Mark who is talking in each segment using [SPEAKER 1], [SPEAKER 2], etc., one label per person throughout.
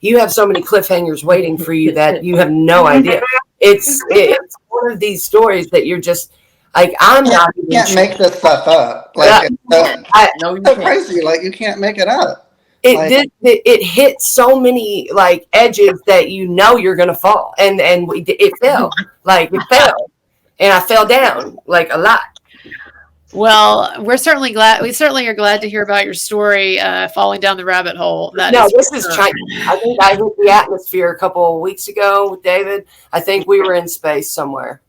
[SPEAKER 1] you have so many cliffhangers waiting for you that you have no idea. It's one of these stories that you're just like, I'm not even
[SPEAKER 2] can't make this stuff up. Like, it's so crazy. Like, you can't make it up.
[SPEAKER 1] It hit so many like edges that you're gonna fall, and it fell, and I fell down like a lot.
[SPEAKER 3] Well, we certainly are glad to hear about your story falling down the rabbit hole.
[SPEAKER 1] This is China. I think I hit the atmosphere a couple of weeks ago with David. I think we were in space somewhere.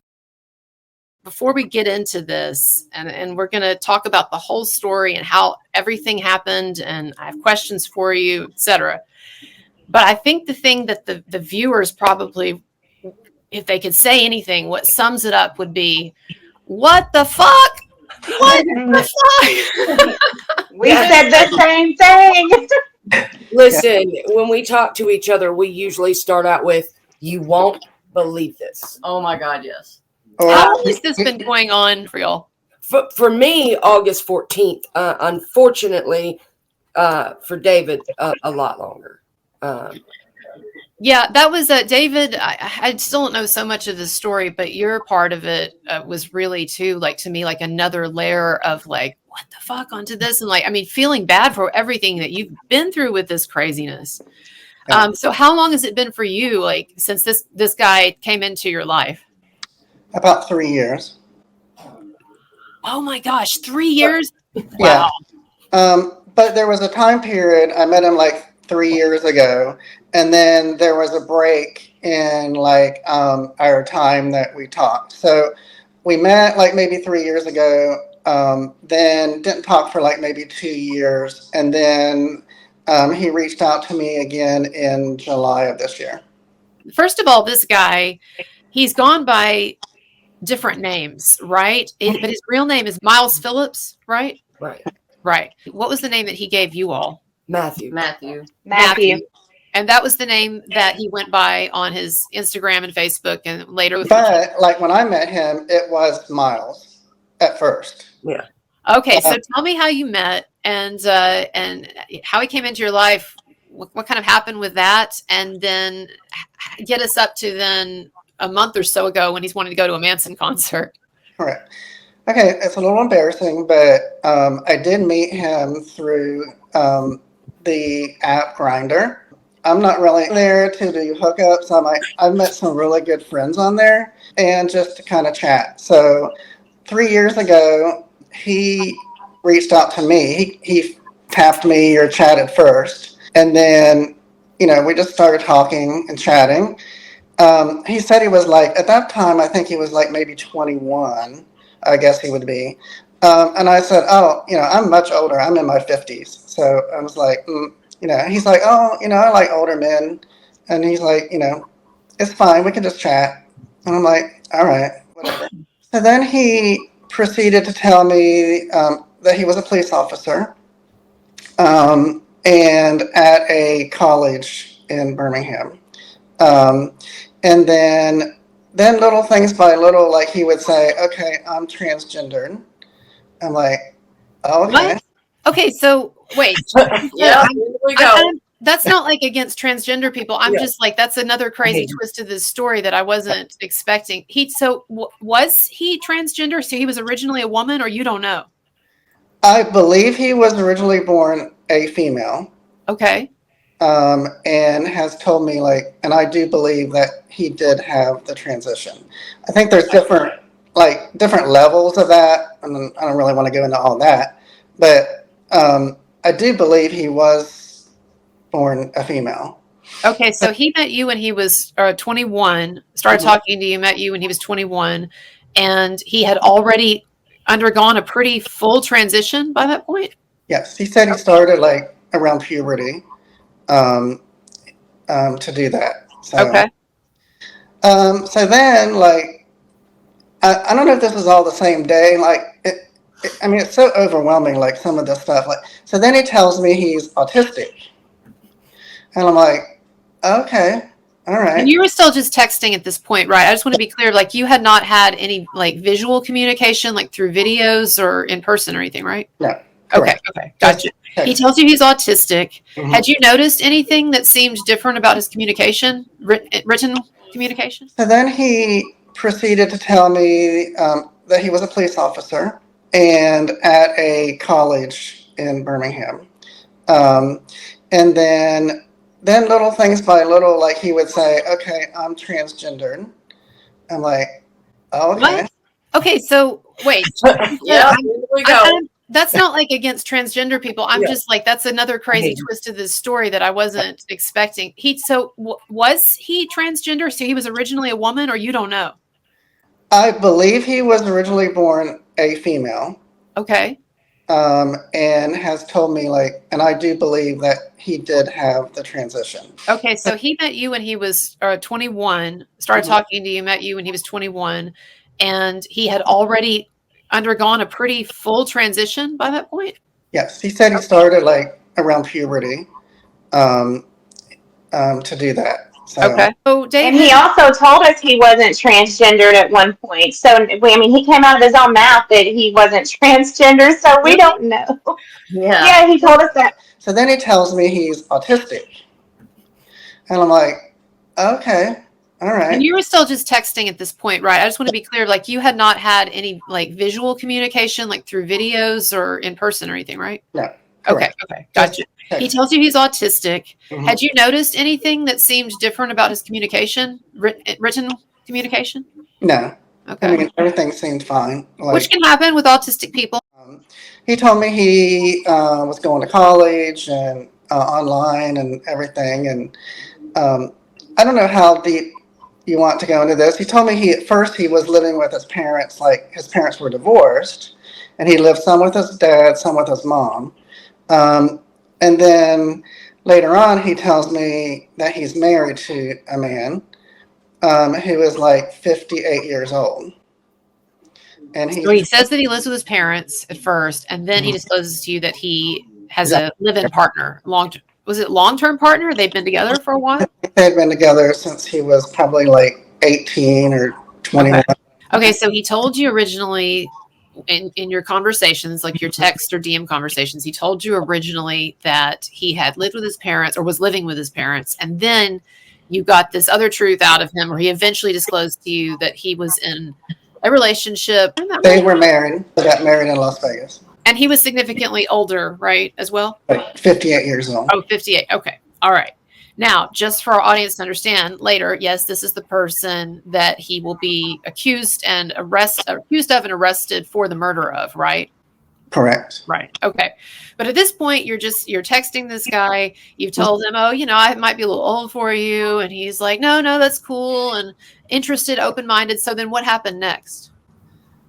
[SPEAKER 3] Before we get into this, and we're going to talk about the whole story and how everything happened, and I have questions for you, etc. But I think the thing that the viewers probably, if they could say anything, what sums it up would be, what the fuck? What the fuck?
[SPEAKER 4] We said the same thing.
[SPEAKER 1] Listen, when we talk to each other, we usually start out with, you won't believe this.
[SPEAKER 5] Oh my God, yes.
[SPEAKER 3] How long has this been going on for y'all?
[SPEAKER 1] For me, August 14th. Unfortunately, for David, a lot longer.
[SPEAKER 3] Yeah, that was David. I still don't know so much of the story, but your part of it was really too, like, to me, like another layer of like, what the fuck onto this? And like, I mean, feeling bad for everything that you've been through with this craziness. So how long has it been for you, like, since this guy came into your life?
[SPEAKER 2] About 3 years.
[SPEAKER 3] Oh my gosh, 3 years?
[SPEAKER 2] Wow. Yeah. But there was a time period, I met him like 3 years ago, and then there was a break in like our time that we talked. So we met like maybe 3 years ago, then didn't talk for like maybe 2 years, and then he reached out to me again in July of this year.
[SPEAKER 3] First of all, this guy, he's gone by different names, right? But his real name is Miles Phillips, right? Right. What was the name that he gave you all?
[SPEAKER 1] Matthew.
[SPEAKER 3] And that was the name that he went by on his Instagram and Facebook, and later.
[SPEAKER 2] But like when I met him, it was Miles at first.
[SPEAKER 1] Yeah.
[SPEAKER 3] Okay, so tell me how you met and how he came into your life. What kind of happened with that, and then get us up to then a month or so ago when he's wanted to go to a Manson concert.
[SPEAKER 2] Correct. Okay, it's a little embarrassing, but I did meet him through the app Grindr. I'm not really there to do hookups. I've met some really good friends on there and just to kind of chat. So 3 years ago, he reached out to me. He tapped me or chatted first. And then, we just started talking and chatting. He said he was like, at that time, I think he was like maybe 21, I guess he would be. And I said, I'm much older. I'm in my 50s. So I was like, he's like, I like older men. And he's like, it's fine. We can just chat. And I'm like, all right, whatever. So then he proceeded to tell me that he was a police officer and at a college in Birmingham. And then little things by little, like he would say, okay, I'm transgendered. I'm like, oh, okay.
[SPEAKER 3] What? Okay, so wait.
[SPEAKER 5] Yeah, here we go.
[SPEAKER 3] That's not like against transgender people. I'm just like, that's another crazy twist to this story that I wasn't expecting. Was he transgender? So he was originally a woman, or you don't know?
[SPEAKER 2] I believe he was originally born a female.
[SPEAKER 3] Okay.
[SPEAKER 2] And has told me and I do believe that he did have the transition. I think there's different levels of that, and I don't really want to go into all that, but I do believe he was born a female.
[SPEAKER 3] Okay, so he met you when he was 21, started talking to you, met you when he was 21, and he had already undergone a pretty full transition by that point?
[SPEAKER 2] Yes, he said he started around puberty to do that. So,
[SPEAKER 3] okay.
[SPEAKER 2] So then, I don't know if this is all the same day. It's so overwhelming, some of this stuff. So then he tells me he's autistic. And I'm like, okay, all right.
[SPEAKER 3] And you were still just texting at this point, right? I just want to be clear, you had not had any visual communication, through videos or in person or anything, right?
[SPEAKER 2] No.
[SPEAKER 3] Okay, okay, gotcha. He tells you he's autistic.
[SPEAKER 2] Mhm.
[SPEAKER 3] Had you noticed anything that seemed different about his communication, written communication?
[SPEAKER 2] So then he proceeded to tell me that he was a police officer and at a college in Birmingham. And then little things by little, like he would say, okay, I'm transgendered. I'm like, oh, okay.
[SPEAKER 3] What? Okay, so wait.
[SPEAKER 5] Yeah, here we go.
[SPEAKER 3] That's not like against transgender people. I'm
[SPEAKER 1] Yeah.
[SPEAKER 3] just like, that's another crazy twist to this story that I wasn't expecting. Was he transgender? So he was originally a woman, or you don't know?
[SPEAKER 2] I believe he was originally born a female.
[SPEAKER 3] Okay.
[SPEAKER 2] And has told me and I do believe that he did have the transition.
[SPEAKER 3] Okay, so he met you when he was 21, started talking to you, met you when he was 21, and he had already undergone a pretty full transition by that point?
[SPEAKER 2] Yes, he said he started around puberty to do that. So,
[SPEAKER 3] Okay. So
[SPEAKER 4] And
[SPEAKER 3] David,
[SPEAKER 4] he also told us he wasn't transgendered at one point. So, I mean, he came out of his own mouth that he wasn't transgender. So we don't know.
[SPEAKER 5] Yeah.
[SPEAKER 4] Yeah, he told us that.
[SPEAKER 2] So then he tells me he's autistic. And I'm like, okay, all right.
[SPEAKER 3] and you were still just texting at this point, right? I just want to be clear, like you had not had any visual communication, like through videos or in person or anything, right?
[SPEAKER 2] No.
[SPEAKER 3] Okay.
[SPEAKER 2] Correct.
[SPEAKER 3] Okay. Gotcha. He tells you he's autistic.
[SPEAKER 2] Mhm.
[SPEAKER 3] Had you noticed anything that seemed different about his communication, written communication?
[SPEAKER 2] No.
[SPEAKER 3] Okay.
[SPEAKER 2] I mean, everything seemed fine.
[SPEAKER 3] Which can happen with autistic people.
[SPEAKER 2] He told me he was going to college and online and everything. And I don't know how deep you want to go into this. He told me at first he was living with his parents, his parents were divorced, and he lived some with his dad, some with his mom. And then later on, he tells me that he's married to a man who is 58 years old. And
[SPEAKER 3] So he says that he lives with his parents at first, and then he discloses to you that he has a live-in partner. Was it long-term partner? They've been together for a while?
[SPEAKER 2] they'd been together since he was probably 18 or 21.
[SPEAKER 3] Okay, so he told you originally in your conversations, like your text or DM conversations, he told you originally that he had lived with his parents or was living with his parents, and then you got this other truth out of him where he eventually disclosed to you that he was in a relationship.
[SPEAKER 2] They were married. They got married in Las Vegas.
[SPEAKER 3] And he was significantly older, right, as well?
[SPEAKER 2] 58 years old.
[SPEAKER 3] Oh, 58. Okay. All right. Now, just for our audience to understand later, yes, this is the person that he will be accused of and arrested for the murder of, right?
[SPEAKER 2] Correct.
[SPEAKER 3] Right. Okay. But at this point, you're texting this guy. You've told him, oh, I might be a little old for you. And he's like, no, that's cool. And interested, open-minded. So then what happened next?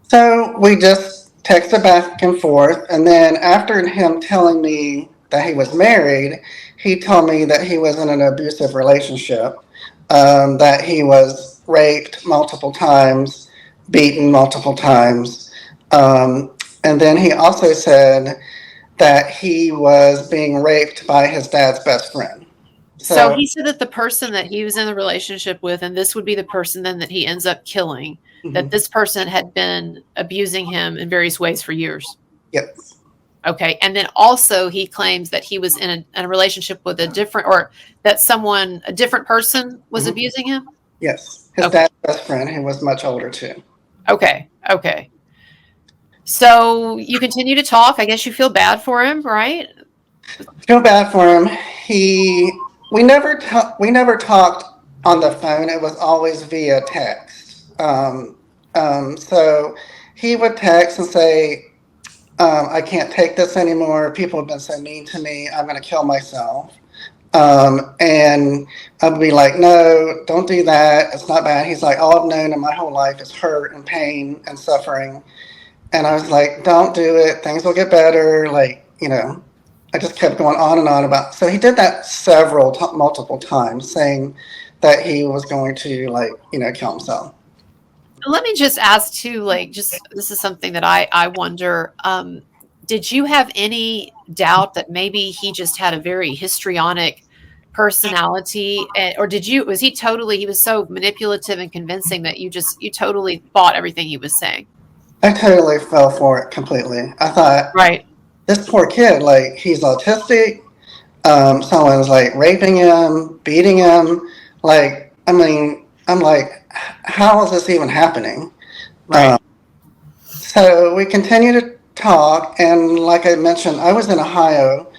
[SPEAKER 2] So we just texted back and forth. And then after him telling me that he was married, he told me that he was in an abusive relationship, that he was raped multiple times, beaten multiple times. And then he also said that he was being raped by his dad's best friend.
[SPEAKER 3] So he said that the person that he was in the relationship with, and this would be the person then that he ends up killing, that this person had been abusing him in various ways for years.
[SPEAKER 2] Yep.
[SPEAKER 3] Okay. And then also he claims that he was in a relationship with a different person was abusing him.
[SPEAKER 2] Yes. His dad's best friend, who was much older too.
[SPEAKER 3] Okay. So you continue to talk. I guess you feel bad for him, right?
[SPEAKER 2] Feel bad for him. We never talked on the phone. It was always via text. So he would text and say, I can't take this anymore. People have been so mean to me. I'm going to kill myself. And I'd be like, no, don't do that. It's not bad. He's like, all I've known in my whole life is hurt and pain and suffering. And I was like, don't do it. Things will get better. I just kept going on and on about. So he did that multiple times, saying that he was going to kill himself.
[SPEAKER 3] Let me just ask too, this is something that I wonder. Did you have any doubt that maybe he just had a very histrionic personality, or was he was so manipulative and convincing that you totally bought everything he was saying?
[SPEAKER 2] I totally fell for it completely. I thought,
[SPEAKER 3] right.
[SPEAKER 2] this poor kid, like, he's autistic. Someone's like raping him, beating him. Like, I mean, I'm like, how is this even happening?
[SPEAKER 3] Right.
[SPEAKER 2] So we continue to talk, and like I mentioned, I was in Ohio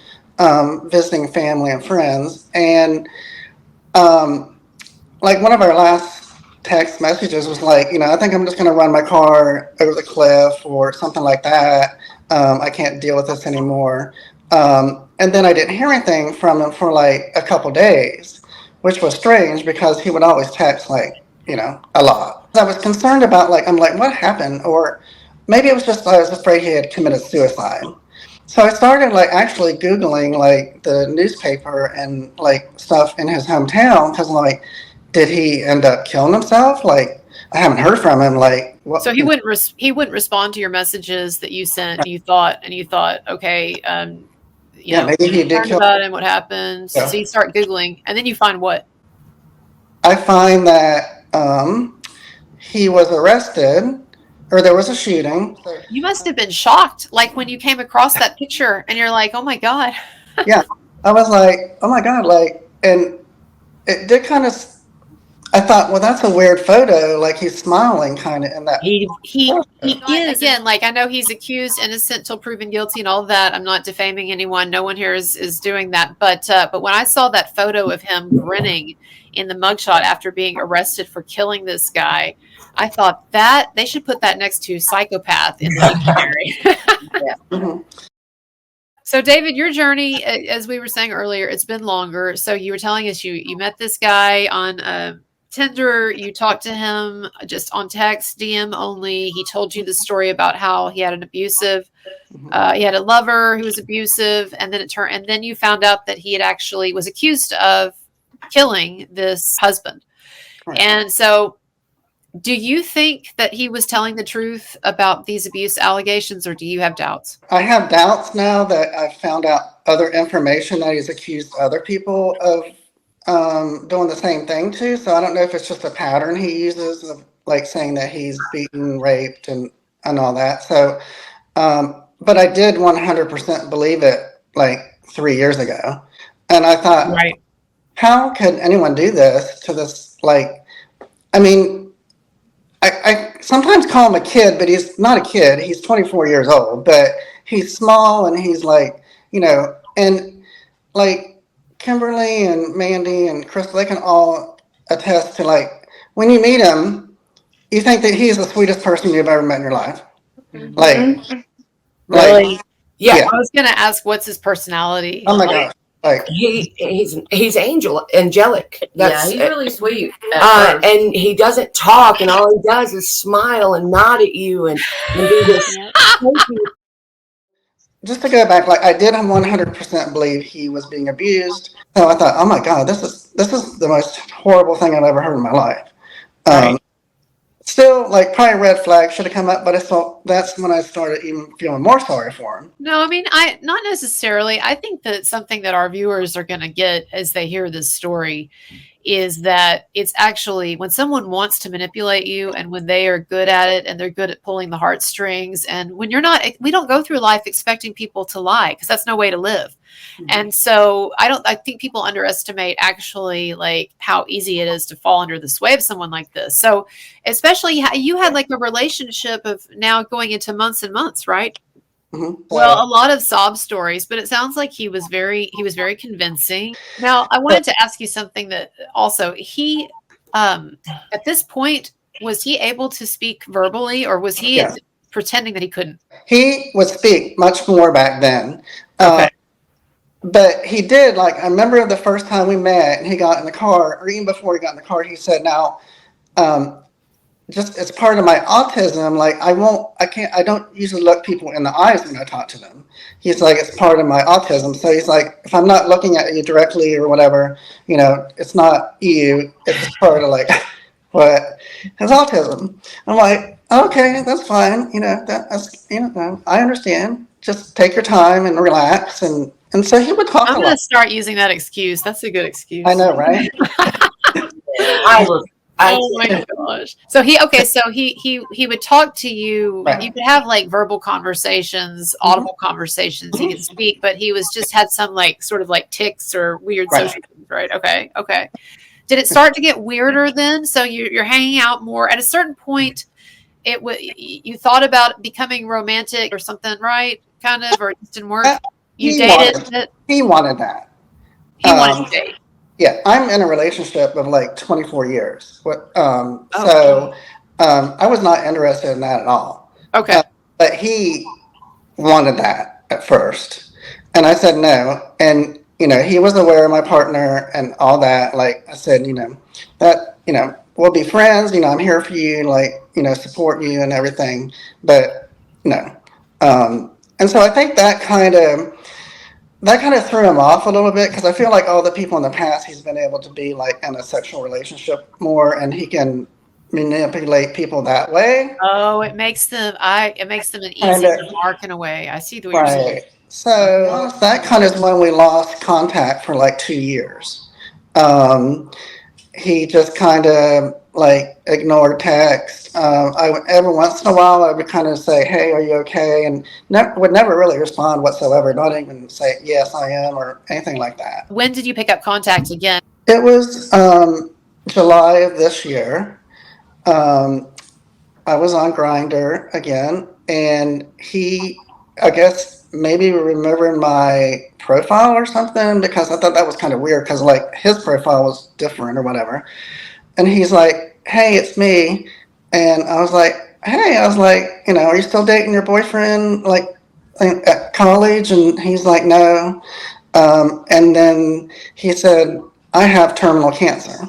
[SPEAKER 2] visiting family and friends, and like one of our last text messages was like, I think I'm just going to run my car over the cliff or something like that. I can't deal with this anymore. And then I didn't hear anything from him for like a couple days, which was strange because he would always text like, a lot. I was concerned about like, I'm like, what happened? Or maybe it was just I was afraid he had committed suicide. So I started like actually Googling like the newspaper and like stuff in his hometown because like, did he end up killing himself? Like, I haven't heard from him. Like, what?
[SPEAKER 3] So he wouldn't respond to your messages that you sent. And you thought, okay,
[SPEAKER 2] Maybe he did kill
[SPEAKER 3] about him. What happened?
[SPEAKER 2] Yeah.
[SPEAKER 3] So you start Googling, and then you find what?
[SPEAKER 2] I find that he was arrested, or there was a shooting.
[SPEAKER 3] You must have been shocked, like when you came across that picture, and you're like, "Oh my god!"
[SPEAKER 2] Yeah, I was like, "Oh my god!" Like, and it did kind of. I thought, well, that's a weird photo. Like he's smiling, kind of in that.
[SPEAKER 3] He is again. Like I know he's accused, innocent till proven guilty, and all of that. I'm not defaming anyone. No one here is doing that. But when I saw that photo of him grinning in the mugshot after being arrested for killing this guy, I thought that they should put that next to psychopath in the dictionary.
[SPEAKER 2] Mm-hmm.
[SPEAKER 3] So, David, your journey, as we were saying earlier, it's been longer. So you were telling us you met this guy on Tinder. You talked to him just on text, DM only. He told you the story about how he had an abusive, he had a lover who was abusive, and then you found out that he had actually was accused of killing this husband.
[SPEAKER 2] Right.
[SPEAKER 3] And so, do you think that he was telling the truth about these abuse allegations, or do you have doubts?
[SPEAKER 2] I have doubts now that I've found out other information that he's accused other people of doing the same thing to. So I don't know if it's just a pattern he uses of like saying that he's beaten, raped, and all that. So, but I did 100% believe it like 3 years ago. And I thought,
[SPEAKER 3] Right.
[SPEAKER 2] How could anyone do this to this? Like, I mean, I sometimes call him a kid, but he's not a kid. He's 24 years old, but he's small and he's like, and like Kimberly and Mandy and Crystal, they can all attest to like, when you meet him, you think that he's the sweetest person you've ever met in your life. Like,
[SPEAKER 4] Really?
[SPEAKER 1] Yeah.
[SPEAKER 3] I was going to ask, what's his personality?
[SPEAKER 2] Oh my gosh. Like,
[SPEAKER 1] he's angelic.
[SPEAKER 5] Yeah, he's really sweet. at first.
[SPEAKER 1] And he doesn't talk, and all he does is smile and nod at you and do this.
[SPEAKER 2] just to go back, like I did 100% believe he was being abused. So I thought, oh my God, this is the most horrible thing I've ever heard in my life.
[SPEAKER 3] Right.
[SPEAKER 2] Still, like, probably red flag should have come up, but I thought that's when I started even feeling more sorry for him.
[SPEAKER 3] No, I mean, not necessarily. I think that something that our viewers are going to get as they hear this story is that it's actually when someone wants to manipulate you and when they are good at it and they're good at pulling the heartstrings, and when you're not, we don't go through life expecting people to lie because that's no way to live. Mm-hmm. And so I think people underestimate actually like how easy it is to fall under the sway of someone like this. So especially you had like a relationship of now going into months and months, right?
[SPEAKER 2] Mm-hmm.
[SPEAKER 3] Well, a lot of sob stories, but it sounds like he was very convincing. Now, I wanted to ask you something that also he, at this point, was he able to speak verbally or was he pretending that he couldn't?
[SPEAKER 2] He would speak much more back then.
[SPEAKER 3] Okay.
[SPEAKER 2] But he did, like, I remember the first time we met and he got in the car, or even before he got in the car, he said, now, just as part of my autism, like I don't usually look people in the eyes when I talk to them. He's like, it's part of my autism. So he's like, if I'm not looking at you directly or whatever, it's not you, it's part of like what his autism. I'm like, okay, that's fine. That's I understand. Just take your time and relax. And so he would talk.
[SPEAKER 3] I'm going to start using that excuse. That's a good excuse.
[SPEAKER 2] I know, right?
[SPEAKER 3] Oh my gosh. So he would talk to you.
[SPEAKER 2] Right.
[SPEAKER 3] You could have like verbal conversations, audible conversations. He could speak, but he was just had some like sort of like tics or weird social things, right? Okay. Okay. Did it start to get weirder then? So you're hanging out more at a certain point. You thought about becoming romantic or something, right? Kind of, or it just didn't work. You dated it.
[SPEAKER 2] He wanted that.
[SPEAKER 3] He wanted to date.
[SPEAKER 2] Yeah, I'm in a relationship of like 24 years. So I was not interested in that at all.
[SPEAKER 3] Okay.
[SPEAKER 2] But he wanted that at first. And I said no. And, he was aware of my partner and all that. Like I said, that, we'll be friends. I'm here for you, like, support you and everything. But no. And so I think that kind of threw him off a little bit, because I feel like all the people in the past, he's been able to be like in a sexual relationship more, and he can manipulate people that way.
[SPEAKER 3] Oh, it makes them an easy mark in a way. I see the way you're saying.
[SPEAKER 2] So that kind of is when we lost contact for like 2 years. He just kind of like ignored text. Every once in a while I would kind of say, "Hey, are you okay?" and would never really respond whatsoever. Not even say yes, I am, or anything like that.
[SPEAKER 3] When did you pick up contact again?
[SPEAKER 2] It was July of this year. I was on Grindr again, and he, I guess, maybe remembered my profile or something, because I thought that was kind of weird, because like his profile was different or whatever. And he's like, "Hey, it's me." And I was like, "Hey," I was like, "Are you still dating your boyfriend like at college?" And he's like, "No." And then he said, "I have terminal cancer."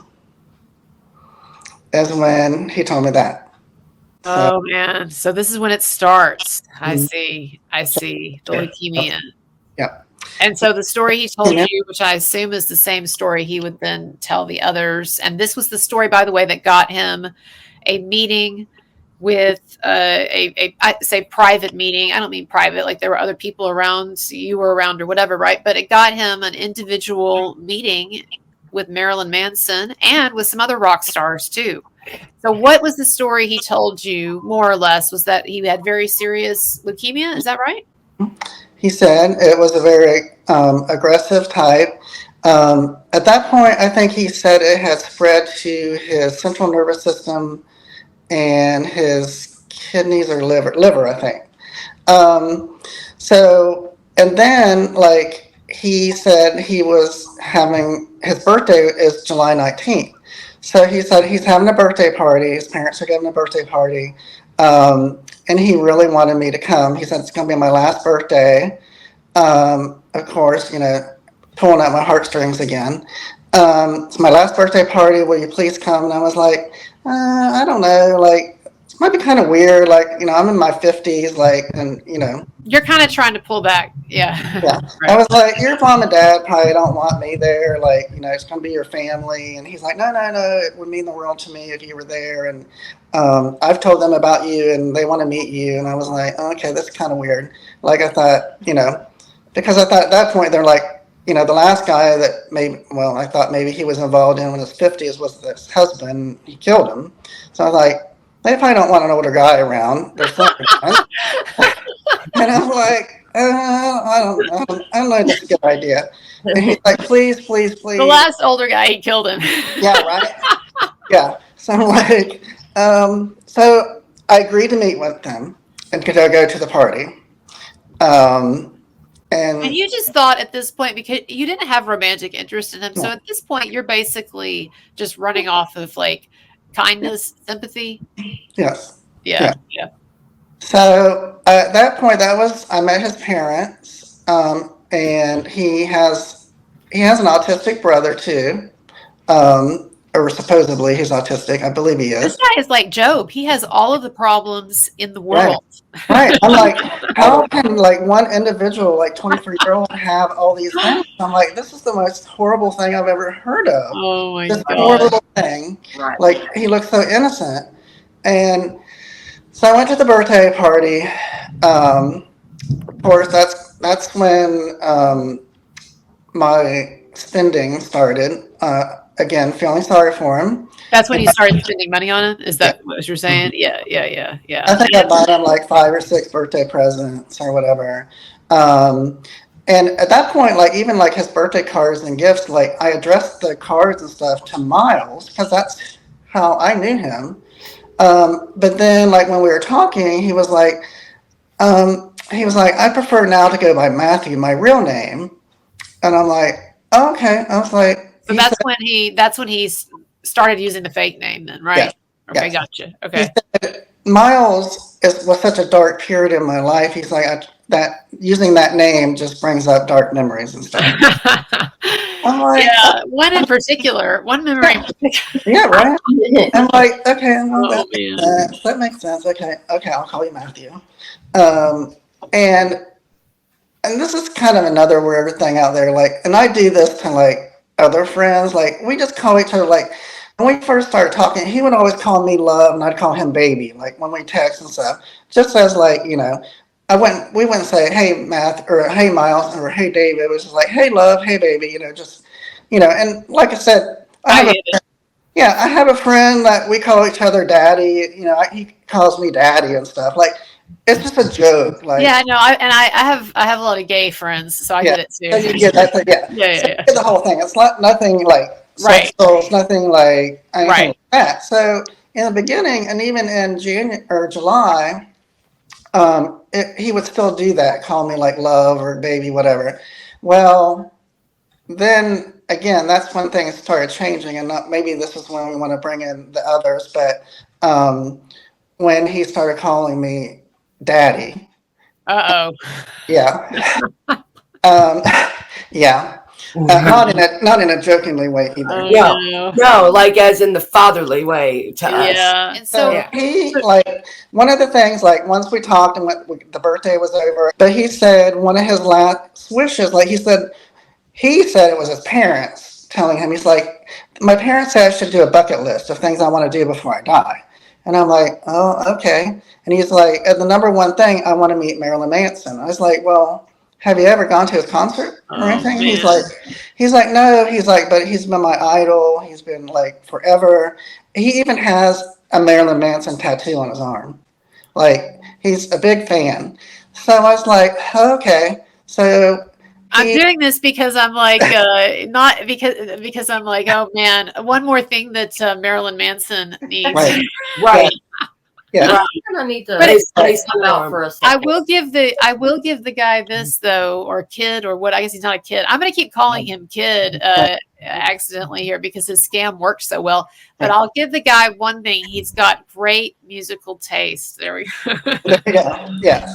[SPEAKER 2] That's when he told me that.
[SPEAKER 3] Oh man. So this is when it starts. I see. The leukemia.
[SPEAKER 2] Yeah.
[SPEAKER 3] And so the story he told you, which I assume is the same story he would then tell the others. And this was the story, by the way, that got him a meeting with I say private meeting. I don't mean private, like there were other people around, so you were around or whatever, right? But it got him an individual meeting with Marilyn Manson and with some other rock stars too. So what was the story he told you, more or less? Was that he had very serious leukemia? Is that right?
[SPEAKER 2] He said it was a very aggressive type. At that point, I think he said it had spread to his central nervous system and his kidneys or liver, I think. And then, like, he said he was having, his birthday is July 19th. So he said he's having a birthday party. His parents are giving a birthday party. And he really wanted me to come. He said, "It's going to be my last birthday." Of course, pulling out my heartstrings again. "It's my last birthday party. Will you please come?" And I was like, I don't know. Like, it might be kind of weird. Like, I'm in my 50s, like, and,
[SPEAKER 3] You're kind of trying to pull back. Yeah.
[SPEAKER 2] Yeah. Right. I was like, "Your mom and dad probably don't want me there. Like, it's going to be your family." And he's like, No, it would mean the world to me if you were there. And I've told them about you and they want to meet you. And I was like, okay, that's kind of weird. Like, I thought, because I thought at that point, they're like, the last guy that I thought maybe he was involved in his 50s was his husband. He killed him. So I was like, they probably don't want an older guy around. Their son. And I'm like, I don't know if that's a good idea. And he's like, please.
[SPEAKER 3] The last older guy, he killed him.
[SPEAKER 2] Yeah, right? Yeah. So I'm like, so I agreed to meet with them and could go to the party. And
[SPEAKER 3] you just thought at this point, because you didn't have romantic interest in him. No. So at this point, you're basically just running off of like kindness, sympathy.
[SPEAKER 2] Yes.
[SPEAKER 3] Yeah.
[SPEAKER 2] So at that point, I met his parents, and he has an autistic brother too, or supposedly he's autistic. I believe he is.
[SPEAKER 3] This guy is like Job. He has all of the problems in the world.
[SPEAKER 2] Right. I'm like, how can like one individual, like 23-year-old, have all these things? I'm like, this is the most horrible thing I've ever heard of.
[SPEAKER 3] Oh my
[SPEAKER 2] God.
[SPEAKER 3] This
[SPEAKER 2] horrible thing. Right. Like, he looks so innocent. And so I went to the birthday party. Of course, that's when my spending started. again, feeling sorry for him.
[SPEAKER 3] That's when you started spending money on it? Is that what you're saying? Yeah.
[SPEAKER 2] I think I bought him like 5 or 6 birthday presents or whatever. And at that point, like even like his birthday cards and gifts, like I addressed the cards and stuff to Miles because that's how I knew him. But then, like when we were talking, I prefer now to go by Matthew, my real name. And I'm like, oh, okay. I was like,
[SPEAKER 3] so that's when he started using the fake name then, right?
[SPEAKER 2] Yeah,
[SPEAKER 3] okay,
[SPEAKER 2] yeah.
[SPEAKER 3] Gotcha. Okay.
[SPEAKER 2] Miles was such a dark period in my life. He's like, that using that name just brings up dark memories and stuff. I'm like,
[SPEAKER 3] yeah, one in particular, one memory in particular.
[SPEAKER 2] Yeah, right. I'm like, okay, well, that makes sense. Okay, I'll call you Matthew. And this is kind of another weird thing out there. Like, and I do this to like other friends. Like, we just call each other like. When we first started talking, he would always call me love, and I'd call him baby. Like when we text and stuff, just as like we wouldn't say hey Matt or hey Miles or hey David. It was just like hey love, hey baby. And like I said, I have a friend that we call each other daddy. He calls me daddy and stuff. Like it's just a joke. Like
[SPEAKER 3] yeah, no, I have a lot of gay friends, so I get it too.
[SPEAKER 2] So you get that,
[SPEAKER 3] yeah.
[SPEAKER 2] The whole thing. It's not nothing like sexual. It's nothing like anything like that. So in the beginning, and even in June or July, he would still do that, call me like love or baby, whatever. Well, then again, that's when things started changing, and maybe this is when we want to bring in the others. But when he started calling me daddy. Yeah. Yeah. Not in a jokingly way either.
[SPEAKER 1] No, like as in the fatherly way to us.
[SPEAKER 3] Yeah. And
[SPEAKER 2] so he like one of the things like once we talked and the birthday was over, but he said one of his last wishes, like he said it was his parents telling him, he's like, my parents said I should do a bucket list of things I want to do before I die. And I'm like, oh, okay. And he's like, the number one thing, I want to meet Marilyn Manson. I was like, well, have you ever gone to his concert or anything? Man. He's like, no. He's like, but he's been my idol. He's been like forever. He even has a Marilyn Manson tattoo on his arm. Like he's a big fan. So I was like, okay. So
[SPEAKER 3] I'm doing this because I'm like, not because I'm like, oh man, one more thing that Marilyn Manson needs.
[SPEAKER 1] Right.
[SPEAKER 5] Yeah. I'm gonna need to come out for a second.
[SPEAKER 3] I will give the guy this though, or kid, or what? I guess he's not a kid. I'm gonna keep calling him kid accidentally here because his scam worked so well. But I'll give the guy one thing: he's got great musical taste. There we go.
[SPEAKER 2] Yeah.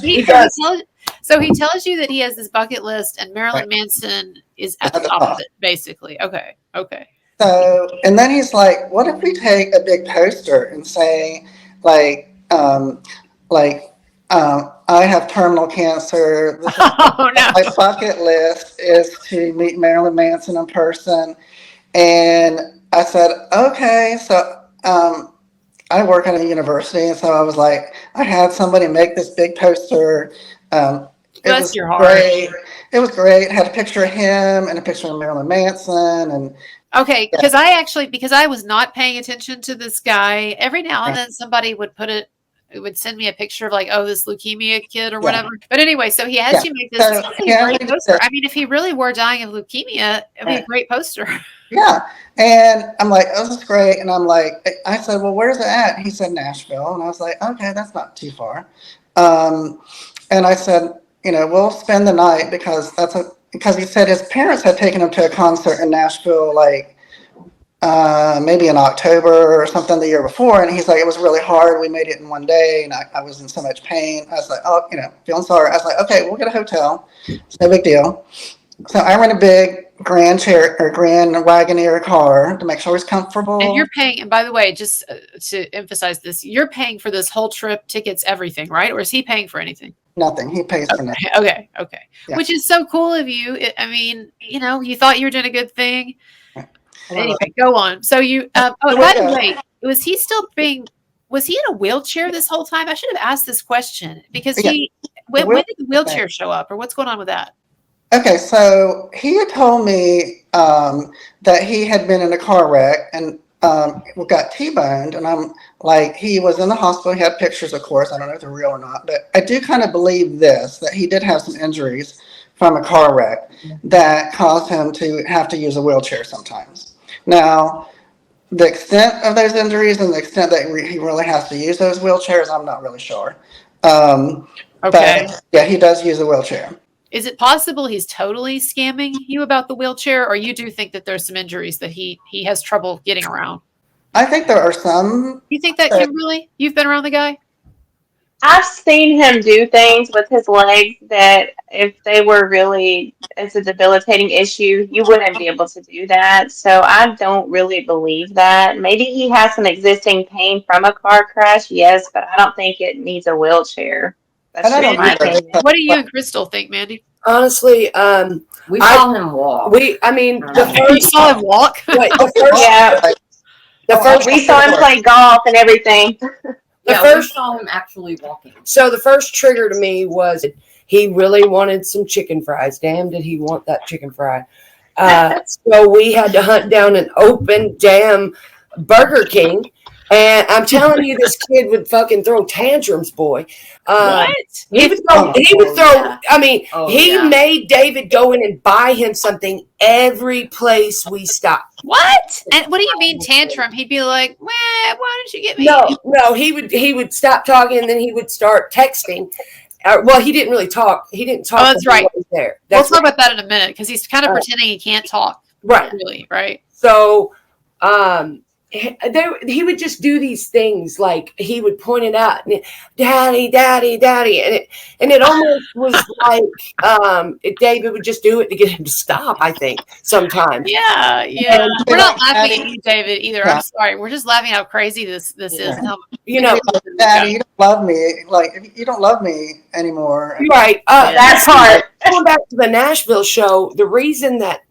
[SPEAKER 3] So he tells you that he has this bucket list, and Marilyn Manson is at the top of it, basically. Okay.
[SPEAKER 2] So, and then he's like, "What if we take a big poster and say, I have terminal cancer. My bucket list is to meet Marilyn Manson in person." And I said, okay. So I work at a university, and so I was like, I had somebody make this big poster.
[SPEAKER 3] Bless your heart.
[SPEAKER 2] Great. It was great. It had a picture of him and a picture of Marilyn Manson and.
[SPEAKER 3] Okay, because I was not paying attention to this guy. Every now and then somebody would would send me a picture of like, oh, this leukemia kid or whatever. But anyway, so he has you make this great poster. I mean, if he really were dying of leukemia, it'd be a great poster.
[SPEAKER 2] Yeah. And I'm like, oh, this is great. And I'm like, I said, well, where's it at? He said Nashville. And I was like, okay, that's not too far. And I said, we'll spend the night because he said his parents had taken him to a concert in Nashville, like maybe in October or something the year before. And he's like, it was really hard. We made it in one day, and I was in so much pain. I was like, oh, feeling sorry. I was like, okay, we'll get a hotel. It's no big deal. So I rent a big Grand Wagoneer car to make sure he's comfortable.
[SPEAKER 3] And you're paying, and by the way, just to emphasize this, you're paying for this whole trip, tickets, everything, right? Or is he paying for anything?
[SPEAKER 2] Nothing. He pays for nothing.
[SPEAKER 3] Okay.
[SPEAKER 2] Yeah.
[SPEAKER 3] Which is so cool of you. I mean, you thought you were doing a good thing. Right. Anyway, go on. So you, by the way, was he in a wheelchair this whole time? I should have asked this question because when did the wheelchair show up, or what's going on with that?
[SPEAKER 2] Okay, so he had told me that he had been in a car wreck and got T-boned, and I'm like, he was in the hospital. He had pictures, of course. I don't know if they're real or not, but I do kind of believe this, that he did have some injuries from a car wreck that caused him to have to use a wheelchair sometimes. Now, the extent of those injuries and the extent that he really has to use those wheelchairs, I'm not really sure.
[SPEAKER 3] Okay.
[SPEAKER 2] But yeah, he does use a wheelchair.
[SPEAKER 3] Is it possible he's totally scamming you about the wheelchair, or you do think that there's some injuries that he has trouble getting around?
[SPEAKER 2] I think there are some.
[SPEAKER 3] You think that, Kimberly? You've been around the guy?
[SPEAKER 4] I've seen him do things with his legs that if they were really as a debilitating issue, you wouldn't be able to do that. So I don't really believe that. Maybe he has some existing pain from a car crash, yes, but I don't think it needs a wheelchair. That's
[SPEAKER 2] And I
[SPEAKER 4] just
[SPEAKER 2] don't
[SPEAKER 4] my
[SPEAKER 2] either.
[SPEAKER 4] opinion.
[SPEAKER 3] What do you and Crystal think, Mandy?
[SPEAKER 1] Honestly,
[SPEAKER 5] We saw him walk.
[SPEAKER 1] I mean, the
[SPEAKER 3] You
[SPEAKER 1] first,
[SPEAKER 3] saw him walk?
[SPEAKER 1] wait, the first,
[SPEAKER 4] Yeah,
[SPEAKER 1] the first,
[SPEAKER 4] we saw him play golf and everything.
[SPEAKER 1] the
[SPEAKER 5] Yeah,
[SPEAKER 1] first,
[SPEAKER 5] we saw him actually walking.
[SPEAKER 1] so the first trigger to me was he really wanted some chicken fries. Damn, did he want that chicken fry? So we had to hunt down an open damn Burger King. And I'm telling you, this kid would fucking throw tantrums, boy.
[SPEAKER 3] What?
[SPEAKER 1] He would throw. I mean,
[SPEAKER 5] Oh,
[SPEAKER 1] he
[SPEAKER 5] yeah.
[SPEAKER 1] made David go in and buy him something every place we stopped.
[SPEAKER 3] What? And what do you mean tantrum? He'd be like, "Wah, why didn't you get me?"
[SPEAKER 1] No, he would stop talking and then he would start texting. Well, he didn't really talk. He didn't talk.
[SPEAKER 3] Oh, that's
[SPEAKER 1] when he
[SPEAKER 3] right.
[SPEAKER 1] wasn't there.
[SPEAKER 3] We'll talk about that in a minute because he's kind of pretending he can't talk.
[SPEAKER 1] Right.
[SPEAKER 3] Really, right?
[SPEAKER 1] So, he would just do these things like he would point it out, and daddy, daddy, daddy, and it almost was like David would just do it to get him to stop. I think sometimes.
[SPEAKER 3] Yeah. We're not laughing at you, David, either.
[SPEAKER 2] Yeah.
[SPEAKER 3] I'm sorry. We're just laughing how crazy this is. And how
[SPEAKER 1] You know,
[SPEAKER 2] Daddy, you don't love me. Like, you don't love me anymore.
[SPEAKER 1] right?
[SPEAKER 4] That part.
[SPEAKER 1] Going back to the Nashville show, the reason that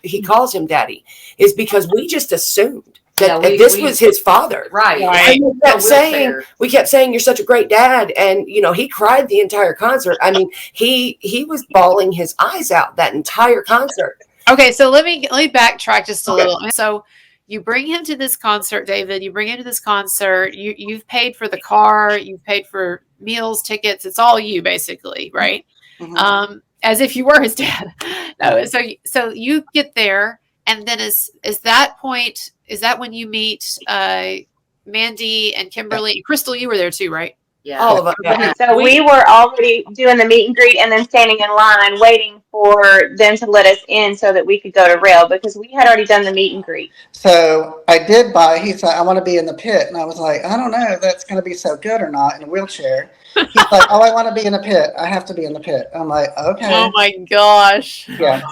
[SPEAKER 1] he calls him daddy, is because we just assumed that this was his father.
[SPEAKER 5] Right.
[SPEAKER 3] Right.
[SPEAKER 1] And we kept saying, you're such a great dad. And, he cried the entire concert. I mean, he was bawling his eyes out that entire concert.
[SPEAKER 3] Okay, so let me backtrack just a little. So you bring him to this concert, David. You bring him to this concert. You've paid for the car. You've paid for meals, tickets. It's all you, basically, right?
[SPEAKER 2] Mhm.
[SPEAKER 3] As if you were his dad. No. So you get there, and then is that point? Is that when you meet Mandy and Kimberly and Crystal? You were there too, right?
[SPEAKER 5] Yeah.
[SPEAKER 1] All of us.
[SPEAKER 5] Yeah.
[SPEAKER 4] So we were already doing the meet and greet and then standing in line waiting for them to let us in so that we could go to rail because we had already done the meet and greet.
[SPEAKER 2] So I did buy. He said, "I want to be in the pit," and I was like, "I don't know if that's going to be so good or not in a wheelchair." He's like, "Oh, I want to be in the pit. I have to be in the pit." I'm like, "Okay."
[SPEAKER 3] Oh my gosh.
[SPEAKER 2] Yeah.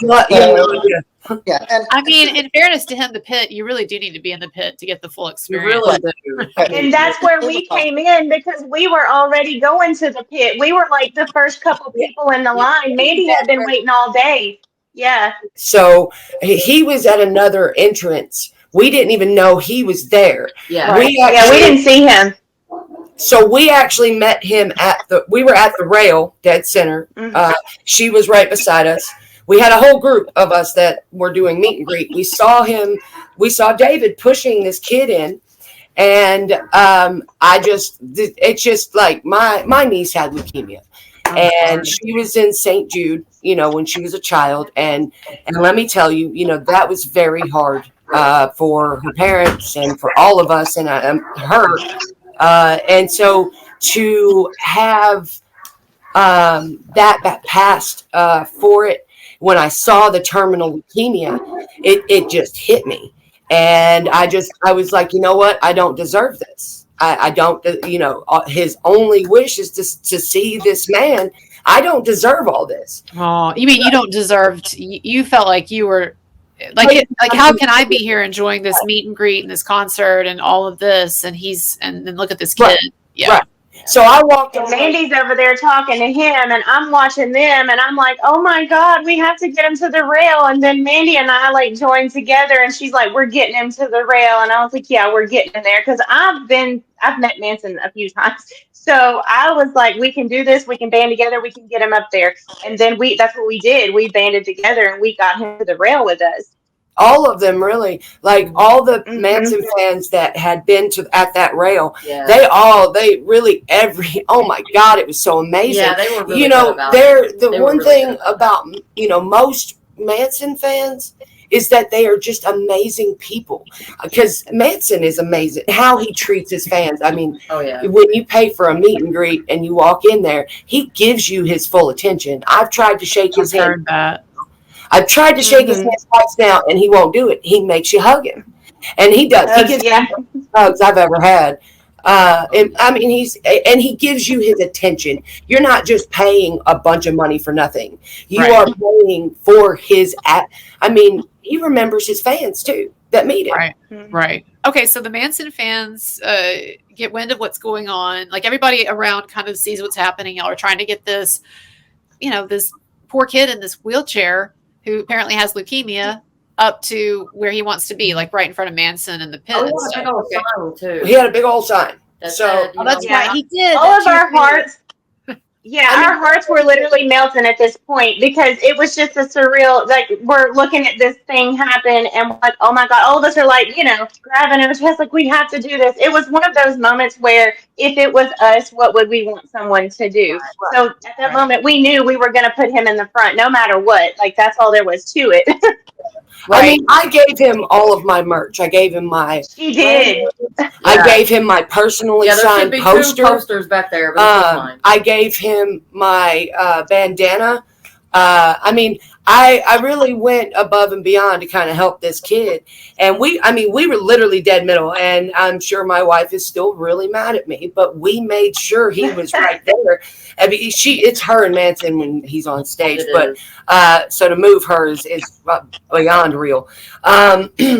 [SPEAKER 2] Yeah. And
[SPEAKER 3] I mean, in fairness to him, the pit, you really do need to be in the pit to get the full
[SPEAKER 5] You
[SPEAKER 3] experience.
[SPEAKER 5] really do.
[SPEAKER 4] And that's where we came in because we were already going to the pit. We were like the first couple people in the line. Mandy had been waiting all day. Yeah.
[SPEAKER 1] So he was at another entrance. We didn't even know he was there.
[SPEAKER 5] Yeah.
[SPEAKER 4] Right. We didn't see him.
[SPEAKER 1] So we actually met him we were at the rail, dead center.
[SPEAKER 4] Mm-hmm.
[SPEAKER 1] She was right beside us. We had a whole group of us that were doing meet and greet. We saw David pushing this kid in. And it's just like my niece had leukemia. And she was in St. Jude, when she was a child. And let me tell you, that was very hard for her parents and for all of us and her. And so to have that passed for it, when I saw the terminal leukemia, it just hit me. And I was like, you know what? I don't deserve this. I don't, his only wish is to see this man. I don't deserve all this.
[SPEAKER 3] Oh, you mean you don't deserve you felt like you were like how can I be here enjoying this meet and greet and this concert and all of this and then look at this kid.
[SPEAKER 1] Right.
[SPEAKER 3] Yeah.
[SPEAKER 1] Right. So I walked
[SPEAKER 4] And
[SPEAKER 1] over.
[SPEAKER 4] Mandy's over there talking to him, and I'm watching them, and I'm like, oh my God, we have to get him to the rail. And then Mandy and I joined together, and she's like, we're getting him to the rail. And I was like, yeah, we're getting him there. Because I've met Manson a few times. So I was like, we can do this. We can band together. We can get him up there. And then that's what we did. We banded together and we got him to the rail with us.
[SPEAKER 1] All of them, really, like all the
[SPEAKER 4] Mm-hmm.
[SPEAKER 1] Manson fans that had been at that rail,
[SPEAKER 5] Yeah.
[SPEAKER 1] they really oh my God, it was so amazing.
[SPEAKER 5] Yeah, they were really
[SPEAKER 1] you know,
[SPEAKER 5] good about
[SPEAKER 1] they're
[SPEAKER 5] it.
[SPEAKER 1] the
[SPEAKER 5] They were
[SPEAKER 1] one
[SPEAKER 5] really
[SPEAKER 1] thing
[SPEAKER 5] good about
[SPEAKER 1] about most Manson fans is that they are just amazing people, because Manson is amazing how he treats his fans. I mean,
[SPEAKER 5] Oh yeah.
[SPEAKER 1] when you pay for a meet and greet and you walk in there, he gives you his full attention. I've tried to shake his
[SPEAKER 3] I've
[SPEAKER 1] hand.
[SPEAKER 3] heard that.
[SPEAKER 1] I've tried to shake his hand twice now, and he won't do it. He makes you hug him, and he does. He gives
[SPEAKER 4] Yeah.
[SPEAKER 1] me the best hugs I've ever had. And I mean, he gives you his attention. You're not just paying a bunch of money for nothing. You
[SPEAKER 3] Right.
[SPEAKER 1] are paying for his I mean, he remembers his fans too that meet him.
[SPEAKER 3] Right. Right. Okay, so the Manson fans get wind of what's going on. Like, everybody around kind of sees what's happening. Y'all are trying to get this, this poor kid in this wheelchair who apparently has leukemia up to where he wants to be, like right in front of Manson in the pit.
[SPEAKER 5] Oh,
[SPEAKER 3] and
[SPEAKER 5] yeah,
[SPEAKER 3] stuff.
[SPEAKER 5] big old sign too.
[SPEAKER 1] He had a big old sign.
[SPEAKER 5] That
[SPEAKER 1] So-
[SPEAKER 5] said,
[SPEAKER 3] Oh, that's
[SPEAKER 4] Yeah.
[SPEAKER 3] right. He did.
[SPEAKER 4] All of
[SPEAKER 3] That's
[SPEAKER 4] our
[SPEAKER 3] true.
[SPEAKER 4] hearts. Yeah,
[SPEAKER 1] I mean-
[SPEAKER 4] our hearts were literally melting at this point because it was just a surreal, like, we're looking at this thing happen and we're like, oh my God, all of us are like, grabbing our chest, like, we have to do this. It was one of those moments where if it was us, what would we want someone to do?
[SPEAKER 1] Right.
[SPEAKER 4] So at that moment, we knew we were going to put him in the front no matter what. Like, that's all there was to it.
[SPEAKER 1] I mean, I gave him all of my merch. I gave him my.
[SPEAKER 4] She did.
[SPEAKER 1] I gave him my personally
[SPEAKER 5] Yeah, there should
[SPEAKER 1] signed
[SPEAKER 5] be
[SPEAKER 1] poster.
[SPEAKER 5] 2 posters back there, but this is mine.
[SPEAKER 1] I gave him my bandana. I mean, I really went above and beyond to kind of help this kid. And we were literally dead middle. And I'm sure my wife is still really mad at me, but we made sure he was right there. I mean, it's her and Manson when he's on stage, so to move her is beyond real.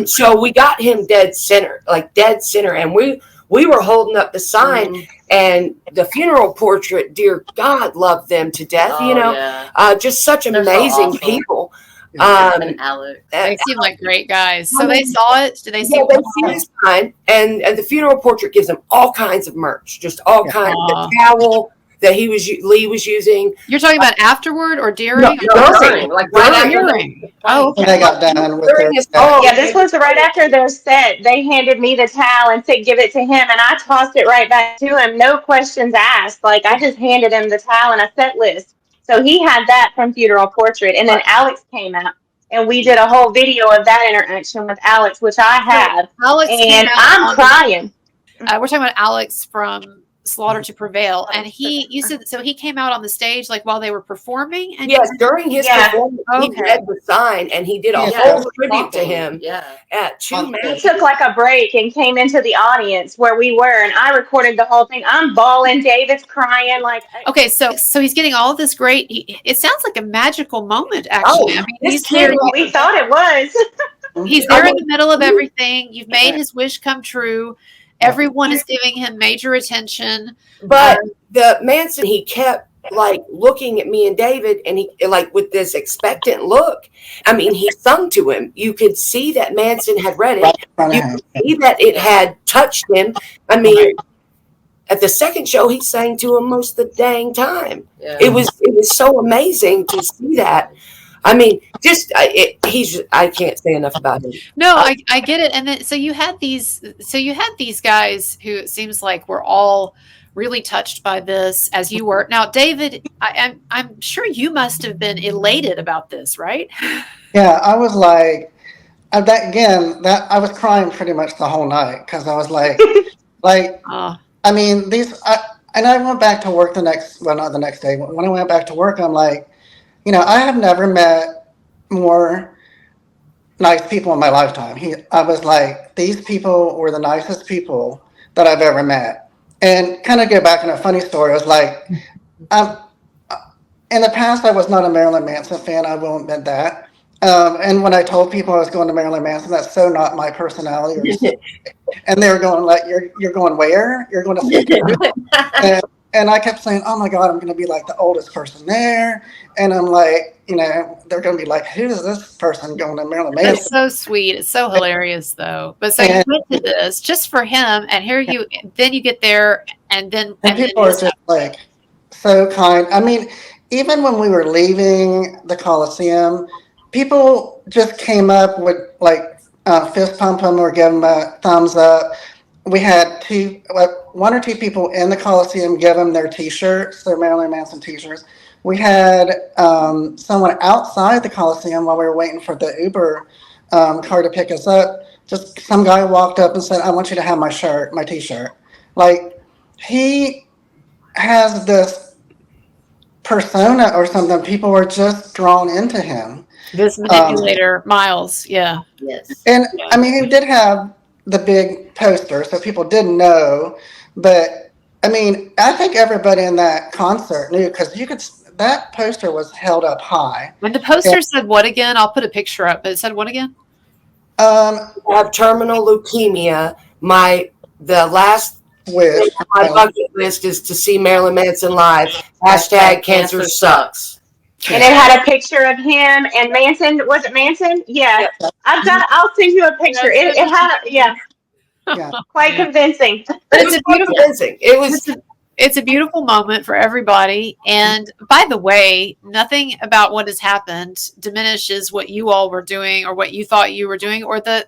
[SPEAKER 1] So we got him dead center, and we were holding up the sign and the funeral portrait. Dear God, loved them to death.
[SPEAKER 5] Yeah.
[SPEAKER 1] Just such
[SPEAKER 5] They're so
[SPEAKER 1] amazing
[SPEAKER 5] awesome.
[SPEAKER 1] people.
[SPEAKER 5] And Alex.
[SPEAKER 3] They seem like great guys. So they saw it. Did they see
[SPEAKER 1] Yeah, they see his sign, and the funeral portrait gives them all kinds of merch, just all kinds. The towel that Lee was using.
[SPEAKER 3] You're talking about afterward or during?
[SPEAKER 1] No, during,
[SPEAKER 5] like
[SPEAKER 1] right
[SPEAKER 5] right
[SPEAKER 1] after.
[SPEAKER 3] During. Oh,
[SPEAKER 2] And
[SPEAKER 3] okay.
[SPEAKER 2] they got done with
[SPEAKER 1] During
[SPEAKER 2] their
[SPEAKER 1] his
[SPEAKER 4] Yeah, this was right after their set. They handed me the towel and said, give it to him. And I tossed it right back to him. No questions asked. Like, I just handed him the towel and a set list. So he had that from Funeral Portrait. And then Alex came out and we did a whole video of that interaction with Alex, which I have.
[SPEAKER 3] Alex
[SPEAKER 4] And
[SPEAKER 3] came out
[SPEAKER 4] I'm
[SPEAKER 3] on-
[SPEAKER 4] crying.
[SPEAKER 3] We're talking about Alex from Slaughter to Prevail, and you said so he came out on the stage like while they were performing. And
[SPEAKER 1] Yes, during his performance, he
[SPEAKER 3] Okay.
[SPEAKER 1] read the sign and he did a whole tribute to him at Two
[SPEAKER 4] He
[SPEAKER 1] Mansions.
[SPEAKER 4] took like a break and came into the audience where we were, and I recorded the whole thing. I'm bawling. David's crying. Like,
[SPEAKER 3] Okay, so he's getting all of this great. It sounds like a magical moment, actually. I mean, he's there.
[SPEAKER 4] we thought it was.
[SPEAKER 3] He's there in the middle of everything. You've made his wish come true. Everyone is giving him major attention.
[SPEAKER 1] But the Manson, he kept like looking at me and David, and he like with this expectant look. I mean, he sung to him. You could see that Manson had read it. You could see that it had touched him. I mean, at the second show, he sang to him most of the dang time.
[SPEAKER 5] Yeah.
[SPEAKER 1] It was so amazing to see that. I mean, I can't say enough about him.
[SPEAKER 3] No, I get it. And then so you had these guys who it seems like were all really touched by this, as you were. Now, David, I'm sure you must have been elated about this, right?
[SPEAKER 2] Yeah, I was like, that I was crying pretty much the whole night because I was like, I mean, and I went back to work not the next day. When I went back to work, I'm like, I have never met more nice people in my lifetime. I was like, these people were the nicest people that I've ever met. And kind of go back in a funny story. I was like, in the past, I was not a Marilyn Manson fan. I will admit that. And when I told people I was going to Marilyn Manson, that's so not my personality. And they were going like, "You're going where? You're going to?" And I kept saying, oh my God, I'm going to be like the oldest person there. And I'm like, they're going to be like, who is this person going to Marilyn Manson?
[SPEAKER 3] It's so sweet. It's so hilarious, though. But so you went to this just for him, and then you get there, and then
[SPEAKER 2] people are just like so kind. I mean, even when we were leaving the Coliseum, people just came up with like fist pump them or give them a thumbs up. We had one or two people in the Coliseum give them their T-shirts, their Marilyn Manson T-shirts. We had someone outside the Coliseum while we were waiting for the Uber car to pick us up. Just some guy walked up and said, "I want you to have my shirt, my T-shirt." Like, he has this persona or something. People were just drawn into him.
[SPEAKER 3] This manipulator, Miles, yeah.
[SPEAKER 5] Yes.
[SPEAKER 2] And I mean, he did have the big poster, so people did know. But I mean, I think everybody in that concert knew, because that poster was held up high.
[SPEAKER 3] When the poster said what again? I'll put a picture up. But it said what again?
[SPEAKER 1] I have terminal leukemia. The last
[SPEAKER 2] Wish.
[SPEAKER 1] my bucket list is to see Marilyn Manson live. Hashtag cancer sucks.
[SPEAKER 4] And it had a picture of him and Manson. Was it Manson? Yeah. I'll send you a picture. It had, yeah. Quite convincing.
[SPEAKER 3] But it's a beautiful,
[SPEAKER 1] convincing.
[SPEAKER 3] it's a beautiful moment for everybody. And by the way, nothing about what has happened diminishes what you all were doing or what you thought you were doing or the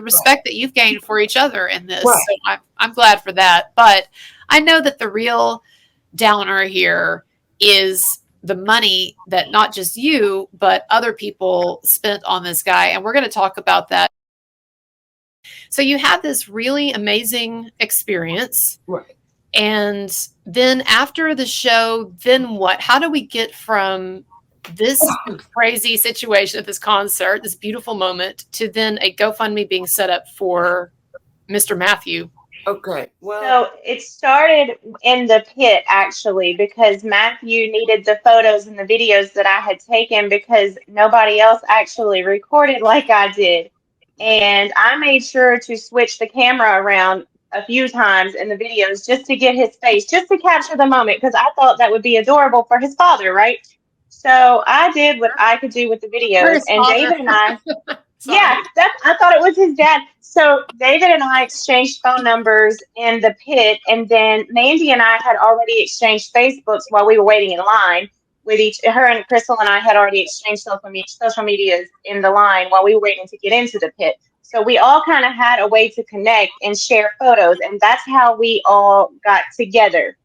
[SPEAKER 3] respect that you've gained for each other in this.
[SPEAKER 1] Right.
[SPEAKER 3] So I'm glad for that. But I know that the real downer here is the money that not just you, but other people spent on this guy. And we're going to talk about that. So you had this really amazing experience.
[SPEAKER 1] Right.
[SPEAKER 3] And then after the show, then what? How do we get from this crazy situation at this concert, this beautiful moment, to then a GoFundMe being set up for Mr. Matthew?
[SPEAKER 1] Okay. Well,
[SPEAKER 4] So it started in the pit, actually, because Matthew needed the photos and the videos that I had taken because nobody else actually recorded like I did. And I made sure to switch the camera around a few times in the videos just to get his face, just to capture the moment, because I thought that would be adorable for his father, right? So I did what I could do with the videos, and David and I, I thought it was his dad. So David and I exchanged phone numbers in the pit, and then Mandy and I had already exchanged Facebooks while we were waiting in line with her, and Crystal and I had already exchanged social medias in the line while we were waiting to get into the pit. So we all kind of had a way to connect and share photos, and that's how we all got together.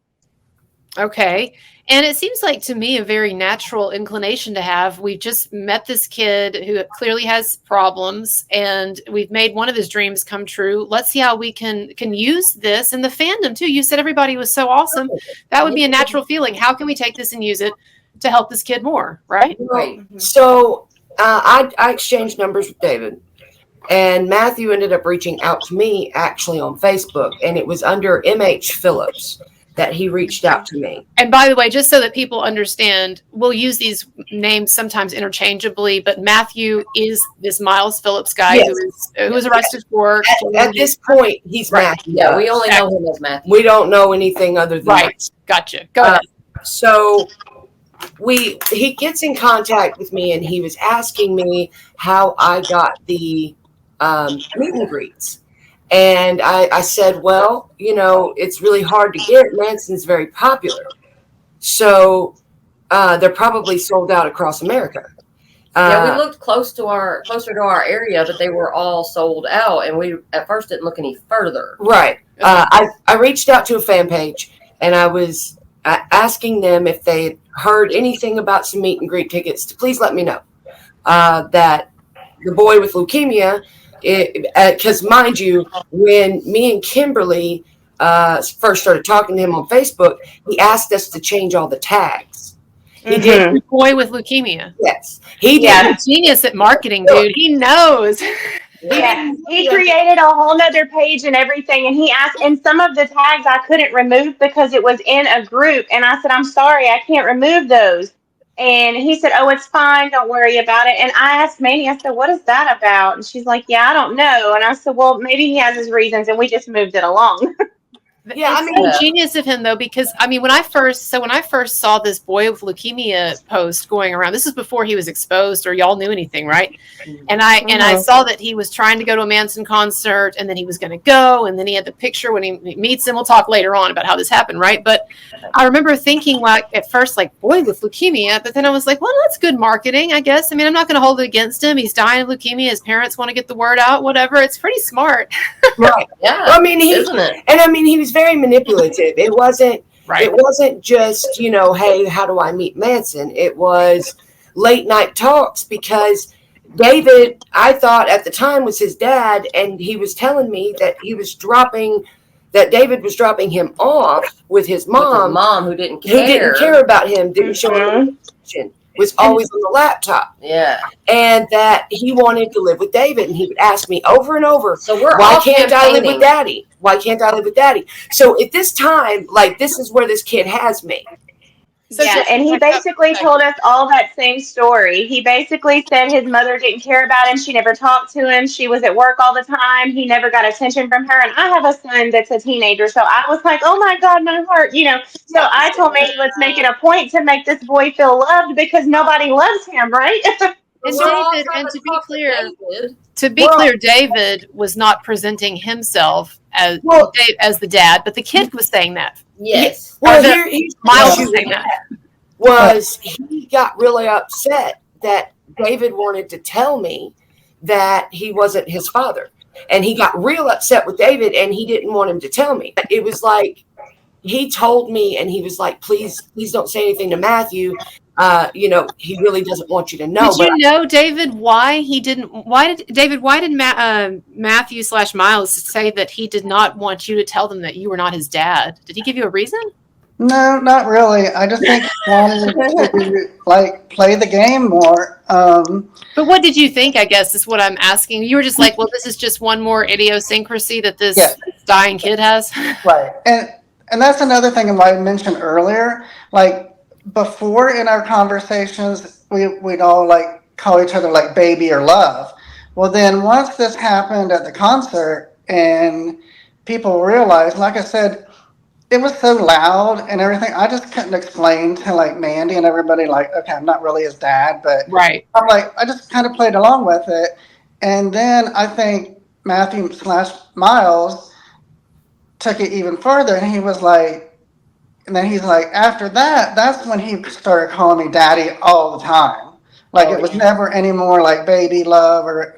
[SPEAKER 3] Okay. And it seems like to me a very natural inclination to have. We've just met this kid who clearly has problems, and we've made one of his dreams come true. Let's see how we can use this in the fandom too. You said everybody was so awesome. That would be a natural feeling. How can we take this and use it to help this kid more? Right.
[SPEAKER 1] Right. So I exchanged numbers with David. And Matthew ended up reaching out to me actually on Facebook, and it was under MH Phillips that he reached out to me.
[SPEAKER 3] And by the way, just so that people understand, we'll use these names sometimes interchangeably, but Matthew is this Miles Phillips guy who was arrested for.
[SPEAKER 1] At this point, he's Matthew.
[SPEAKER 5] Yeah, we only know him as Matthew.
[SPEAKER 1] We don't know anything other than that.
[SPEAKER 3] Gotcha. Go ahead.
[SPEAKER 1] So he gets in contact with me, and he was asking me how I got the meet and greets. And I said, well, it's really hard to get. Manson's very popular. So they're probably sold out across America.
[SPEAKER 5] Yeah, we looked closer to our area, but they were all sold out. And we at first didn't look any further.
[SPEAKER 1] Right. I reached out to a fan page, and I was asking them if they heard anything about some meet and greet tickets to please let me know that the boy with leukemia, because mind you, when me and Kimberly first started talking to him on Facebook, he asked us to change all the tags.
[SPEAKER 3] He did. The boy with leukemia.
[SPEAKER 1] Yes, he did.
[SPEAKER 3] Yeah, genius at marketing, dude. He knows.
[SPEAKER 4] Yeah, he created a whole nother page and everything, and he asked, and some of the tags I couldn't remove because it was in a group, and I said, I'm sorry, I can't remove those. And he said, oh, it's fine, don't worry about it. And I asked Mandy, I said, what is that about? And she's like, yeah, I don't know. And I said, well, maybe he has his reasons, and we just moved it along.
[SPEAKER 1] Yeah,
[SPEAKER 3] it's
[SPEAKER 1] I mean,
[SPEAKER 3] so genius of him though, because I mean, when I first saw this boy with leukemia post going around, this is before he was exposed or y'all knew anything, right? And I saw that he was trying to go to a Manson concert, and then he was going to go, and then he had the picture when he meets him. We'll talk later on about how this happened, right? But I remember thinking, like, at first, like, boy with leukemia, but then I was like, well, that's good marketing, I guess. I mean, I'm not going to hold it against him. He's dying of leukemia. His parents want to get the word out, whatever. It's pretty smart.
[SPEAKER 1] right.
[SPEAKER 5] Yeah.
[SPEAKER 1] I mean,
[SPEAKER 5] Isn't it?
[SPEAKER 1] and I mean, he was very manipulative. It wasn't just, hey, how do I meet Manson? It was late night talks, because David, I thought at the time, was his dad, and he was telling me that David was dropping him off with his mom,
[SPEAKER 5] who didn't care
[SPEAKER 1] about him, didn't show him attention, was always on the laptop.
[SPEAKER 5] Yeah.
[SPEAKER 1] And that he wanted to live with David, and he would ask me over and over,
[SPEAKER 5] So
[SPEAKER 1] why can't I live with Daddy? Why can't I live with Daddy? So at this time, like, this is where this kid has me.
[SPEAKER 3] So
[SPEAKER 4] yeah, and he basically told us all that same story. He basically said his mother didn't care about him. She never talked to him. She was at work all the time. He never got attention from her. And I have a son that's a teenager. So I was like, oh my God, my heart, So I told Mandy, let's make it a point to make this boy feel loved, because nobody loves him, right?
[SPEAKER 3] And David, and to be clear, David was not presenting himself as the dad, but the kid was saying that.
[SPEAKER 5] Yes.
[SPEAKER 1] Well,
[SPEAKER 3] Miles was saying that.
[SPEAKER 1] He got really upset that David wanted to tell me that he wasn't his father. And he got real upset with David, and he didn't want him to tell me. It was like, he told me, and he was like, please don't say anything to Matthew. He really doesn't want you to know.
[SPEAKER 3] Did you know, David, why did Matthew/Miles say that he did not want you to tell them that you were not his dad? Did he give you a reason?
[SPEAKER 2] No, not really. I just think he wanted to play the game more.
[SPEAKER 3] But what did you think, I guess, is what I'm asking. You were just like, well, this is just one more idiosyncrasy that this dying kid has.
[SPEAKER 2] Right. And that's another thing I mentioned earlier. Like, before in our conversations, we'd all call each other baby or love. Well, then once this happened at the concert and people realized, like I said, it was so loud and everything, I just couldn't explain to Mandy and everybody okay, I'm not really his dad, but
[SPEAKER 3] right.
[SPEAKER 2] I'm I just kind of played along with it. And then I think Matthew/Miles took it even further, and he was and then he's after that, that's when he started calling me daddy all the time. It was never any more baby love or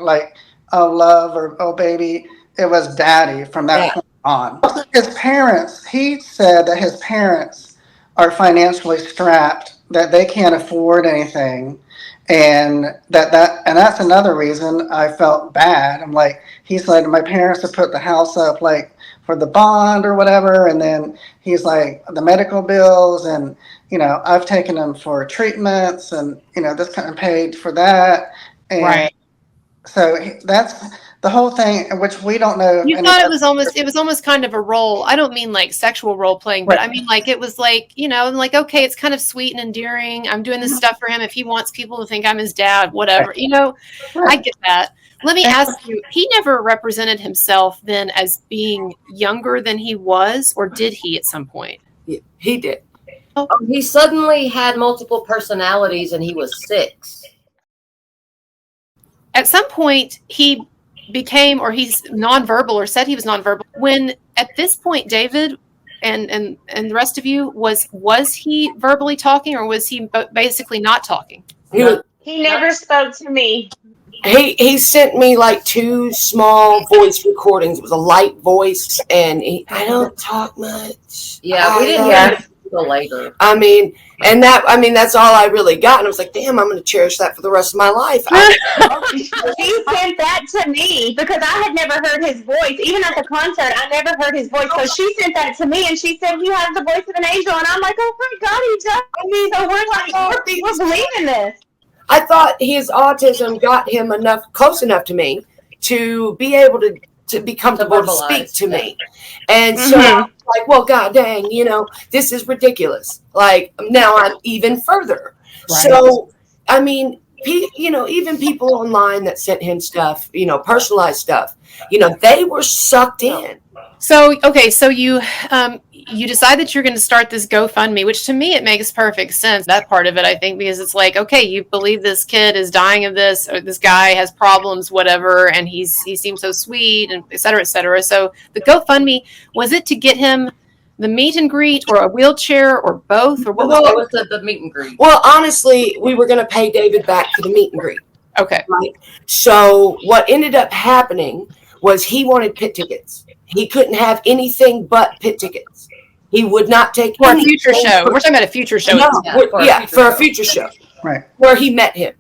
[SPEAKER 2] oh love or oh baby. It was daddy from that point on. Also, his parents, he said that his parents are financially strapped, that they can't afford anything. And that's another reason I felt bad. I'm he's my parents have put the house up for the bond or whatever, and then he's the medical bills, and I've taken him for treatments, and this kind of paid for that, and
[SPEAKER 3] right.
[SPEAKER 2] So that's the whole thing, which we don't know.
[SPEAKER 3] You thought it was almost kind of a role. I don't mean sexual role playing, but I mean it was okay, it's kind of sweet and endearing. I'm doing this stuff for him. If he wants people to think I'm his dad, whatever, I get that. Let me ask you, he never represented himself then as being younger than he was, or did he at some point?
[SPEAKER 1] He did.
[SPEAKER 5] He suddenly had multiple personalities, and he was 6.
[SPEAKER 3] At some point, he became, or he's nonverbal, or said he was nonverbal. When at this point, David and the rest of you, was he verbally talking, or was he basically not talking?
[SPEAKER 4] He never spoke to me.
[SPEAKER 1] He sent me 2 small voice recordings. It was a light voice, and I don't talk much.
[SPEAKER 5] Yeah, we didn't hear it until later.
[SPEAKER 1] That's all I really got. And I was like, damn, I'm going to cherish that for the rest of my life.
[SPEAKER 4] She sent that to me because I had never heard his voice. Even at the concert, I never heard his voice. So she sent that to me, and she said he has the voice of an angel. And I'm like, oh my God, he does. So we're believing this.
[SPEAKER 1] I thought his autism got him close enough to me to be able to be comfortable to speak to me. And so I was well, God dang, this is ridiculous. Now I'm even further. Right. So, I mean, even people online that sent him stuff, personalized stuff, they were sucked in.
[SPEAKER 3] So, okay, so you decide that you're going to start this GoFundMe, which to me, it makes perfect sense. That part of it, I think, because it's like, okay, you believe this kid is dying of this, or this guy has problems, whatever, and he seems so sweet, and et cetera, et cetera. So the GoFundMe, was it to get him the meet and greet or a wheelchair or both? Or what was
[SPEAKER 5] the meet and greet?
[SPEAKER 1] Well, honestly, we were going to pay David back for the meet and greet.
[SPEAKER 3] Okay.
[SPEAKER 1] Right. So what ended up happening was he wanted pit tickets. He couldn't have anything but pit tickets. He would not take
[SPEAKER 3] for a future show. We're talking about a future show.
[SPEAKER 1] No, for a
[SPEAKER 5] show.
[SPEAKER 1] future show.
[SPEAKER 2] Right.
[SPEAKER 1] Where he met him.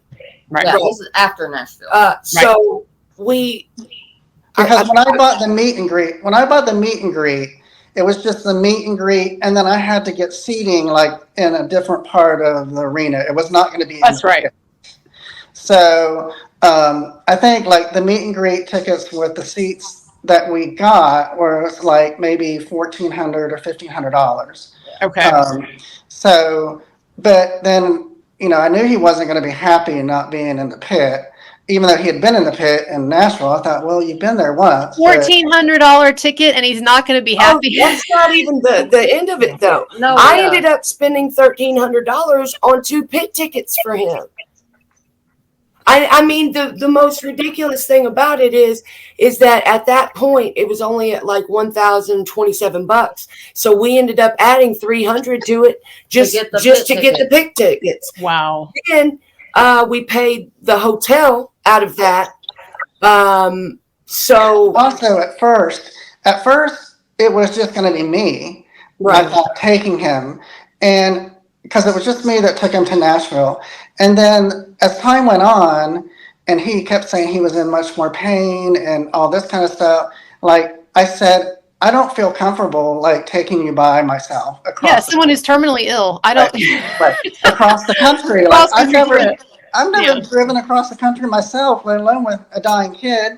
[SPEAKER 3] Right.
[SPEAKER 5] Yeah, this is after Nashville.
[SPEAKER 1] So we
[SPEAKER 2] Because when I bought the meet and greet, it was just the meet and greet, and then I had to get seating like in a different part of the arena. It was not going to be.
[SPEAKER 3] That's right.
[SPEAKER 2] So I think like the meet and greet tickets with the seats that we got were like maybe $1,400 or $1,500.
[SPEAKER 3] Okay.
[SPEAKER 2] So, but then I knew he wasn't going to be happy not being in the pit. Even though he had been in the pit in Nashville, I thought, well, you've been there once.
[SPEAKER 3] $1,400 ticket, and he's not going to be happy.
[SPEAKER 1] That's not even the end of it, though.
[SPEAKER 5] No,
[SPEAKER 1] I ended up spending $1,300 on 2 pit tickets for him. I mean, the most ridiculous thing about it is that at that point it was only at like $1,027. So we ended up adding $300 to it just to get the pit tickets.
[SPEAKER 3] Wow.
[SPEAKER 1] Then we paid the hotel out of that. So
[SPEAKER 2] also at first it was just going to be me.
[SPEAKER 1] Right.
[SPEAKER 2] I thought taking him, and because it was just me that took him to Nashville. And then as time went on, and he kept saying he was in much more pain and all this kind of stuff, like I said, I don't feel comfortable like taking you by myself across.
[SPEAKER 3] Someone who's terminally ill. I don't.
[SPEAKER 2] Right, across the country. Like, I've never driven across the country myself, let alone with a dying kid.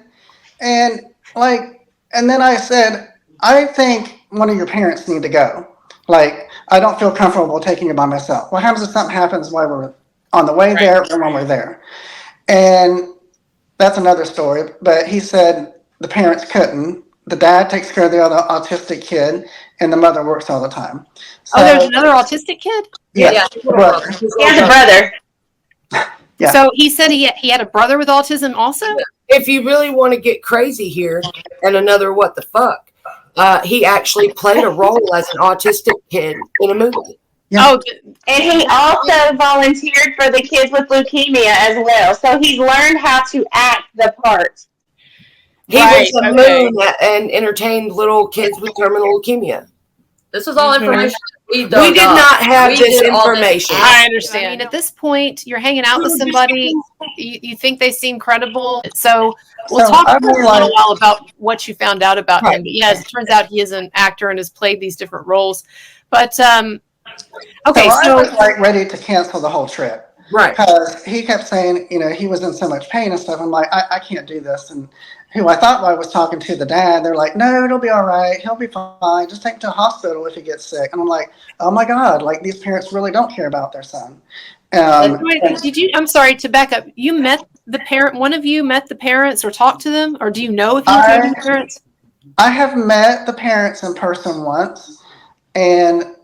[SPEAKER 2] And then I said, I think one of your parents need to go. Like, I don't feel comfortable taking you by myself. What happens if something happens while we're on the way there or when we're there? And that's another story. But he said the parents couldn't. The dad takes care of the other autistic kid, and the mother works all the time. So,
[SPEAKER 3] there's another autistic kid?
[SPEAKER 2] Yeah. Brother.
[SPEAKER 4] He has a brother.
[SPEAKER 2] Yeah.
[SPEAKER 3] So he said he had a brother with autism also?
[SPEAKER 1] if you really want to get crazy here, and another what the fuck, he actually played a role as an autistic kid in a movie.
[SPEAKER 2] Yeah.
[SPEAKER 3] Oh,
[SPEAKER 4] And he also volunteered for the kids with leukemia as well. So he's learned how to act the part.
[SPEAKER 1] He was a moon and entertained little kids with terminal leukemia.
[SPEAKER 5] This is all information we
[SPEAKER 1] did not have this information.
[SPEAKER 3] I understand. I mean, at this point, you're hanging out with somebody, you think they seem credible. So we'll talk more in a little while about what you found out about him. But yes, it turns out he is an actor and has played these different roles. But okay,
[SPEAKER 2] so I was like ready to cancel the whole trip.
[SPEAKER 1] Right.
[SPEAKER 2] Because he kept saying, you know, he was in so much pain and stuff. I'm like, I can't do this. And who I thought I was talking to, the dad, they're like, no, it'll be all right. He'll be fine. Just take him to a hospital if he gets sick. And I'm like, oh my God, like these parents really don't care about their son.
[SPEAKER 3] Did you, I'm sorry to back up. You met the parent, one of you met the parents or talked to them? Or do you know if you met the parents?
[SPEAKER 2] I have met the parents in person once. And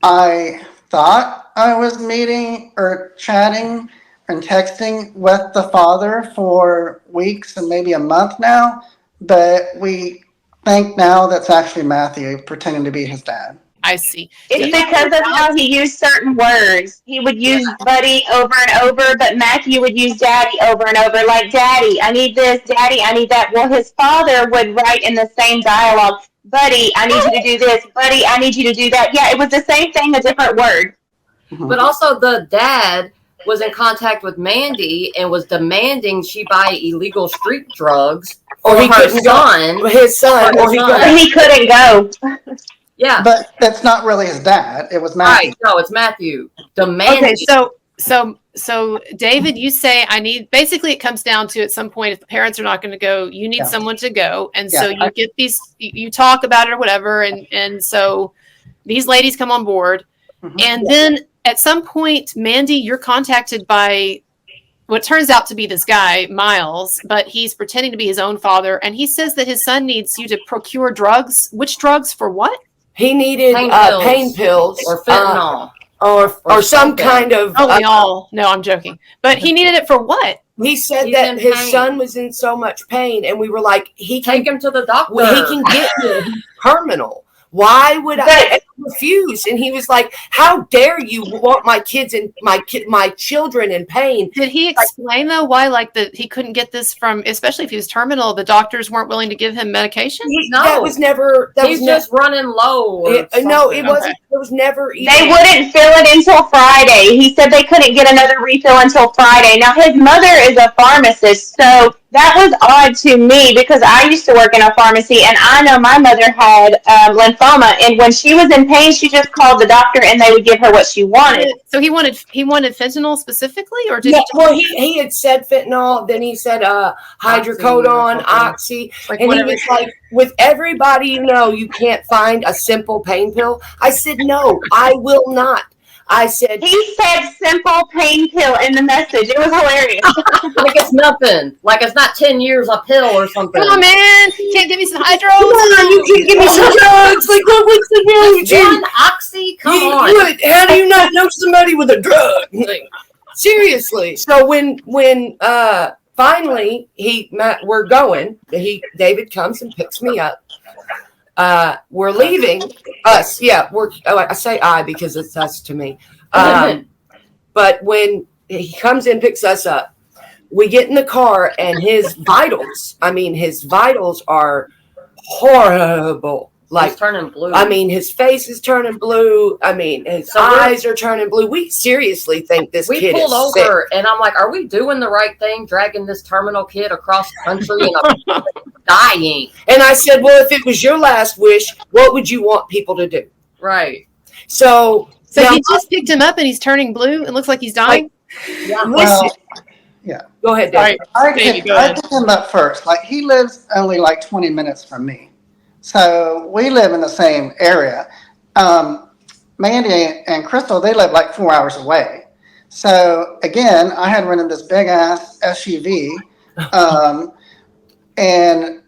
[SPEAKER 2] I thought I was meeting or chatting and texting with the father for weeks and maybe a month now, but we think now that's actually Matthew pretending to be his dad.
[SPEAKER 3] I see.
[SPEAKER 4] It's because of how he used certain words. He would use buddy over and over, but Matthew would use daddy over and over, like daddy, I need this, daddy, I need that. Well, his father would write in the same dialogue, buddy, I need you to do this, buddy, I need you to do that. Yeah, it was the same thing, a different word.
[SPEAKER 5] But also the dad was in contact with Mandy and was demanding she buy illegal street drugs
[SPEAKER 1] Or
[SPEAKER 5] for
[SPEAKER 1] he
[SPEAKER 5] her
[SPEAKER 1] couldn't
[SPEAKER 5] son.
[SPEAKER 1] go. His son. Or
[SPEAKER 4] He couldn't go.
[SPEAKER 5] Yeah.
[SPEAKER 2] But that's not really his dad. It was Matthew.
[SPEAKER 5] Right. No, it's Matthew. Demanding.
[SPEAKER 3] Okay, so David, you say basically it comes down to at some point, if the parents are not going to go, you need someone to go. And so you get you talk about it or whatever. And so these ladies come on board. And then at some point, Mandy, you're contacted by what turns out to be this guy, Miles, but he's pretending to be his own father. And he says that his son needs you to procure drugs. Which drugs for what?
[SPEAKER 1] He needed pain pills
[SPEAKER 5] or fentanyl.
[SPEAKER 1] Or some kind of.
[SPEAKER 3] Oh, we all. No, I'm joking. But he needed it for what?
[SPEAKER 1] He said
[SPEAKER 5] He's
[SPEAKER 1] that
[SPEAKER 5] in
[SPEAKER 1] his
[SPEAKER 5] pain.
[SPEAKER 1] son was in so much pain, and we were like,
[SPEAKER 5] Take him to the doctor.
[SPEAKER 1] he can get terminal. Why would I refuse? And he was like, "How dare you want my kids and my children in pain?"
[SPEAKER 3] Did he explain though why, like, he couldn't get this from, especially if he was terminal, the doctors weren't willing to give him medication?
[SPEAKER 5] No.
[SPEAKER 1] That was never. That
[SPEAKER 5] He's
[SPEAKER 1] was
[SPEAKER 5] just running low.
[SPEAKER 1] no, it wasn't.
[SPEAKER 3] Okay.
[SPEAKER 1] It was never. Even,
[SPEAKER 4] They wouldn't fill it until Friday. He said they couldn't get another refill until Friday. Now, his mother is a pharmacist, so that was odd to me because I used to work in a pharmacy, and I know my mother had lymphoma, and when she was in pain, she just called the doctor, and they would give her what she wanted.
[SPEAKER 3] So he wanted fentanyl specifically, or did
[SPEAKER 1] yeah, well, he had said fentanyl, then he said hydrocodone, oxy,
[SPEAKER 3] like
[SPEAKER 1] and
[SPEAKER 3] whatever?
[SPEAKER 1] he was like, with everybody you can't find a simple pain pill. I said, no, I will not. I said,
[SPEAKER 4] He said simple pain pill in the message. It was hilarious.
[SPEAKER 5] Like it's nothing. Like it's not 10 years a pill or something.
[SPEAKER 3] Come on, man! Can't give me some hydro.
[SPEAKER 1] you can't give me some drugs. Like, what's the deal with you?
[SPEAKER 5] One oxy? Come on.
[SPEAKER 1] How do you not know somebody with a drug? Like, seriously. So when finally we're going, David comes and picks me up. We're leaving us. Yeah, I say I because it's us to me. But when he comes in, picks us up, we get in the car, and his vitals are horrible. Like,
[SPEAKER 5] He's turning blue.
[SPEAKER 1] I mean, his face is turning blue. I mean, his eyes are turning blue. We seriously think this kid is
[SPEAKER 5] pulled
[SPEAKER 1] sick.
[SPEAKER 5] over, and I'm like, are we doing the right thing, dragging this terminal kid across the country and dying?
[SPEAKER 1] And I said, well, if it was your last wish, what would you want people to do?
[SPEAKER 5] Right.
[SPEAKER 1] So now,
[SPEAKER 3] he just picked him up, and he's turning blue. It looks like he's dying.
[SPEAKER 1] listen.
[SPEAKER 2] Yeah.
[SPEAKER 1] Go ahead, Dave.
[SPEAKER 2] I picked him up first. Like, he lives only like 20 minutes from me. So we live in the same area. Mandy and Crystal, they live like 4 hours away. So again, I had rented this big ass SUV. And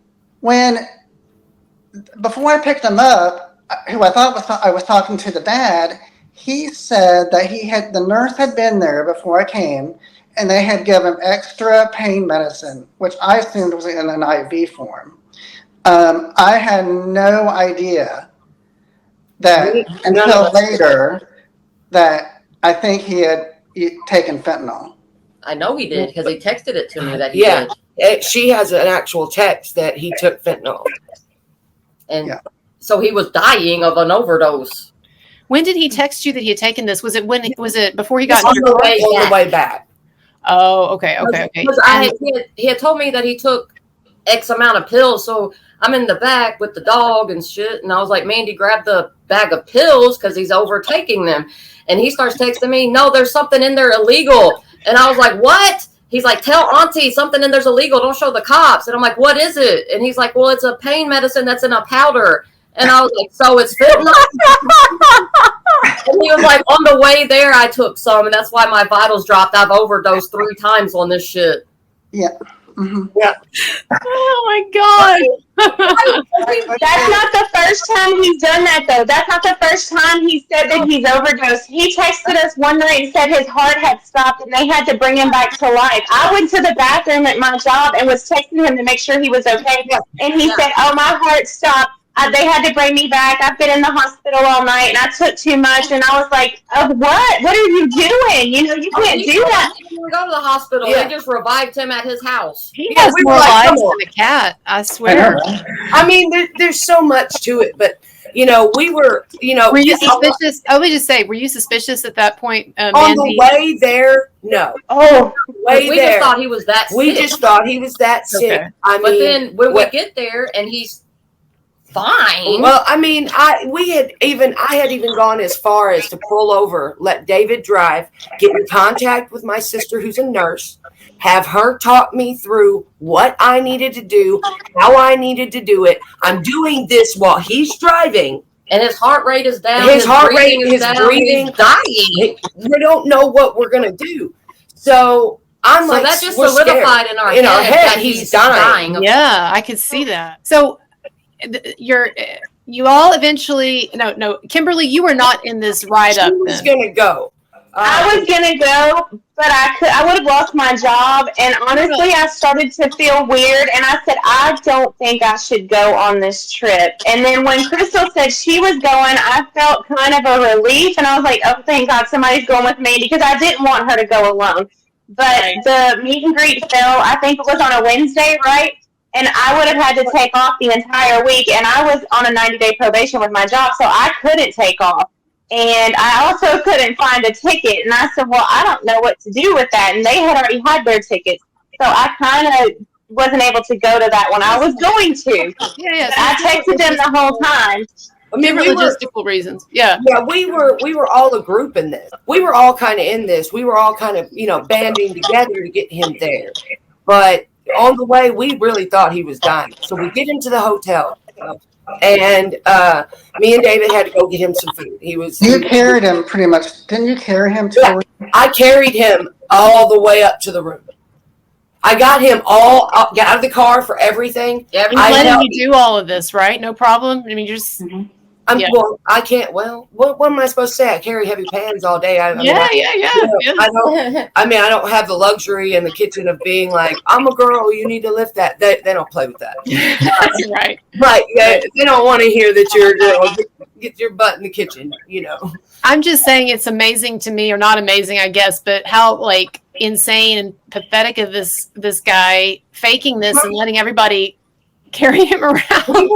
[SPEAKER 2] before I picked him up, who I thought I was talking to the dad, he said that the nurse had been there before I came, and they had given extra pain medicine, which I assumed was in an IV form. I had no idea that until later that I think he had taken fentanyl.
[SPEAKER 5] I know he did because he texted it to me that he did.
[SPEAKER 1] She has an actual text that he took fentanyl.
[SPEAKER 5] And so he was dying of an overdose.
[SPEAKER 3] When did he text you that he had taken this? Was it before he got
[SPEAKER 1] on the way back?
[SPEAKER 3] Oh, okay.
[SPEAKER 5] Because he had told me that he took X amount of pills, so I'm in the back with the dog and shit, and I was like, Mandy, grab the bag of pills because he's overtaking them. And he starts texting me, no, there's something in there illegal. And I was like, what? He's like, tell Auntie something in there's illegal. Don't show the cops. And I'm like, what is it? And he's like, well, it's a pain medicine that's in a powder. And I was like, so it's fentanyl? And he was like, on the way there, I took some, and that's why my vitals dropped. I've overdosed 3 times on this shit.
[SPEAKER 2] Yeah. Mm-hmm.
[SPEAKER 1] Yeah.
[SPEAKER 3] Oh my God.
[SPEAKER 4] That's not the first time he's done that, though. That's not the first time he said that he's overdosed. He texted us one night and said his heart had stopped and they had to bring him back to life. I went to the bathroom at my job and was texting him to make sure he was okay. And he said, oh, my heart stopped. They had to bring me back. I've been in the hospital all night, and I took too much. And I was like, what? What are you doing? You can't do that.
[SPEAKER 5] He didn't go to the hospital.
[SPEAKER 1] Yeah.
[SPEAKER 5] They just revived him at his house.
[SPEAKER 3] He has more lives than a cat, I swear.
[SPEAKER 1] I mean, there's so much to it, but we were,
[SPEAKER 3] Were you suspicious? I would just say, were you suspicious at that point,
[SPEAKER 1] on
[SPEAKER 3] Mandy?
[SPEAKER 1] the way there? No.
[SPEAKER 4] Oh,
[SPEAKER 5] We just thought he was that sick.
[SPEAKER 1] We just thought he was that sick.
[SPEAKER 3] Okay.
[SPEAKER 1] I mean,
[SPEAKER 5] But then when we get there and he's fine.
[SPEAKER 1] Well, I mean, I had even gone as far as to pull over, let David drive, get in contact with my sister who's a nurse, have her talk me through what I needed to do, how I needed to do it. I'm doing this while he's driving.
[SPEAKER 5] And his heart rate is down.
[SPEAKER 1] His heart rate,
[SPEAKER 5] is
[SPEAKER 1] his
[SPEAKER 5] down.
[SPEAKER 1] breathing,
[SPEAKER 5] He's dying.
[SPEAKER 1] We don't know what we're going to do. So I'm
[SPEAKER 5] So
[SPEAKER 1] like,
[SPEAKER 5] that just
[SPEAKER 1] we're
[SPEAKER 5] solidified
[SPEAKER 1] scared.
[SPEAKER 5] in our
[SPEAKER 1] In our
[SPEAKER 5] head
[SPEAKER 1] head,
[SPEAKER 5] that
[SPEAKER 1] he's dying.
[SPEAKER 3] Yeah, I could see that. So you all eventually, no, Kimberly, you were not in this ride
[SPEAKER 1] She
[SPEAKER 3] up
[SPEAKER 1] was
[SPEAKER 3] then.
[SPEAKER 1] gonna go.
[SPEAKER 4] I was gonna go, but I would have lost my job. And honestly, I started to feel weird, and I said, I don't think I should go on this trip. And then when Crystal said she was going, I felt kind of a relief, and I was like, oh, thank God somebody's going with me, because I didn't want her to go alone. But the meet and greet fell, I think it was on a Wednesday, right? And I would have had to take off the entire week, and I was on a 90-day probation with my job, so I couldn't take off. And I also couldn't find a ticket. And I said, well, I don't know what to do with that. And they had already had their tickets. So I kind of wasn't able to go to that one. I was going to.
[SPEAKER 3] Yeah.
[SPEAKER 4] But I texted them the whole time.
[SPEAKER 1] I mean,
[SPEAKER 3] Different logistical reasons. Yeah.
[SPEAKER 1] Yeah, we were all a group in this. We were all kind of in this. We were all kind of, banding together to get him there. But on the way, we really thought he was dying. So we get into the hotel. And me and David had to go get him some food.
[SPEAKER 2] You carried him pretty much. Didn't you carry him to the room?
[SPEAKER 1] I carried him all the way up to the room. I got him all up, got out of the car for everything.
[SPEAKER 3] And letting you do all of this, right? No problem. I mean, you're just.
[SPEAKER 1] Well, I can't. Well, what am I supposed to say? I carry heavy pans all day. I don't have the luxury in the kitchen of being like, I'm a girl. You need to lift that. They don't play with that.
[SPEAKER 3] That's right.
[SPEAKER 1] Right. They don't want to hear that you're a girl. Get your butt in the kitchen.
[SPEAKER 3] I'm just saying it's amazing to me, or not amazing, I guess, but how insane and pathetic of this guy faking this and letting everybody carry him around.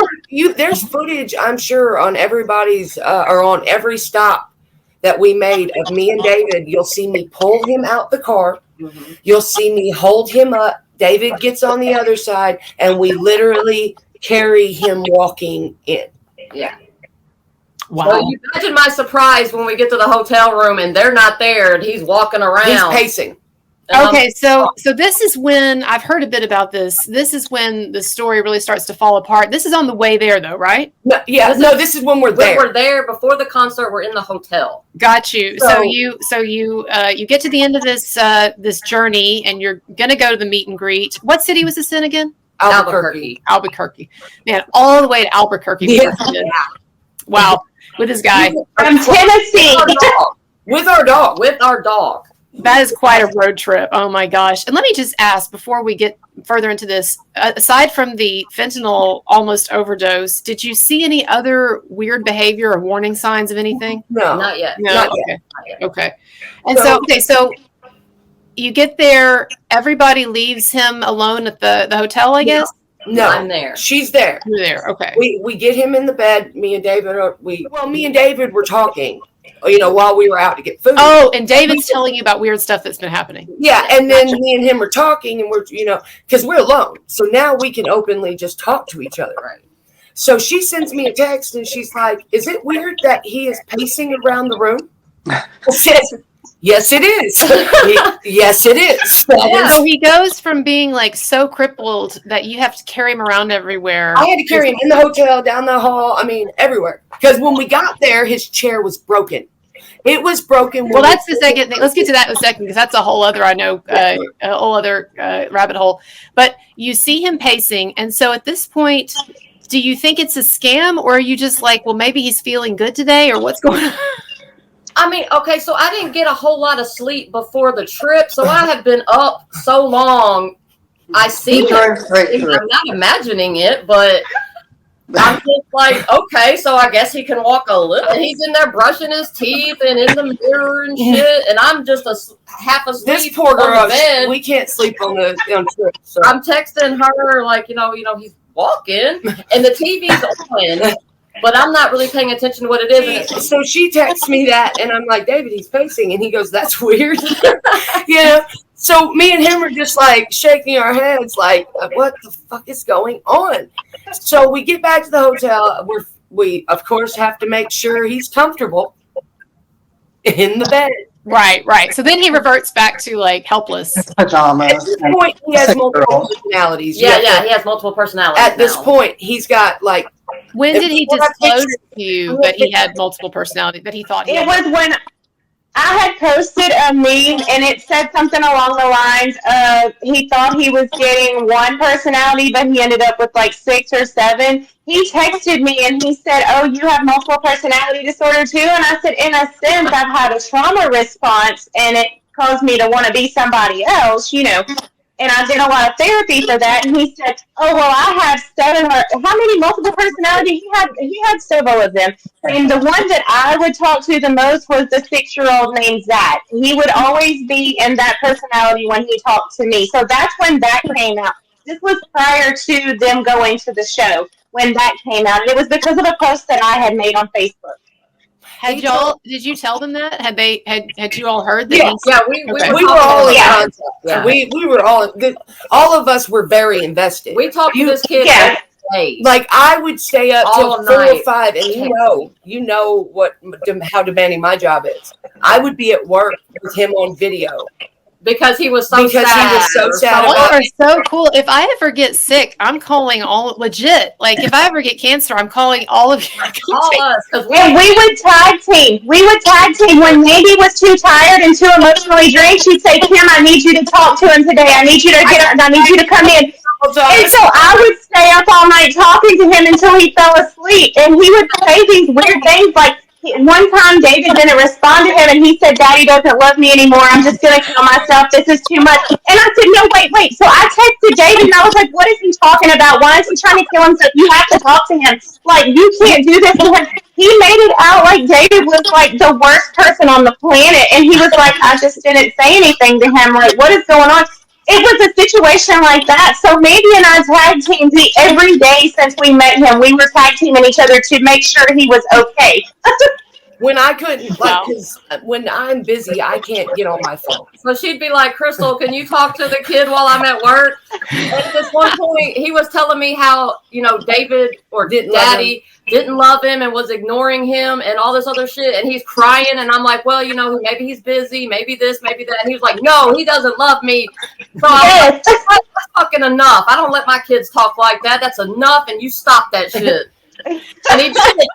[SPEAKER 1] There's footage, I'm sure, on everybody's or on every stop that we made of me and David. You'll see me pull him out the car. Mm-hmm. You'll see me hold him up. David gets on the other side, and we literally carry him walking in.
[SPEAKER 5] Yeah.
[SPEAKER 3] Wow.
[SPEAKER 5] So you imagine my surprise when we get to the hotel room and they're not there and he's walking around.
[SPEAKER 1] He's pacing.
[SPEAKER 3] Okay, so this is when I've heard a bit about this. This is when the story really starts to fall apart. This is on the way there, though, right?
[SPEAKER 1] No, this is when we're there.
[SPEAKER 5] When we're there before the concert. We're in the hotel.
[SPEAKER 3] Got you. So you get to the end of this journey, and you're gonna go to the meet and greet. What city was this in again?
[SPEAKER 1] Albuquerque.
[SPEAKER 3] Man, all the way to Albuquerque.
[SPEAKER 1] Yeah.
[SPEAKER 3] Wow, with this guy
[SPEAKER 4] from Tennessee.
[SPEAKER 1] With our dog.
[SPEAKER 3] That is quite a road trip. Oh my gosh. And let me just ask before we get further into this, aside from the fentanyl almost overdose, did you see any
[SPEAKER 1] other
[SPEAKER 3] weird behavior or warning signs of anything?
[SPEAKER 1] No,
[SPEAKER 5] not yet.
[SPEAKER 3] No.
[SPEAKER 1] Not
[SPEAKER 3] Okay.
[SPEAKER 1] yet.
[SPEAKER 3] Okay. And so you get there, everybody leaves him alone at the hotel, I guess?
[SPEAKER 1] No,
[SPEAKER 5] I'm there.
[SPEAKER 1] She's there.
[SPEAKER 3] You're there. Okay.
[SPEAKER 1] We get him in the bed. Me and David were talking, while we were out to get food.
[SPEAKER 3] Oh, and David's telling you about weird stuff that's been happening.
[SPEAKER 1] Yeah, and then me and him were talking, and we're, because we're alone. So now we can openly just talk to each other.
[SPEAKER 5] Right.
[SPEAKER 1] So she sends me a text, and she's like, is it weird that he is pacing around the room? I said, yes, it is. Yes, it is.
[SPEAKER 3] Yeah. So he goes from being so crippled that you have to carry him around everywhere.
[SPEAKER 1] I had to carry him in the hotel, down the hall. I mean, everywhere. Because when we got there, his chair was broken. It was broken.
[SPEAKER 3] Well, that's the second thing. Let's get to that in a second, because that's a whole other, a whole other rabbit hole. But you see him pacing. And so at this point, do you think it's a scam, or are you just well, maybe he's feeling good today, or what's going on?
[SPEAKER 5] I mean, okay, so I didn't get a whole lot of sleep before the trip, so I have been up so long. I see it. I'm not imagining it, but I'm just okay, so I guess he can walk a little. And he's in there brushing his teeth and in the mirror and shit, and I'm just half asleep.
[SPEAKER 1] This poor girl,
[SPEAKER 5] bed.
[SPEAKER 1] We can't sleep on the trip. So.
[SPEAKER 5] I'm texting her he's walking, and the TV's on. But I'm not really paying attention to what it is.
[SPEAKER 1] So she texts me that, and I'm like, David, he's pacing. And he goes, that's weird. So me and him are just shaking our heads what the fuck is going on? So we get back to the hotel. We of course, have to make sure he's comfortable in the bed.
[SPEAKER 3] Right. So then he reverts back to helpless.
[SPEAKER 2] Pajamas.
[SPEAKER 1] At this point, he has multiple personalities.
[SPEAKER 5] Yeah, he has multiple personalities.
[SPEAKER 1] At this point, he's got
[SPEAKER 3] When did he disclose to you that he had multiple personalities? That he thought
[SPEAKER 4] it was when I had posted a meme and it said something along the lines of he thought he was getting one personality, but he ended up with like 6 or 7. He texted me and he said, "Oh, you have multiple personality disorder too?" And I said, "In a sense, I've had a trauma response and it caused me to want to be somebody else, you know." And I did a lot of therapy for that. And he said, "Oh, well, I have 7 or how many multiple personality?" He had several of them. And the one that I would talk to the most was the 6-year-old named Zach. He would always be in that personality when he talked to me. So that's when that came out. This was prior to them going to the show when that came out. And it was because of a post that I had made on Facebook.
[SPEAKER 3] Did you tell them that? Had you all heard that?
[SPEAKER 1] Yeah,
[SPEAKER 5] we
[SPEAKER 1] were all in contact. Yeah. We were all of us were very invested.
[SPEAKER 5] We talked to this kid every day.
[SPEAKER 1] Like I would stay up
[SPEAKER 5] all
[SPEAKER 1] till 4
[SPEAKER 5] night.
[SPEAKER 1] or 5, and you know how demanding my job is. I would be at work with him on video.
[SPEAKER 5] Because he was so sad.
[SPEAKER 3] Y'all are so cool. If I ever get sick, I'm calling all legit. Like if I ever get cancer, I'm calling all of you.
[SPEAKER 5] Call us.
[SPEAKER 4] And we would tag team. When Mandy was too tired and too emotionally drained, she'd say, "Kim, I need you to talk to him today. I need you to get up. I need you to come in." And so I would stay up all night talking to him until he fell asleep. And he would say these weird things like, one time David didn't respond to him and he said, "Daddy doesn't love me anymore. I'm just going to kill myself. This is too much." And I said, "No, wait." So I texted David and I was like, "What is he talking about? Why is he trying to kill himself? You have to talk to him. Like, you can't do this." And he made it out like David was like the worst person on the planet. And he was like, "I just didn't say anything to him. Like, what is going on?" It was a situation like that. So Mandy and I tag teamed every day since we met him. We were tag teaming each other to make sure he was okay.
[SPEAKER 1] When I couldn't, because when I'm busy, I can't get on my phone.
[SPEAKER 5] So she'd be like, "Crystal, can you talk to the kid while I'm at work?" At this one point, he was telling me how, David or Daddy didn't love him and was ignoring him and all this other shit. And he's crying. And I'm like, "Well, maybe he's busy, maybe this, maybe that." And he was like, "No, he doesn't love me." So I was like, "That's fucking enough. I don't let my kids talk like that. That's enough. And you stop that shit." And he did.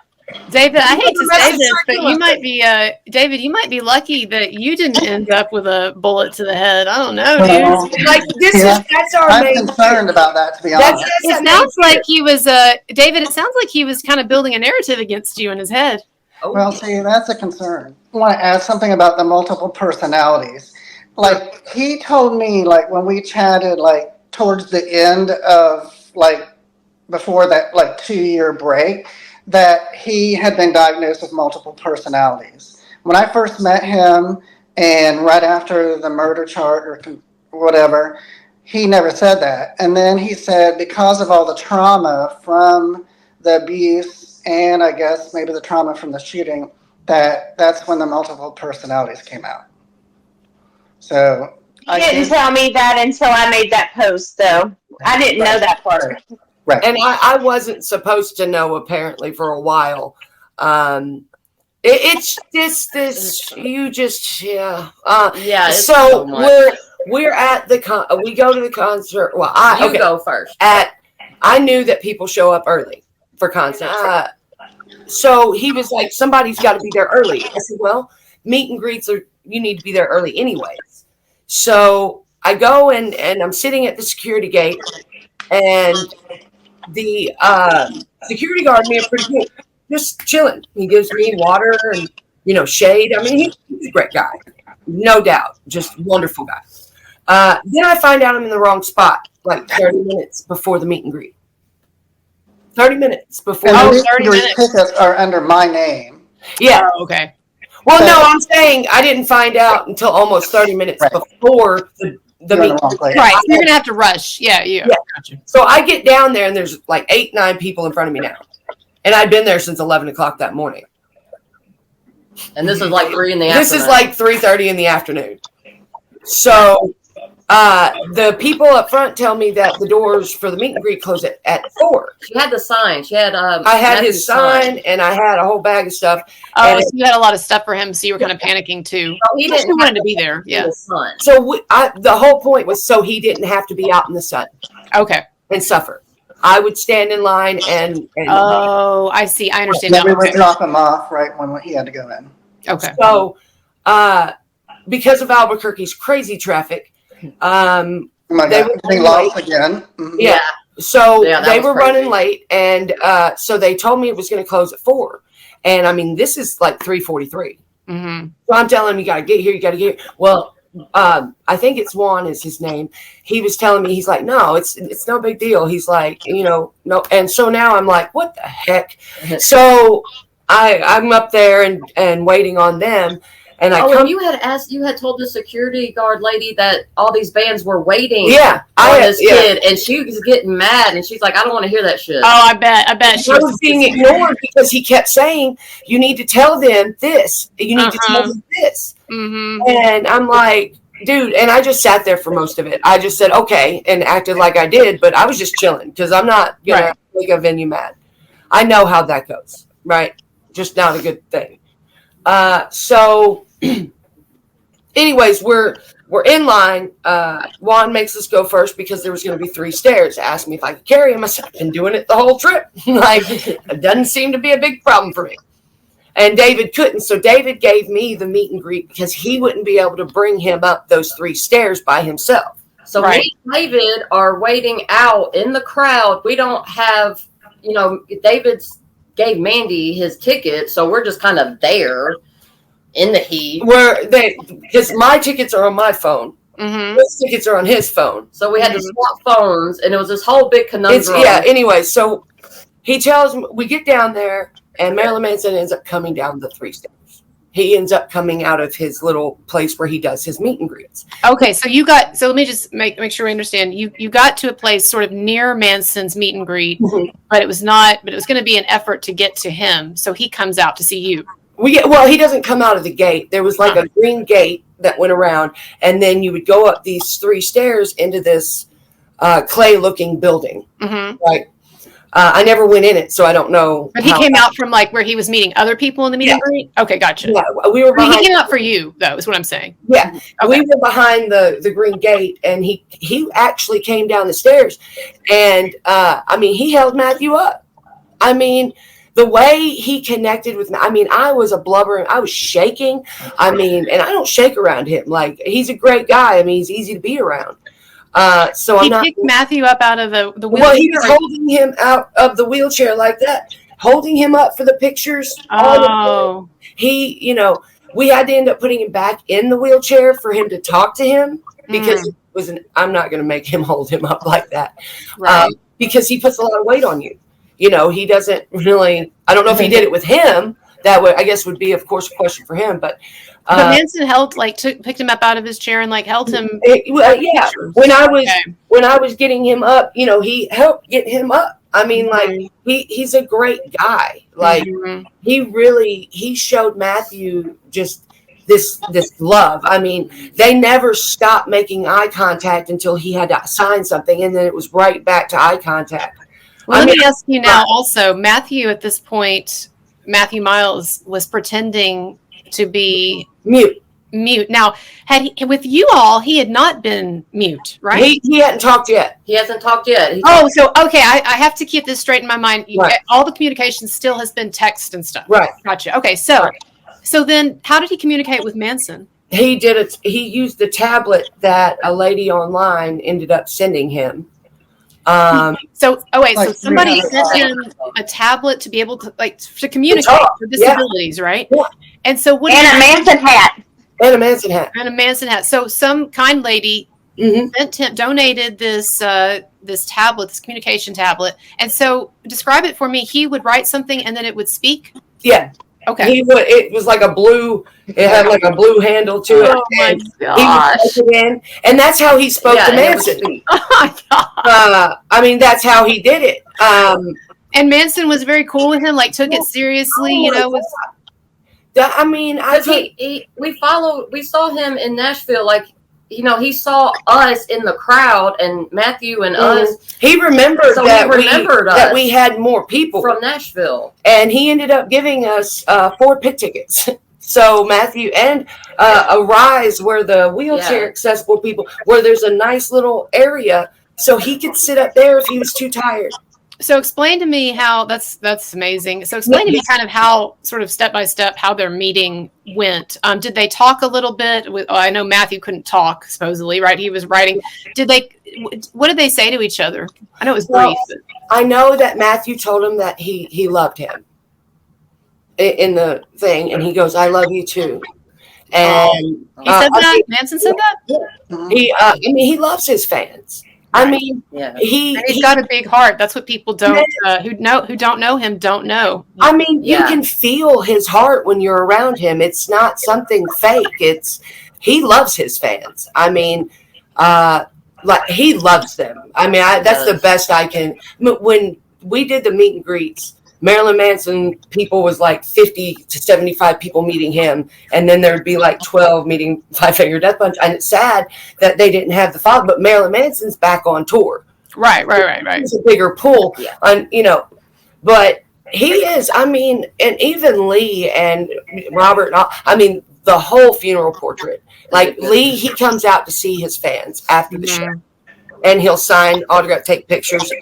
[SPEAKER 3] David, I hate to say this, but you might be, David, you might be lucky that you didn't end up with a bullet to the head. I don't know, dude.
[SPEAKER 1] Like that's our
[SPEAKER 2] I'm
[SPEAKER 1] main
[SPEAKER 2] concerned about that, to be honest.
[SPEAKER 3] It sounds like he was, David, it sounds like he was kind of building a narrative against you in his head.
[SPEAKER 2] Well, see, that's a concern. I want to add something about the multiple personalities. Like, he told me, like, when we chatted, like, towards the end of, like, before that, like, 2-year break, that he had been diagnosed with multiple personalities. When I first met him, and right after the murder charge or whatever, he never said that. And then he said because of all the trauma from the abuse and I guess maybe the trauma from the shooting, that's when the multiple personalities came out. So
[SPEAKER 4] he didn't tell me that until I made that post, though. I didn't know that part.
[SPEAKER 2] Right.
[SPEAKER 1] And I wasn't supposed to know apparently for a while. It's this you just so we're at the we go to the concert. Well, you
[SPEAKER 5] go first.
[SPEAKER 1] I knew that people show up early for concerts. So he was like, "Somebody's got to be there early." I said, "Well, meet and greets you need to be there early anyways." So I go and I'm sitting at the security gate, and the security guard man pretty good, just chilling. He gives me water and shade. I mean, he's a great guy, no doubt, just wonderful guy. Then I find out I'm in the wrong spot, like 30 minutes before the meet and greet. 30 minutes before.
[SPEAKER 2] And the meet and greet tickets are under my name.
[SPEAKER 1] Yeah.
[SPEAKER 3] Oh, okay.
[SPEAKER 1] Well, no, I'm saying I didn't find out until almost 30 minutes before the meet.
[SPEAKER 3] Right, you're gonna have to rush. Yeah. Gotcha.
[SPEAKER 1] So I get down there and there's like 8-9 people in front of me now, and I'd been there since 11 o'clock that morning.
[SPEAKER 5] And this is like 3 in the afternoon.
[SPEAKER 1] This is like 3:30 in the afternoon. So the people up front tell me that the doors for the meet and greet close at 4.
[SPEAKER 5] She had the sign. She had
[SPEAKER 1] I had his sign and I had a whole bag of stuff.
[SPEAKER 3] Oh, so you had a lot of stuff for him, so you were kind of panicking too.
[SPEAKER 5] So he didn't
[SPEAKER 3] wanted to be there. Yeah.
[SPEAKER 1] So the whole point was so he didn't have to be out in the sun.
[SPEAKER 3] Okay.
[SPEAKER 1] And suffer. I would stand in line and
[SPEAKER 3] oh, I see. I understand.
[SPEAKER 2] Then we would drop him off right when he had to go in.
[SPEAKER 3] Okay.
[SPEAKER 1] So because of Albuquerque's crazy traffic,
[SPEAKER 2] Oh my
[SPEAKER 1] they
[SPEAKER 2] God,
[SPEAKER 1] were
[SPEAKER 2] they
[SPEAKER 1] running
[SPEAKER 2] lost
[SPEAKER 1] late.
[SPEAKER 2] again. Mhm.
[SPEAKER 1] Yeah. So
[SPEAKER 5] Yeah, that
[SPEAKER 1] they
[SPEAKER 5] was
[SPEAKER 1] were
[SPEAKER 5] crazy.
[SPEAKER 1] running late, and so they told me it was going to close at 4. And I mean, this is like 3:43.
[SPEAKER 3] Mm-hmm.
[SPEAKER 1] So I'm telling him, you got to get here, you got to get here. Well, I think it's Juan is his name. He was telling me, he's like, no, it's no big deal. He's like, no. And so now I'm like, what the heck? So I'm up there and waiting on them. And
[SPEAKER 5] and you had told the security guard lady that all these bands were waiting on this kid, and she was getting mad, and she's like, I don't want to hear that shit.
[SPEAKER 3] Oh, I bet she
[SPEAKER 1] I was being ignored because he kept saying, you need to tell them this. You need to tell them this.
[SPEAKER 3] Mm-hmm.
[SPEAKER 1] And I'm like, dude, and I just sat there for most of it. I just said, okay, and acted like I did, but I was just chilling because I'm not going to make a venue mad. I know how that goes, right? Just not a good thing. So anyways, we're in line. Juan makes us go first because there was going to be 3 stairs. Asked me if I could carry him. I said, I've been doing it the whole trip. Like, it doesn't seem to be a big problem for me. And David couldn't. So David gave me the meet and greet because he wouldn't be able to bring him up those 3 stairs by himself.
[SPEAKER 5] So me and David are waiting out in the crowd. We don't have, David's gave Mandy his ticket, so we're just kind of there in the heat.
[SPEAKER 1] Because my tickets are on my phone. Mm-hmm. His tickets are on his phone.
[SPEAKER 5] So we had to swap phones, and it was this whole big conundrum.
[SPEAKER 1] Anyway, so he tells me, we get down there, and Marilyn Manson ends up coming down the 3 stairs. He ends up coming out of his little place where he does his meet and greets.
[SPEAKER 3] Okay, so let me just make sure we understand. You got to a place sort of near Manson's meet and greet, but it was going to be an effort to get to him. So he comes out to see you.
[SPEAKER 1] He doesn't come out of the gate. There was like a green gate that went around, and then you would go up these 3 stairs into this clay looking building. Mm-hmm. Right. I never went in it, so I don't know.
[SPEAKER 3] But he came out from like where he was meeting other people in the meet and greet? Okay, gotcha. Yeah,
[SPEAKER 1] we were behind.
[SPEAKER 3] He came out for you, though, is what I'm saying.
[SPEAKER 1] Yeah, okay. We were behind the green gate, and he actually came down the stairs, and he held Matthew up. I mean, the way he connected with me, I was a blubbering, I was shaking. And I don't shake around him. Like, he's a great guy. He's easy to be around. So he
[SPEAKER 3] picked Matthew up out of the wheelchair.
[SPEAKER 1] Well, he was holding him out of the wheelchair like that, holding him up for the pictures.
[SPEAKER 3] Oh,
[SPEAKER 1] we had to end up putting him back in the wheelchair for him to talk to him because it was I'm not going to make him hold him up like that, right? Because he puts a lot of weight on you. He doesn't really. I don't know if he did it with him. That would, I guess, would be, of course, a question for him. But
[SPEAKER 3] Manson picked him up out of his chair and held him.
[SPEAKER 1] Yeah. When I was getting him up, he helped get him up. He's a great guy. He showed Matthew just this love. They never stopped making eye contact until he had to sign something, and then it was right back to eye contact.
[SPEAKER 3] Well, let me ask you now. Also, Matthew at this point. Matthew Miles was pretending to be
[SPEAKER 1] mute.
[SPEAKER 3] Now, with you all, he had not been mute, right?
[SPEAKER 1] He hadn't talked yet.
[SPEAKER 5] He hasn't talked yet.
[SPEAKER 3] I have to keep this straight in my mind.
[SPEAKER 1] Right.
[SPEAKER 3] All the communication still has been text and stuff.
[SPEAKER 1] Right.
[SPEAKER 3] Gotcha. Okay, so then how did he communicate with Manson?
[SPEAKER 1] He used the tablet that a lady online ended up sending him.
[SPEAKER 3] So somebody sent him a tablet to be able to communicate for disabilities, right?
[SPEAKER 1] Yeah.
[SPEAKER 3] And so
[SPEAKER 4] a Manson hat.
[SPEAKER 1] And a Manson hat.
[SPEAKER 3] So some kind lady donated this tablet, this communication tablet. And so describe it for me. He would write something and then it would speak?
[SPEAKER 1] Yeah.
[SPEAKER 3] Okay.
[SPEAKER 1] It was like it had like a blue handle to it.
[SPEAKER 3] Oh my gosh.
[SPEAKER 1] And that's how he spoke to Manson.
[SPEAKER 3] Oh my God.
[SPEAKER 1] That's how he did it.
[SPEAKER 3] And Manson was very cool with him, took it seriously,
[SPEAKER 5] we saw him in Nashville, he saw us in the crowd and Matthew and us.
[SPEAKER 1] He remembered that we had more people
[SPEAKER 5] from Nashville.
[SPEAKER 1] And he ended up giving us 4 pit tickets. So Matthew and a rise where the wheelchair accessible people, where there's a nice little area so he could sit up there if he was too tired.
[SPEAKER 3] So explain to me how that's amazing. So explain to me kind of how sort of step by step how their meeting went. Did they talk a little bit? I know Matthew couldn't talk supposedly, right? He was writing. What did they say to each other? I know it was brief. But.
[SPEAKER 1] I know that Matthew told him that he loved him in the thing, and he goes, "I love you too." And
[SPEAKER 3] he said that. Manson said that.
[SPEAKER 1] Yeah. He loves his fans. Right. I mean,
[SPEAKER 3] he's got a big heart. That's what people don't who don't know him don't know.
[SPEAKER 1] I mean, you can feel his heart when you're around him. It's not something fake. He loves his fans. I mean, like he loves them. I mean, that's the best I can. When we did the meet and greets, Marilyn Manson people was like 50 to 75 people meeting him, and then there'd be like 12 meeting Five Finger Death Punch. And it's sad that they didn't have the follow, but Marilyn Manson's back on tour.
[SPEAKER 3] Right.
[SPEAKER 1] It's a bigger pull, and but he is. I mean, and even Lee and Robert. I mean, the whole funeral portrait. Like Lee, he comes out to see his fans after the show, and he'll sign autograph, take pictures.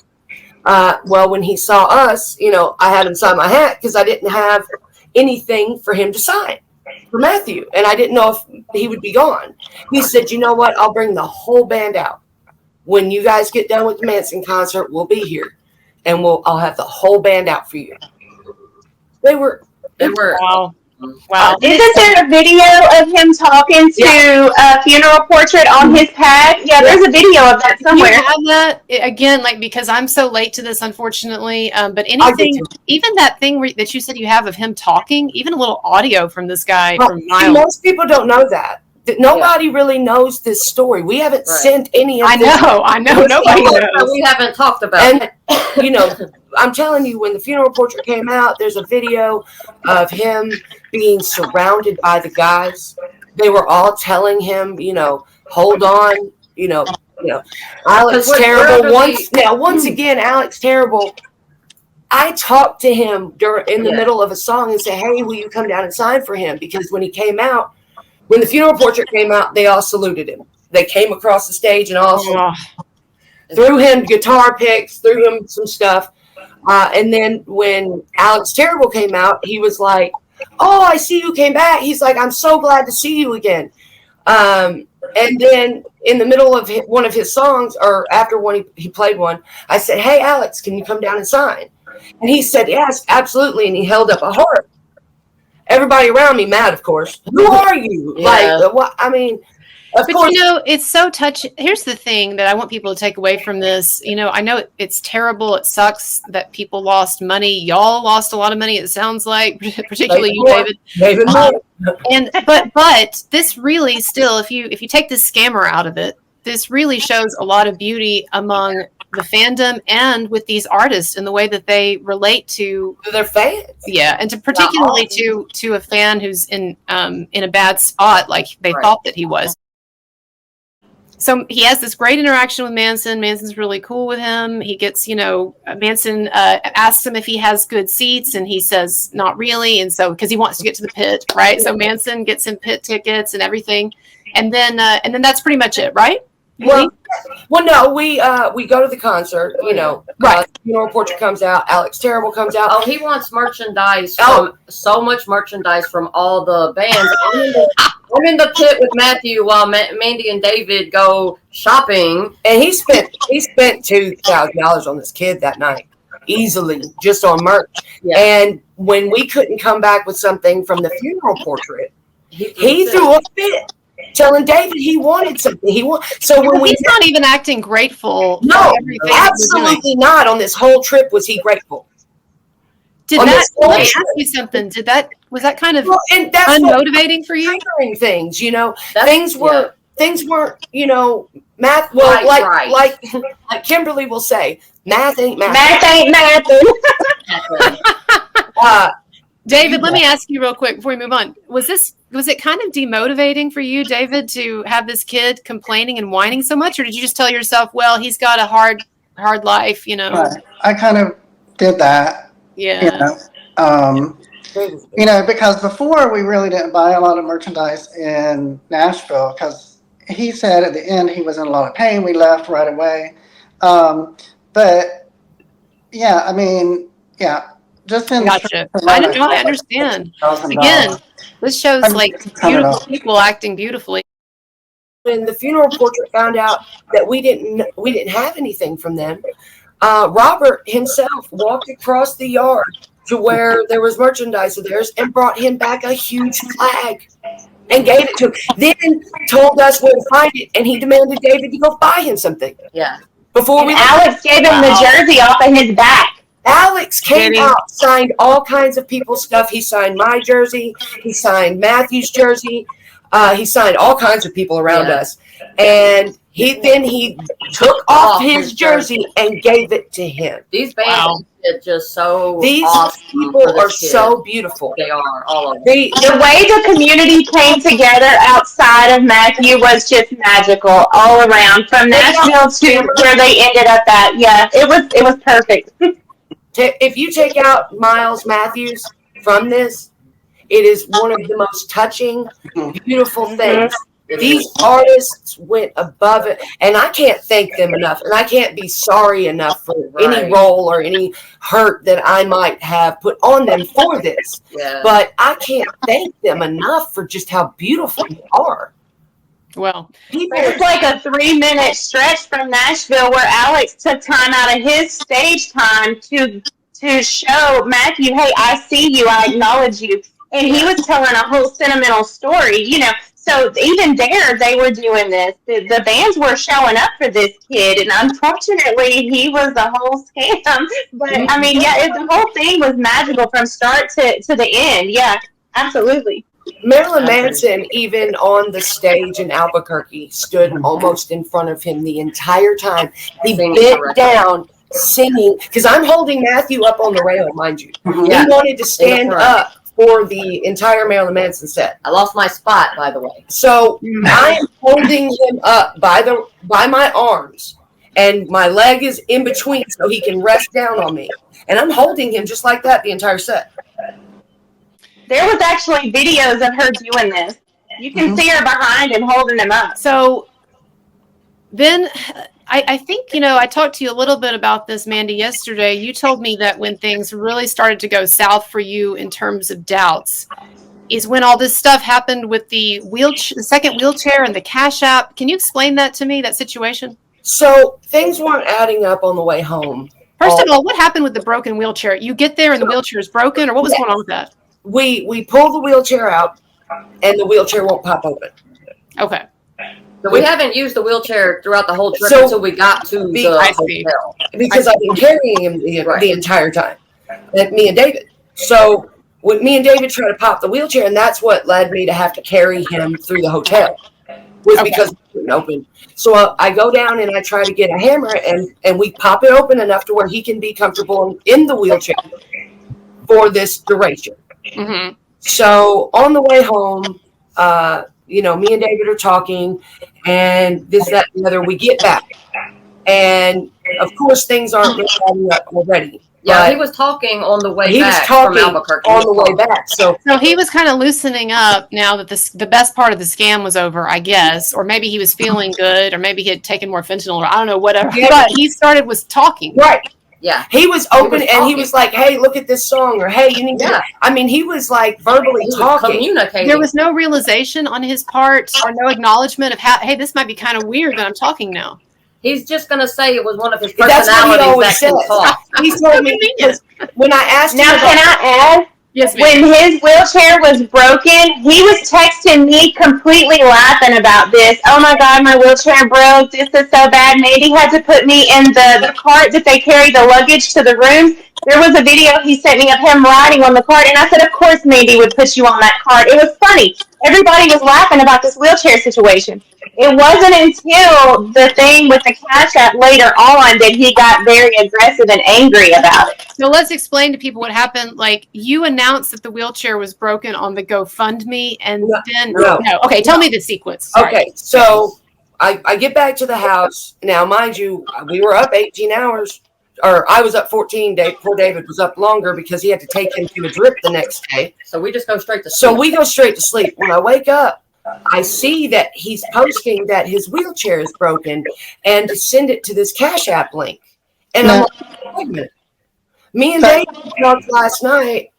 [SPEAKER 1] Well, when he saw us, I had him sign my hat because I didn't have anything for him to sign for Matthew, and I didn't know if he would be gone. He said, "You know what? I'll bring the whole band out. When you guys get done with the Manson concert, we'll be here, and I'll have the whole band out for you." They were.
[SPEAKER 3] Wow.
[SPEAKER 4] Isn't there a video of him talking to a funeral portrait on his pad? Yeah, there's a video of that somewhere.
[SPEAKER 3] You have that? Again, because I'm so late to this, unfortunately. But anything, even that thing that you said you have of him talking, even a little audio from this guy from Miles.
[SPEAKER 1] Most people don't know that. Nobody really knows this story. We haven't sent any of this.
[SPEAKER 3] I know. Nobody knows.
[SPEAKER 5] We haven't talked about it.
[SPEAKER 1] I'm telling you, when the funeral portrait came out, there's a video of him being surrounded by the guys. They were all telling him, hold on, Alex Terrible. Once again, Alex Terrible. I talked to him in the middle of a song and said, "Hey, will you come down and sign for him?" Because when the funeral portrait came out, they all saluted him. They came across the stage and all threw him guitar picks, threw him some stuff. And then when Alex Terrible came out, he was like, "Oh, I see you came back." He's like, "I'm so glad to see you again." And then in the middle of one of his songs, or after he played one, I said, "Hey, Alex, can you come down and sign?" And he said, "Yes, absolutely." And he held up a heart. Everybody around me mad, of course. Who are you? Like, what? I mean, of course.
[SPEAKER 3] It's so touching. Here's the thing that I want people to take away from this. I know it's terrible. It sucks that people lost money. Y'all lost a lot of money. It sounds like, particularly you, David. But this really still, if you take the scammer out of it, this really shows a lot of beauty among the fandom and with these artists in the way that they relate to
[SPEAKER 1] their fans.
[SPEAKER 3] Yeah, and particularly to a fan who's in a bad spot like they thought that he was. So he has this great interaction with Manson. Manson's really cool with him. He gets, Manson asks him if he has good seats, and he says not really, and so because he wants to get to the pit, right? So Manson gets him pit tickets and everything, and then that's pretty much it, right?
[SPEAKER 1] Well, no, we go to the concert, funeral portrait comes out, Alex Terrible comes out.
[SPEAKER 5] Oh, he wants merchandise so much merchandise from all the bands. I'm in the pit with Matthew while Mandy and David go shopping,
[SPEAKER 1] and he spent $2,000 on this kid that night, easily, just on merch. Yeah. And when we couldn't come back with something from the funeral portrait, he threw a fit, telling David he wanted something. So when
[SPEAKER 3] he's not even acting grateful.
[SPEAKER 1] No, absolutely not. On this whole trip, was he grateful?
[SPEAKER 3] Let me ask you something. Was that kind of unmotivating for you?
[SPEAKER 1] Things, things weren't, math. Well, like Kimberly will say, math ain't math.
[SPEAKER 4] Math ain't math.
[SPEAKER 3] David, let me ask you real quick before we move on. Was it kind of demotivating for you, David, to have this kid complaining and whining so much, or did you just tell yourself, well, he's got a hard life,
[SPEAKER 2] Right. I kind of did that.
[SPEAKER 3] Yeah.
[SPEAKER 2] Because before we really didn't buy a lot of merchandise in Nashville because he said at the end he was in a lot of pain. We left right away. But Yeah, I mean, yeah, just in
[SPEAKER 3] Gotcha.
[SPEAKER 2] alone,
[SPEAKER 3] I know, I understand.
[SPEAKER 2] $1,000.
[SPEAKER 3] Again, this shows
[SPEAKER 2] I'm
[SPEAKER 3] like
[SPEAKER 2] turning
[SPEAKER 3] beautiful
[SPEAKER 2] off.
[SPEAKER 3] people acting beautifully.
[SPEAKER 1] When the funeral portrait found out that we didn't have anything from them, Robert himself walked across the yard to where there was merchandise of theirs and brought him back a huge flag and gave it to him. Then told us where to find it, and he demanded David to go buy him something.
[SPEAKER 5] Yeah.
[SPEAKER 1] Before
[SPEAKER 4] And
[SPEAKER 1] we
[SPEAKER 4] Alex gave him the jersey off of his back.
[SPEAKER 1] Alex came
[SPEAKER 3] Did he?
[SPEAKER 1] out, signed all kinds of people's stuff. He signed my jersey. He signed Matthew's jersey. He signed all kinds of people around us. And he took off his jersey and gave it to him.
[SPEAKER 5] These bands are just so
[SPEAKER 1] These
[SPEAKER 5] awesome
[SPEAKER 1] people
[SPEAKER 5] for this
[SPEAKER 1] are
[SPEAKER 5] kid.
[SPEAKER 1] so beautiful.
[SPEAKER 5] They are, all of them.
[SPEAKER 4] The way the community came together outside of Matthew was just magical all around, from Nashville to where they ended up at. Yeah, it was perfect.
[SPEAKER 1] If you take out Miles Matthews from this, it is one of the most touching, beautiful things. These artists went above it, and I can't thank them enough, and I can't be sorry enough for any role or any hurt that I might have put on them for this.
[SPEAKER 5] Yeah.
[SPEAKER 1] But I can't thank them enough for just how beautiful they are.
[SPEAKER 3] Well,
[SPEAKER 4] It was like a 3-minute stretch from Nashville where Alex took time out of his stage time to show Matthew, hey, I see you, I acknowledge you. And he was telling a whole sentimental story, you know. So even there, they were doing this. The bands were showing up for this kid, and unfortunately, he was a whole scam. But I mean, yeah, the whole thing was magical from start to the end. Yeah, absolutely.
[SPEAKER 1] Marilyn Manson, even on the stage in Albuquerque, stood almost in front of him the entire time. He bent down singing, because I'm holding Matthew up on the rail, mind you. He wanted to stand up for the entire Marilyn Manson set.
[SPEAKER 5] I lost my spot, by the way.
[SPEAKER 1] So I am holding him up by my arms, and my leg is in between so he can rest down on me. And I'm holding him just like that the entire set.
[SPEAKER 4] There was actually videos of her doing this. You can see her behind and holding him up.
[SPEAKER 3] so then I think, you know, I talked to you a little bit about this, Mandy, yesterday. You told me that when things really started to go south for you in terms of doubts is when all this stuff happened with the second wheelchair and the Cash App. Can you explain that to me, that situation?
[SPEAKER 1] So things weren't adding up on the way home.
[SPEAKER 3] First of all, what happened with the broken wheelchair? You get there and the wheelchair is broken, or what was going on with that?
[SPEAKER 1] We pull the wheelchair out, and the wheelchair won't pop open.
[SPEAKER 3] Okay.
[SPEAKER 5] So we haven't used the wheelchair throughout the whole trip
[SPEAKER 1] So-
[SPEAKER 5] until we got to the
[SPEAKER 3] I see.
[SPEAKER 5] hotel.
[SPEAKER 1] Because I've been carrying him the entire time. Me and David. So when me and David tried to pop the wheelchair, and that's what led me to have to carry him through the hotel, was because it couldn't open. So I go down and I try to get a hammer, and we pop it open enough to where he can be comfortable in the wheelchair for this duration.
[SPEAKER 3] Mm-hmm.
[SPEAKER 1] So on the way home, you know, me and David are talking, and this, that, and the other. We get back, and of course, things aren't really adding up already.
[SPEAKER 5] Yeah, he was talking on the way back from Albuquerque.
[SPEAKER 1] on the way back. So
[SPEAKER 3] he was kind of loosening up now that the best part of the scam was over, I guess, or maybe he was feeling good, or maybe he had taken more fentanyl, or I don't know, whatever.
[SPEAKER 1] Yeah.
[SPEAKER 3] But he started was talking.
[SPEAKER 1] right.
[SPEAKER 5] Yeah.
[SPEAKER 1] He was open, and he
[SPEAKER 5] talking.
[SPEAKER 1] was like, "Hey, look at this song," or "Hey, you need to." I mean, he was like verbally
[SPEAKER 5] He was
[SPEAKER 1] talking.
[SPEAKER 5] communicating.
[SPEAKER 3] There was no realization on his part, or no acknowledgement of how, hey, this might be kind of weird that I'm talking now.
[SPEAKER 5] He's just going to say it was one of his
[SPEAKER 1] That's what he
[SPEAKER 5] personalities
[SPEAKER 1] always
[SPEAKER 5] that can
[SPEAKER 1] says.
[SPEAKER 5] talk.
[SPEAKER 1] He told me because when I asked him
[SPEAKER 4] Now,
[SPEAKER 1] about-
[SPEAKER 4] can I add?
[SPEAKER 3] Yes, ma'am.
[SPEAKER 4] When his wheelchair was broken, he was texting me completely laughing about this. Oh my God, my wheelchair broke. This is so bad. Mandy had to put me in the cart that they carry the luggage to the rooms. There was a video he sent me of him riding on the cart, and I said, of course Mandy would put you on that cart. It was funny. Everybody was laughing about this wheelchair situation. It wasn't until the thing with the Cash App later on that he got very aggressive and angry about it.
[SPEAKER 3] So let's explain to people what happened. Like, you announced that the wheelchair was broken on the GoFundMe, and then okay, tell me the sequence. Sorry.
[SPEAKER 1] Okay, so I get back to the house. Now, mind you, we were up 18 hours, or I was up 14 days. Poor David was up longer because he had to take him to a drip the next day.
[SPEAKER 5] So we just go straight to sleep.
[SPEAKER 1] So we go straight to sleep. When I wake up, I see that he's posting that his wheelchair is broken and to send it to this Cash App link. And I'm like, wait a minute. Me and David talked last night.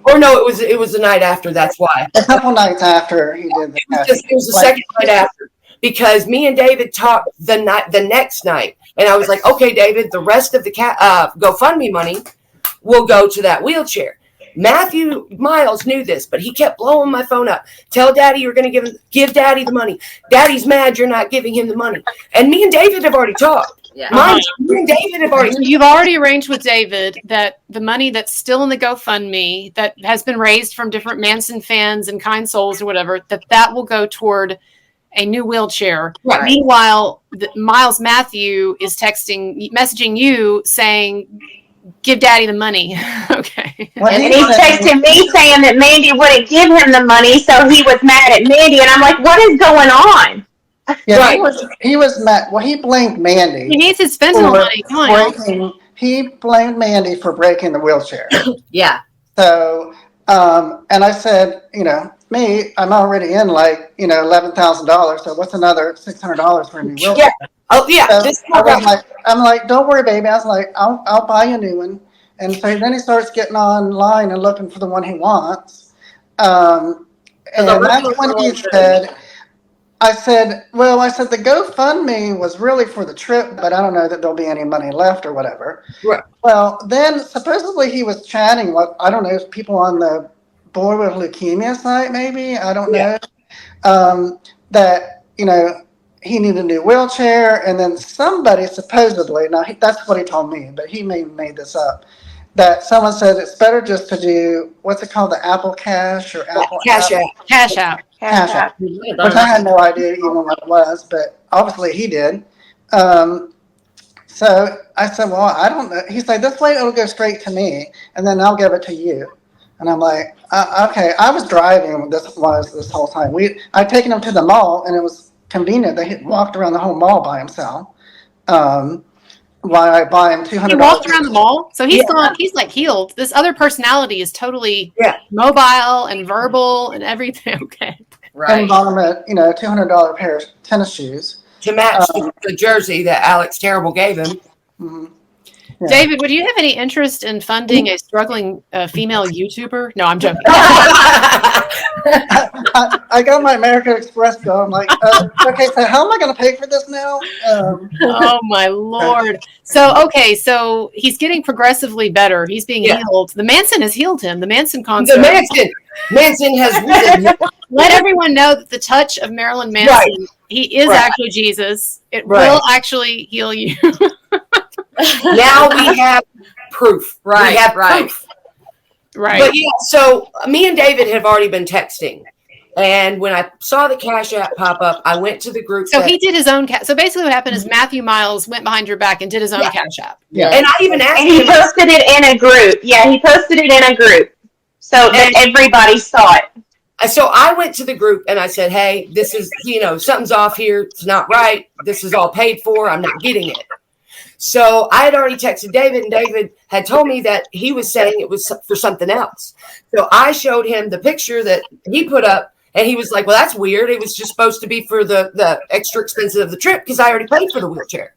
[SPEAKER 1] Or no, it was the night after. That's why.
[SPEAKER 2] A couple nights after he did the
[SPEAKER 1] It was the second night after, because me and David talked the next night, and I was like, okay, David, the rest of the GoFundMe money will go to that wheelchair. Matthew Miles knew this, but he kept blowing my phone up. Tell Daddy you're going to give Daddy the money. Daddy's mad you're not giving him the money. And me and David have already talked.
[SPEAKER 5] Yeah.
[SPEAKER 1] Me and David have already.
[SPEAKER 3] You've already arranged with David that the money that's still in the GoFundMe that has been raised from different Manson fans and kind souls or whatever, that will go toward a new wheelchair.
[SPEAKER 1] Right.
[SPEAKER 3] Meanwhile, Miles Matthew is messaging you saying, give Daddy the money. Okay.
[SPEAKER 4] And he's texting me saying that Mandy wouldn't give him the money, so he was mad at Mandy. And I'm like, what is going on?
[SPEAKER 2] Yeah,
[SPEAKER 1] Right.
[SPEAKER 2] he was mad. Well, he blamed Mandy.
[SPEAKER 3] He needs his fentanyl money.
[SPEAKER 2] He blamed Mandy for breaking the wheelchair.
[SPEAKER 5] Yeah.
[SPEAKER 2] So, and I said, I'm already in $11,000. So what's another $600 for a new wheelchair?
[SPEAKER 1] Yeah. Oh yeah.
[SPEAKER 2] So I'm like, don't worry, baby. I was like, I'll buy you a new one. And so then he starts getting online and looking for the one he wants. And that's when he said, I said, the GoFundMe was really for the trip, but I don't know that there'll be any money left or whatever.
[SPEAKER 1] Right.
[SPEAKER 2] Well, then supposedly he was chatting I don't know, people on the Boy with Leukemia site, maybe, I don't know, that, he needed a new wheelchair. And then somebody supposedly, that's what he told me, but he may have made this up, that someone said it's better just to do, what's it called, the Apple Cash or Apple
[SPEAKER 1] Cash App.
[SPEAKER 3] Cash out.
[SPEAKER 2] Cash App, which I had no idea even what it was, but obviously he did. So I said, well, I don't know. He said, this way it'll go straight to me, and then I'll give it to you. And I'm like, okay. I was driving this whole time. I'd taken him to the mall, and it was convenient. They walked around the whole mall by himself. While I buy him $200.
[SPEAKER 3] He walked around the mall, so he's gone. He's like healed. This other personality is totally mobile and verbal and everything. Okay,
[SPEAKER 5] Right.
[SPEAKER 2] And bought him a $200 pair of tennis shoes
[SPEAKER 1] To match the jersey that Alex Terrible gave him.
[SPEAKER 2] Mm-hmm. Yeah.
[SPEAKER 3] David, would you have any interest in funding a struggling female YouTuber? No, I'm joking.
[SPEAKER 2] I got my American Express bill. I'm like, okay, so how am I going to pay for this now?
[SPEAKER 3] Oh my Lord. So he's getting progressively better. He's being healed. The Manson has healed him. The Manson concert.
[SPEAKER 1] Manson has risen.
[SPEAKER 3] Let everyone know that the touch of Marilyn Manson, he is actually Jesus. It will actually heal you.
[SPEAKER 1] Now we have proof.
[SPEAKER 5] Right,
[SPEAKER 1] We have
[SPEAKER 5] right.
[SPEAKER 1] proof.
[SPEAKER 3] Right.
[SPEAKER 1] But yeah, so me and David have already been texting. And when I saw the Cash App pop up, I went to the group.
[SPEAKER 3] So he did his own. So basically, what happened is Matthew Miles went behind your back and did his own Cash App.
[SPEAKER 2] Yeah.
[SPEAKER 1] And I even asked
[SPEAKER 4] And he
[SPEAKER 1] him.
[SPEAKER 4] posted it in a group. Yeah, he posted it in a group so that everybody saw it.
[SPEAKER 1] So I went to the group and I said, hey, this is, something's off here. It's not right. This is all paid for. I'm not getting it. So I had already texted David, and David had told me that he was saying it was for something else. So I showed him the picture that he put up, and he was like, well, that's weird. It was just supposed to be for the extra expenses of the trip because I already paid for the wheelchair.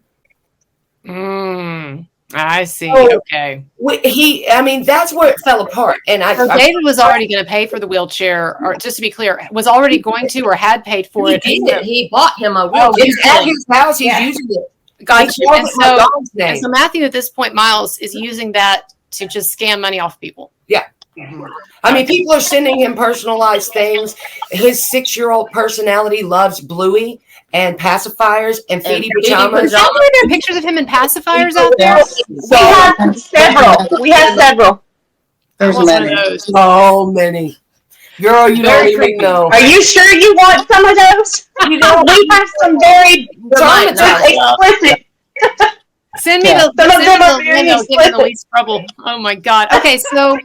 [SPEAKER 3] I see.
[SPEAKER 1] So,
[SPEAKER 3] okay.
[SPEAKER 1] That's where it fell apart. And
[SPEAKER 3] David was already going to pay for the wheelchair, or just to be clear, was already going to or had paid for it.
[SPEAKER 5] He bought him a wheelchair.
[SPEAKER 1] It's at his house. He's using it.
[SPEAKER 3] Got you.
[SPEAKER 1] And
[SPEAKER 3] so Matthew, at this point, Miles is using that to just scam money off people.
[SPEAKER 1] Yeah. People are sending him personalized things. His 6-year-old personality loves Bluey and pacifiers and feety pajamas.
[SPEAKER 3] Is that where there are pictures of him in pacifiers out there?
[SPEAKER 4] We have several.
[SPEAKER 2] There's many.
[SPEAKER 1] So many. Girl, you don't even know.
[SPEAKER 4] Are you sure you want some of those? We have some very explicit.
[SPEAKER 3] Send me the get the least trouble. Oh my God. Okay, so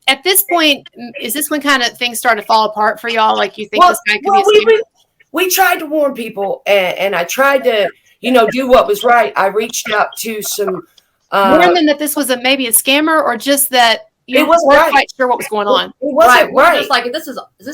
[SPEAKER 3] at this point, is this when kind of things start to fall apart for y'all? Like you think this guy could be a scammer?
[SPEAKER 1] We tried to warn people, and I tried to, do what was right. I reached out to some.
[SPEAKER 3] Warn them that this was maybe a scammer, or just that you
[SPEAKER 1] wasn't
[SPEAKER 3] weren't
[SPEAKER 1] right.
[SPEAKER 3] quite sure what was going on.
[SPEAKER 1] It wasn't
[SPEAKER 5] We're
[SPEAKER 1] right.
[SPEAKER 5] just like, this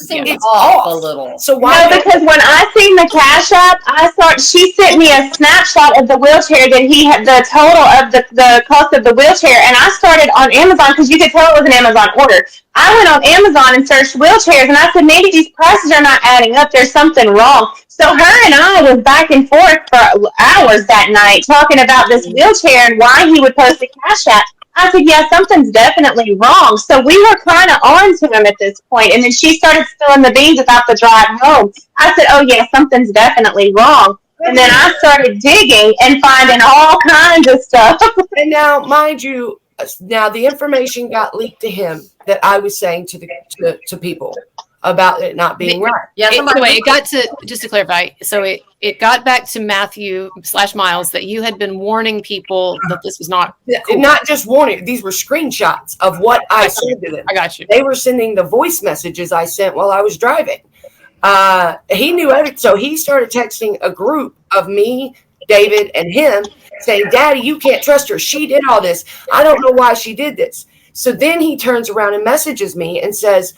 [SPEAKER 5] seems
[SPEAKER 1] It's
[SPEAKER 5] off
[SPEAKER 1] off.
[SPEAKER 5] a little.
[SPEAKER 1] So why?
[SPEAKER 4] No, because when I seen the Cash App, she sent me a snapshot of the wheelchair that he had, the total of the cost of the wheelchair, and I started on Amazon because you could tell it was an Amazon order. I went on Amazon and searched wheelchairs, and I said, maybe these prices are not adding up. There's something wrong. So her and I was back and forth for hours that night talking about this wheelchair and why he would post a Cash App. I said, yeah, something's definitely wrong. So we were kind of on to him at this point. And then she started spilling the beans about the drive home. I said, oh, yeah, something's definitely wrong. And then I started digging and finding all kinds of stuff.
[SPEAKER 1] And now, mind you, now the information got leaked to him that I was saying to people about it not being right.
[SPEAKER 5] Yeah,
[SPEAKER 3] It got to, just to clarify, so it got back to Matthew/Miles that you had been warning people that this was not cool.
[SPEAKER 1] Not just warning, these were screenshots of what I said to them.
[SPEAKER 3] I got you.
[SPEAKER 1] They were sending the voice messages I sent while I was driving. He knew everything, so he started texting a group of me, David, and him saying, Daddy, you can't trust her. She did all this. I don't know why she did this. So then he turns around and messages me and says,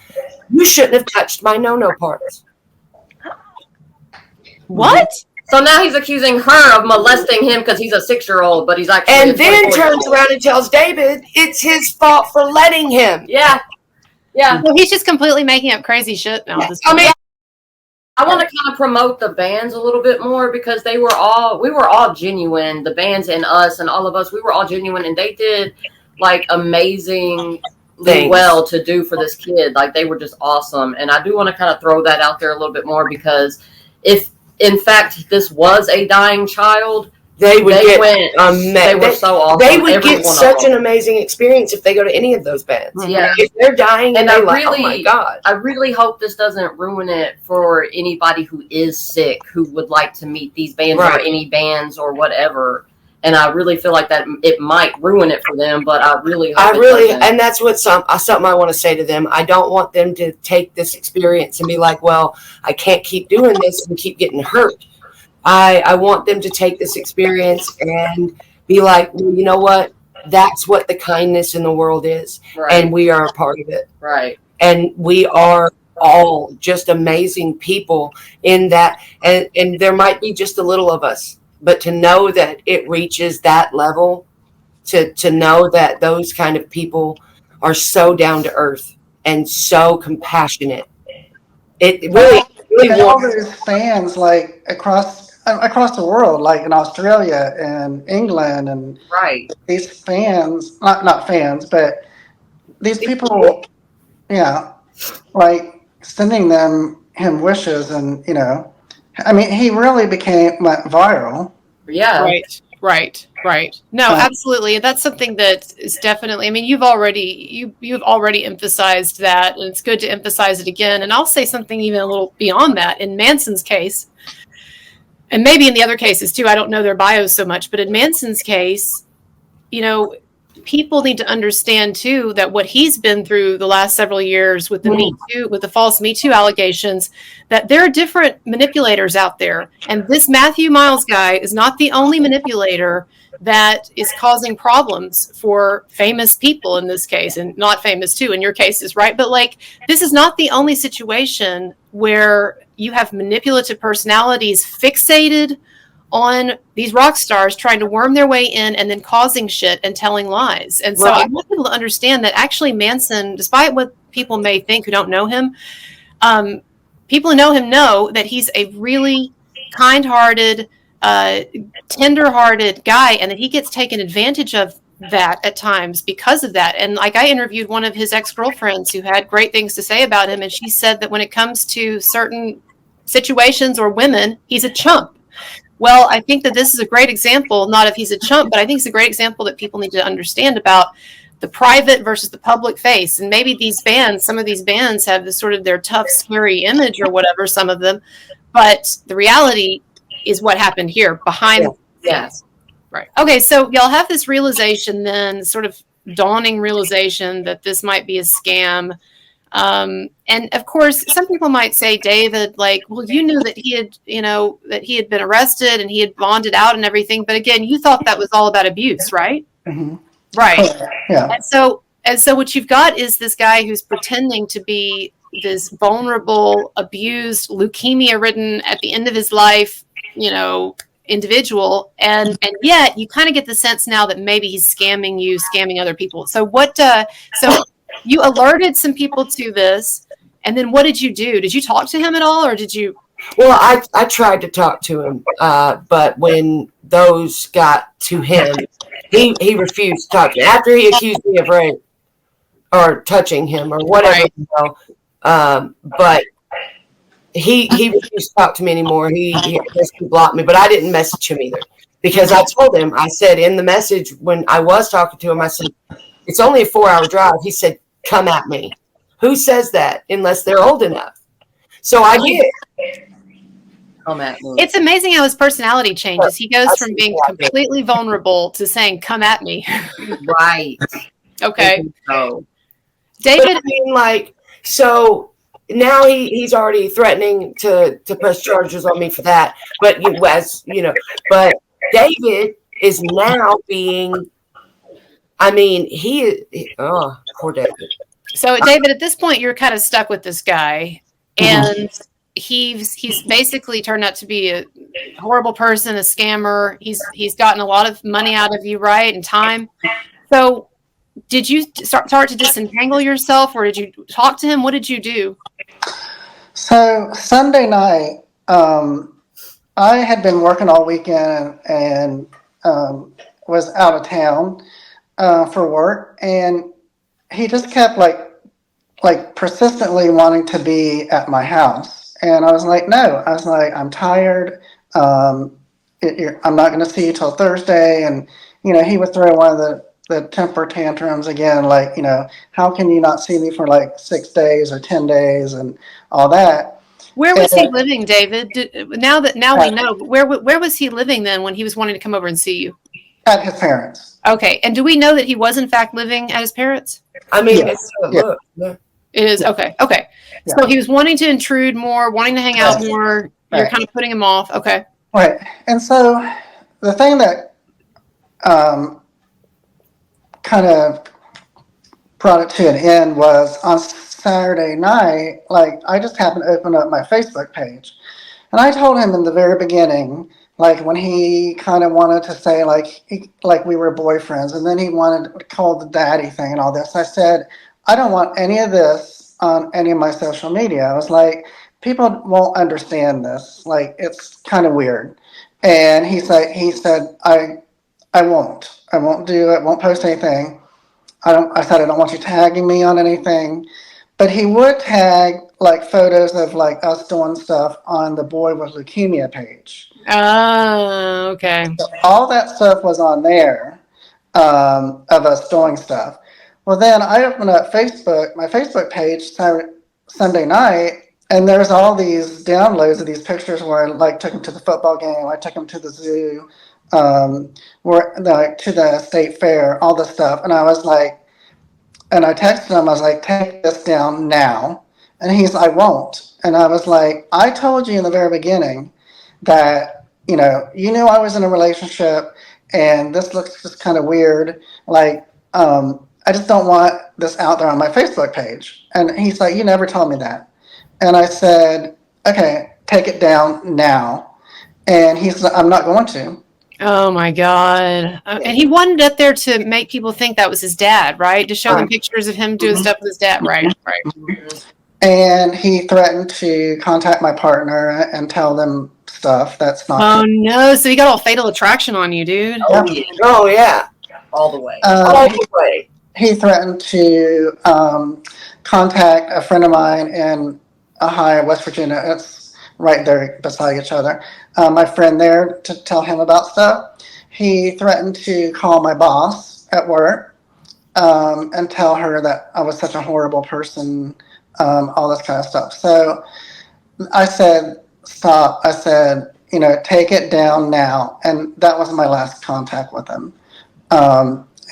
[SPEAKER 1] you shouldn't have touched my no-no parts.
[SPEAKER 3] What?
[SPEAKER 5] So now he's accusing her of molesting him because he's a 6-year-old, but he's actually
[SPEAKER 1] And then turns around and tells David it's his fault for letting him.
[SPEAKER 5] Yeah.
[SPEAKER 3] Well, he's just completely making up crazy shit now.
[SPEAKER 1] I mean,
[SPEAKER 5] I want to kind of promote the bands a little bit more because we were all genuine. The bands and us and all of us, we were all genuine, and they did like amazing well to do for this kid. Like they were just awesome. And I do want to kind of throw that out there a little bit more because if in fact this was a dying child, they were so awesome.
[SPEAKER 1] They would get such an amazing experience if they go to any of those bands.
[SPEAKER 5] Yeah.
[SPEAKER 1] If they're dying and they're like, oh my God.
[SPEAKER 5] I really hope this doesn't ruin it for anybody who is sick, who would like to meet these bands or any bands or whatever. And I really feel like that it might ruin it for them, but I really hope
[SPEAKER 1] and that's what something I want to say to them. I don't want them to take this experience and be like, well, I can't keep doing this and keep getting hurt. I want them to take this experience and be like, well, you know what? That's what the kindness in the world is.
[SPEAKER 5] Right.
[SPEAKER 1] And we are a part of it.
[SPEAKER 5] Right.
[SPEAKER 1] And we are all just amazing people in that. And there might be just a little of us. But to know that it reaches that level, to know that those kind of people are so down to earth and so compassionate, it really
[SPEAKER 2] all those fans like across the world, like in Australia and England, and these fans, not fans, but these people, like sending him wishes, and I mean, he really went viral.
[SPEAKER 5] Yeah.
[SPEAKER 3] Right. No, absolutely. And that's something that is definitely, I mean, you've already emphasized that, and it's good to emphasize it again. And I'll say something even a little beyond that. In Manson's case, and maybe in the other cases too, I don't know their bios so much, but in Manson's case, people need to understand too that what he's been through the last several years with the false Me Too allegations, that there are different manipulators out there, and this Matthew Miles guy is not the only manipulator that is causing problems for famous people in this case, and not famous too in your cases, right? But like, this is not the only situation where you have manipulative personalities fixated on these rock stars trying to worm their way in and then causing shit and telling lies. And so I want people to understand that actually Manson, despite what people may think who don't know him, people who know him know that he's a really kind-hearted, tender-hearted guy, and that he gets taken advantage of that at times because of that. And like, I interviewed one of his ex-girlfriends who had great things to say about him, and she said that when it comes to certain situations or women, he's a chump. Well, I think that this is a great example, not if he's a chump, but I think it's a great example that people need to understand about the private versus the public face. And maybe some of these bands have this sort of their tough, scary image or whatever, some of them, but the reality is what happened here behind.
[SPEAKER 5] Yes.
[SPEAKER 3] Right. Okay. So y'all have this realization then, sort of dawning realization that this might be a scam. And of course, some people might say, David, like, well, you knew that that he had been arrested and he had bonded out and everything. But again, you thought that was all about abuse, right?
[SPEAKER 2] Mm-hmm.
[SPEAKER 3] Right.
[SPEAKER 2] Yeah.
[SPEAKER 3] And so And so what you've got is this guy who's pretending to be this vulnerable, abused, leukemia-ridden at the end of his life, individual, and yet you kind of get the sense now that maybe he's scamming you, scamming other people. So so you alerted some people to this, and then what did you do? Did you talk to him at all, or did you?
[SPEAKER 1] Well, I tried to talk to him, but when those got to him, he refused to talk to me. After he accused me of rape or touching him or whatever, but he refused to talk to me anymore. He basically blocked me, but I didn't message him either because I told him, I said in the message when I was talking to him, I said, it's only a 4-hour drive. He said, come at me. Who says that unless they're old enough? So I did.
[SPEAKER 5] Come at me.
[SPEAKER 3] It's amazing how his personality changes. He goes from being completely vulnerable to saying, come at me.
[SPEAKER 5] Right.
[SPEAKER 3] Okay.
[SPEAKER 5] So,
[SPEAKER 3] David,
[SPEAKER 1] But I mean, so now he's already threatening to press charges on me for that. But but David is now being. I mean, poor David.
[SPEAKER 3] So, David, at this point, you're kind of stuck with this guy, and he's basically turned out to be a horrible person, a scammer. He's gotten a lot of money out of you, right, and time. So, did you start to disentangle yourself, or did you talk to him? What did you do?
[SPEAKER 2] So Sunday night, I had been working all weekend and was out of town for work, and he just kept like persistently wanting to be at my house, and I was like, no. I was like, I'm tired. I'm not going to see you till Thursday, and he would throw one of the temper tantrums again, like, how can you not see me for like 6 days or 10 days and all that.
[SPEAKER 3] Where was he living, David? Now we know. Where was he living then when he was wanting to come over and see you?
[SPEAKER 2] At his parents.
[SPEAKER 3] Okay, and do we know that he was in fact living at his parents?
[SPEAKER 1] I mean,
[SPEAKER 2] Yes.
[SPEAKER 1] Yeah.
[SPEAKER 3] It is okay. Okay,
[SPEAKER 2] Yeah.
[SPEAKER 3] so he was wanting to intrude more, wanting to hang out more. You're kind of putting him off. Okay.
[SPEAKER 2] Right. And so the thing that kind of brought it to an end was on Saturday night, like I just happened to open up my Facebook page. And I told him in the very beginning, like when he kind of wanted to say like we were boyfriends, and then he wanted to call the daddy thing and all this. I said, I don't want any of this on any of my social media. I was like, people won't understand this. Like, it's kind of weird. And he said, I won't do it. Won't post anything. I said, I don't want you tagging me on anything. But he would tag like photos of like us doing stuff on the Boy with Leukemia page.
[SPEAKER 3] Oh, okay.
[SPEAKER 2] So all that stuff was on there of us doing stuff. Well, then I opened up my Facebook page Sunday night, and there's all these downloads of these pictures where I like took him to the football game, I took him to the zoo, to the state fair, all this stuff. And I was like, and I texted him, I was like, take this down now. And he's, I won't. And I was like, I told you in the very beginning that, you knew I was in a relationship, and this looks just kind of weird. Like, I just don't want this out there on my Facebook page. And he's like, you never told me that. And I said, okay, take it down now. And he's like, I'm not going to.
[SPEAKER 3] Oh my God. And he wanted up there to make people think that was his dad, right? To show them pictures of him doing stuff with his dad, right? Right.
[SPEAKER 2] And he threatened to contact my partner and tell them stuff that's not
[SPEAKER 3] Oh
[SPEAKER 2] true.
[SPEAKER 3] no. So he got all Fatal Attraction on you, dude.
[SPEAKER 1] Oh yeah.
[SPEAKER 5] all the way.
[SPEAKER 1] All the way.
[SPEAKER 2] He threatened to contact a friend of mine in Ohio, West Virginia. It's right there beside each other. My friend there, to tell him about stuff. He threatened to call my boss at work and tell her that I was such a horrible person, all this kind of stuff. So I said, stop. I said, take it down now. And that was my last contact with him.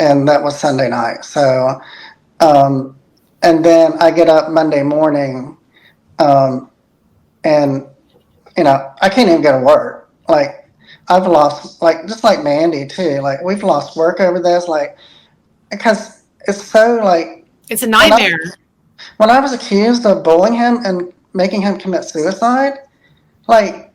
[SPEAKER 2] And that was Sunday night. So, and then I get up Monday morning, and, I can't even go to work. Like, I've lost, like, just like Mandy too, like, we've lost work over this, like, because it's so like
[SPEAKER 3] It's a nightmare.
[SPEAKER 2] when I was accused of bullying him and making him commit suicide, like,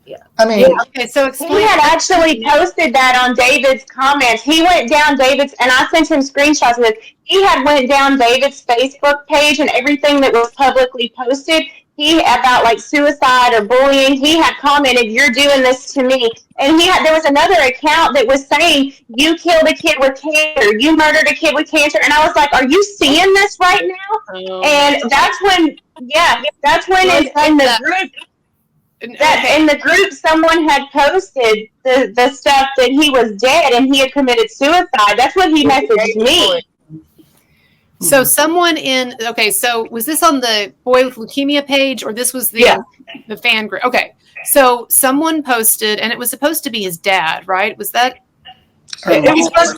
[SPEAKER 5] Yeah.
[SPEAKER 2] I mean,
[SPEAKER 1] Yeah.
[SPEAKER 3] Okay, so
[SPEAKER 4] He
[SPEAKER 3] explain.
[SPEAKER 4] had actually posted that on David's comments. He went down David's, and I sent him screenshots of it. He had went down David's Facebook page and everything that was publicly posted. He about like suicide or bullying. He had commented, "You're doing this to me." And there was another account that was saying, "You killed a kid with cancer. You murdered a kid with cancer." And I was like, "Are you seeing this right now?"
[SPEAKER 3] Oh,
[SPEAKER 4] And that's when in the group. In the group, someone had posted the stuff that he was dead and he had committed suicide. That's what he messaged me.
[SPEAKER 3] So someone so was this on the Boy with Leukemia page, or this was the fan group? Okay, so someone posted, and it was supposed to be his dad, right? Was that?
[SPEAKER 1] It was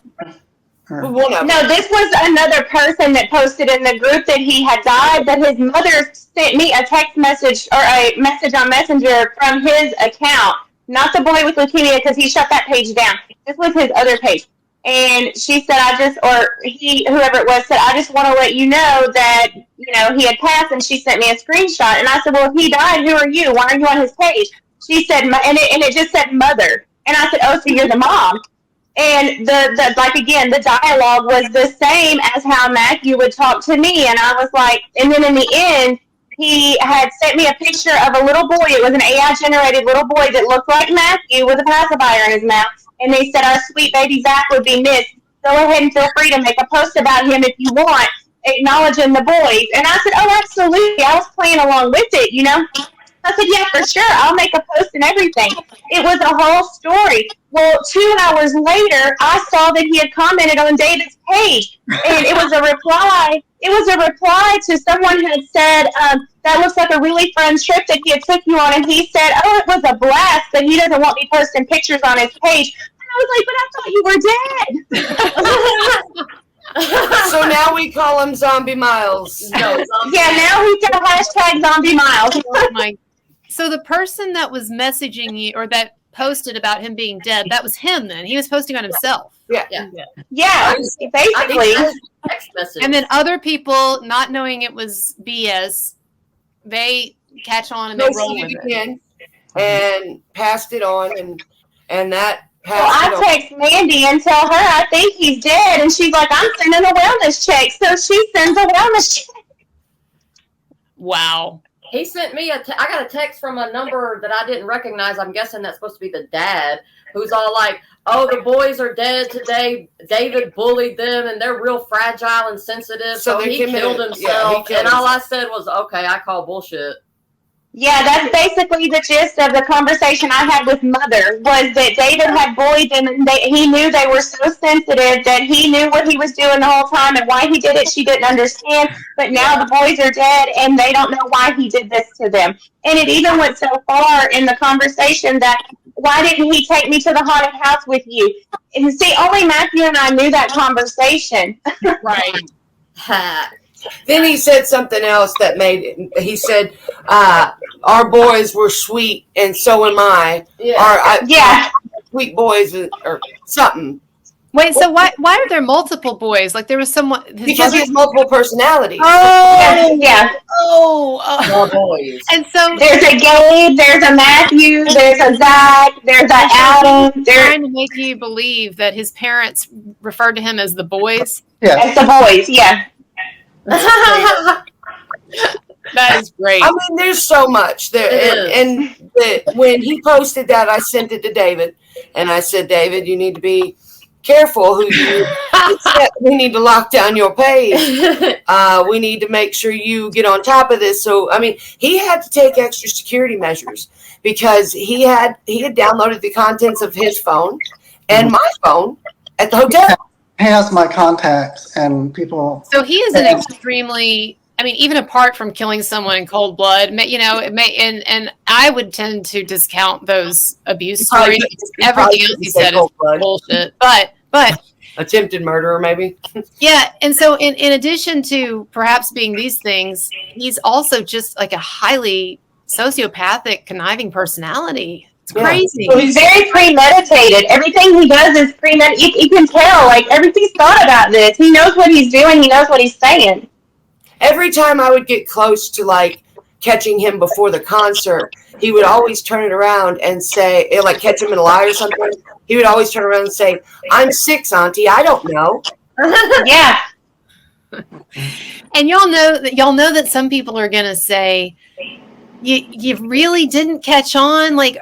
[SPEAKER 1] one of them.
[SPEAKER 4] No, this was another person that posted in the group that he had died, that his mother sent me a text message or a message on Messenger from his account, not the Boy with Leukemia, because he shut that page down. This was his other page. And she said, whoever it was, said, "I just want to let you know that, he had passed," and she sent me a screenshot. And I said, "Well, if he died, who are you? Why are you on his page?" She said, and it just said mother. And I said, "Oh, so you're the mom." And the dialogue was the same as how Matthew would talk to me. And I was like, and then in the end, he had sent me a picture of a little boy. It was an AI-generated little boy that looked like Matthew with a pacifier in his mouth. And they said, "Our sweet baby Zach would be missed. Go ahead and feel free to make a post about him if you want, acknowledging the boys." And I said, "Oh, absolutely." I was playing along with it, I said, "Yeah, for sure. I'll make a post and everything." It was a whole story. Well, 2 hours later, I saw that he had commented on David's page, and it was a reply. It was a reply to someone who had said, "That looks like a really fun trip that he had took you on." And he said, "Oh, it was a blast, but he doesn't want me posting pictures on his page." And I was like, "But I thought you were dead."
[SPEAKER 1] So now we call him Zombie Miles.
[SPEAKER 5] No,
[SPEAKER 4] Yeah, now he's got hashtag Zombie Miles.
[SPEAKER 3] Oh my! So the person that was messaging you, or that posted about him being dead, that was him. Then he was posting on himself.
[SPEAKER 4] Yeah,
[SPEAKER 5] I
[SPEAKER 4] basically.
[SPEAKER 5] text message.
[SPEAKER 3] And then other people, not knowing it was BS, they catch on and they roll with it.
[SPEAKER 1] Again, and passed it on, and that
[SPEAKER 4] Well,
[SPEAKER 1] passed it
[SPEAKER 4] I
[SPEAKER 1] on.
[SPEAKER 4] text Mandy and tell her I think he's dead, and she's like, "I'm sending a wellness check." So she sends a wellness check.
[SPEAKER 5] Wow. He sent me I got a text from a number that I didn't recognize. I'm guessing that's supposed to be the dad, who's all like, "Oh, the boys are dead today. David bullied them, and they're real fragile and sensitive, so he killed himself." And all I said was, "Okay, I call bullshit."
[SPEAKER 4] Yeah, that's basically the gist of the conversation I had with Mother, was that David had bullied them, and he knew they were so sensitive that he knew what he was doing the whole time, and why he did it she didn't understand. But now the boys are dead, and they don't know why he did this to them. And it even went so far in the conversation that, "Why didn't he take me to the haunted house with you?" And see, only Matthew and I knew that conversation.
[SPEAKER 3] Right.
[SPEAKER 1] Then he said something else that he said, "Our boys were sweet, and so am I."
[SPEAKER 4] Yeah.
[SPEAKER 1] Sweet boys, or something.
[SPEAKER 3] Wait, so why are there multiple boys? Like there was someone
[SPEAKER 1] Because he has multiple personalities.
[SPEAKER 3] Oh,
[SPEAKER 4] Yeah.
[SPEAKER 5] More boys.
[SPEAKER 3] And so
[SPEAKER 4] There's a Gabe, there's a Matthew, there's a Zach, there's a Adam.
[SPEAKER 3] trying to make you believe that his parents referred to him as the boys.
[SPEAKER 2] Yeah.
[SPEAKER 4] It's the boys, yeah.
[SPEAKER 3] That is great.
[SPEAKER 1] I mean, there's so much there. When he posted that, I sent it to David, and I said, "David, you need to be careful who you accept. We need to lock down your page. We need to make sure you get on top of this." So, I mean, he had to take extra security measures because he had downloaded the contents of his phone and my phone at the hotel.
[SPEAKER 2] He has my contacts and people.
[SPEAKER 3] So he is an extremely, I mean, even apart from killing someone in cold blood, and I would tend to discount those abuse stories. Everything else he said is bullshit. But
[SPEAKER 1] Attempted murderer, maybe.
[SPEAKER 3] yeah, and so in addition to perhaps being these things, he's also just like a highly sociopathic, conniving personality. It's crazy.
[SPEAKER 4] So he's very premeditated. Everything he does is premeditated. You can tell, like, everything's thought about this. He knows what he's doing. He knows what he's saying.
[SPEAKER 1] Every time I would get close to like catching him before the concert, he would always turn it around and say, like catch him in a lie or something. He would always turn around and say, "I'm 6, Auntie. I don't know."
[SPEAKER 4] Yeah.
[SPEAKER 3] And y'all know that some people are gonna say, you really didn't catch on, like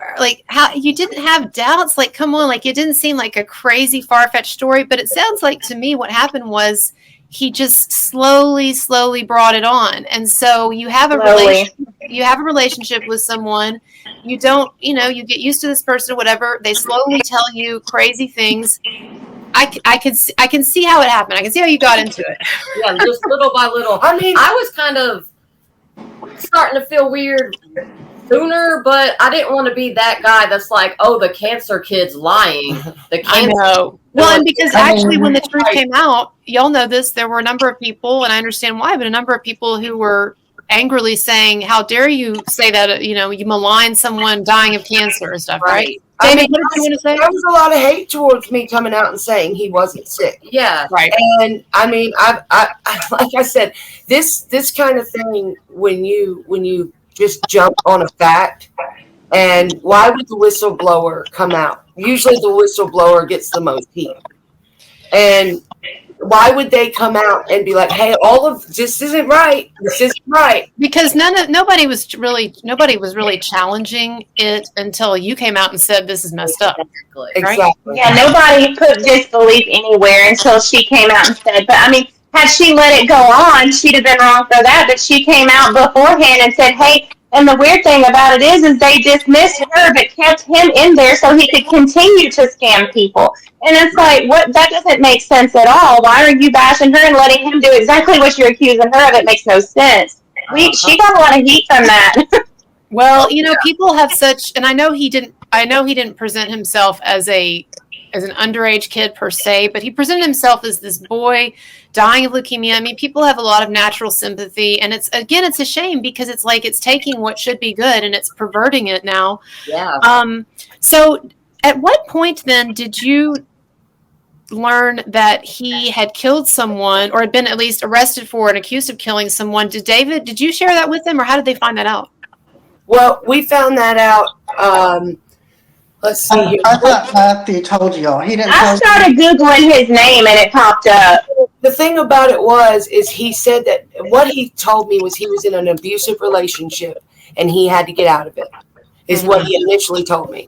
[SPEAKER 3] how you didn't have doubts, like come on, like it didn't seem like a crazy far-fetched story, but it sounds like to me what happened was he just slowly brought it on. And so you have a relationship with someone, you don't, you get used to this person or whatever, they slowly tell you crazy things. I can see how it happened. I can see how you got into it.
[SPEAKER 5] Yeah, just little by little. I mean, I was kind of starting to feel weird sooner, but I didn't want to be that guy that's like, oh, the cancer kid's lying. The cancer.
[SPEAKER 3] I know. Well, and because actually when the truth came out, y'all know this, there were a number of people, and I understand why, but a number of people who were angrily saying, how dare you say that, you malign someone dying of cancer and stuff, right? David, what did you want to say?
[SPEAKER 1] There was a lot of hate towards me coming out and saying he wasn't sick.
[SPEAKER 5] Yeah.
[SPEAKER 3] Right.
[SPEAKER 1] And I mean, I like I said, this kind of thing, when you just jump on a fact, and why would the whistleblower come out? Usually the whistleblower gets the most heat. And why would they come out and be like, hey, all of this isn't right. This isn't right.
[SPEAKER 3] Because nobody was really challenging it until you came out and said this is messed up.
[SPEAKER 1] Exactly.
[SPEAKER 3] Right?
[SPEAKER 4] Yeah, nobody put disbelief anywhere until she came out and said, but I mean, had she let it go on, she'd have been wrong for that, but she came out beforehand and said, hey, and the weird thing about it is they dismissed her but kept him in there so he could continue to scam people. And it's like, what? That doesn't make sense at all. Why are you bashing her and letting him do exactly what you're accusing her of? It makes no sense. She got a lot of heat from that.
[SPEAKER 3] Well, people have such, and I know he didn't present himself as an underage kid per se, but he presented himself as this boy dying of leukemia. I mean, people have a lot of natural sympathy, and it's a shame because it's like it's taking what should be good and it's perverting it now.
[SPEAKER 5] Yeah.
[SPEAKER 3] So at what point then did you learn that he had killed someone or had been at least arrested for and accused of killing someone? Did you share that with them, or how did they find that out?
[SPEAKER 1] Well, we found that out. Let's see here.
[SPEAKER 2] I thought Matthew told y'all. He didn't.
[SPEAKER 4] I started Googling his name and it popped up.
[SPEAKER 1] The thing about it is he said that what he told me was he was in an abusive relationship and he had to get out of it, is what he initially told me.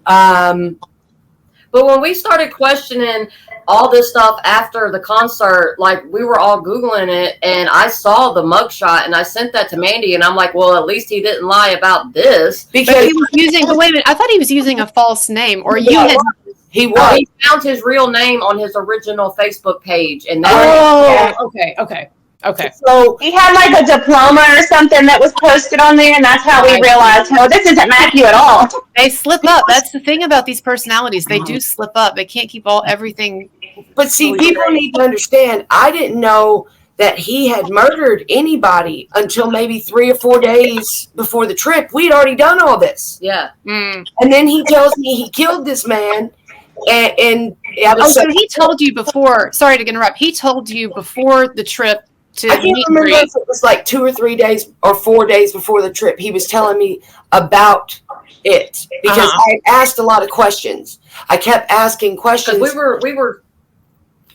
[SPEAKER 5] But when we started questioning all this stuff after the concert, like we were all Googling it, and I saw the mugshot and I sent that to Mandy, and I'm like, well, at least he didn't lie about this.
[SPEAKER 1] Because
[SPEAKER 3] he was using, wait a minute, I thought he was using a false name, or
[SPEAKER 1] he
[SPEAKER 5] found his real name on his original Facebook page, and Okay.
[SPEAKER 1] So
[SPEAKER 4] he had like a diploma or something that was posted on there, and that's how we realized, oh, this isn't Matthew at all.
[SPEAKER 3] They slip up. That's the thing about these personalities. They do slip up. They can't keep everything.
[SPEAKER 1] But see, people need to understand, I didn't know that he had murdered anybody until maybe 3 or 4 days before the trip. We had already done all this.
[SPEAKER 5] Yeah.
[SPEAKER 1] And then he tells me he killed this man. And
[SPEAKER 3] so he told you before, sorry to interrupt, he told you before the trip to
[SPEAKER 1] I can't remember if it was like 2 or 3 days or 4 days before the trip. He was telling me about it because I asked a lot of questions. I kept asking questions.
[SPEAKER 5] We were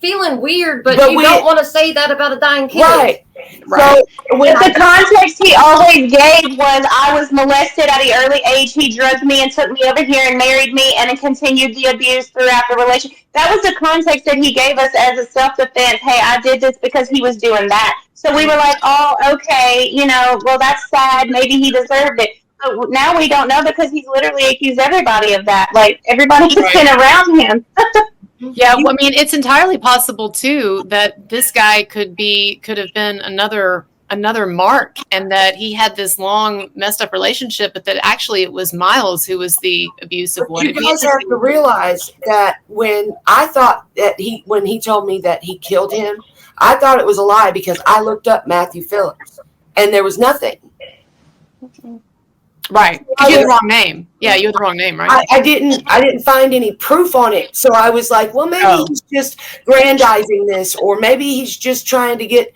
[SPEAKER 5] feeling weird, but you don't want to say that about a dying kid.
[SPEAKER 1] Right.
[SPEAKER 4] So the context he always gave was, I was molested at an early age. He drugged me and took me over here and married me, and it continued the abuse throughout the relationship. That was the context that he gave us as a self-defense. Hey, I did this because he was doing that. So we were like, oh, okay, well, that's sad. Maybe he deserved it. But now we don't know because he's literally accused everybody of that. Like, everybody's been around him.
[SPEAKER 3] Yeah, well, I mean, it's entirely possible too that this guy could have been another Mark, and that he had this long messed up relationship, but that actually it was Miles who was the abusive one.
[SPEAKER 1] You guys have to realize that when he told me that he killed him, I thought it was a lie because I looked up Matthew Phillips and there was nothing.
[SPEAKER 3] Right. Because you had the wrong name. Yeah, you had the wrong name, right?
[SPEAKER 1] I didn't find any proof on it. So I was like, well, maybe he's just grandizing this, or maybe he's just trying to get,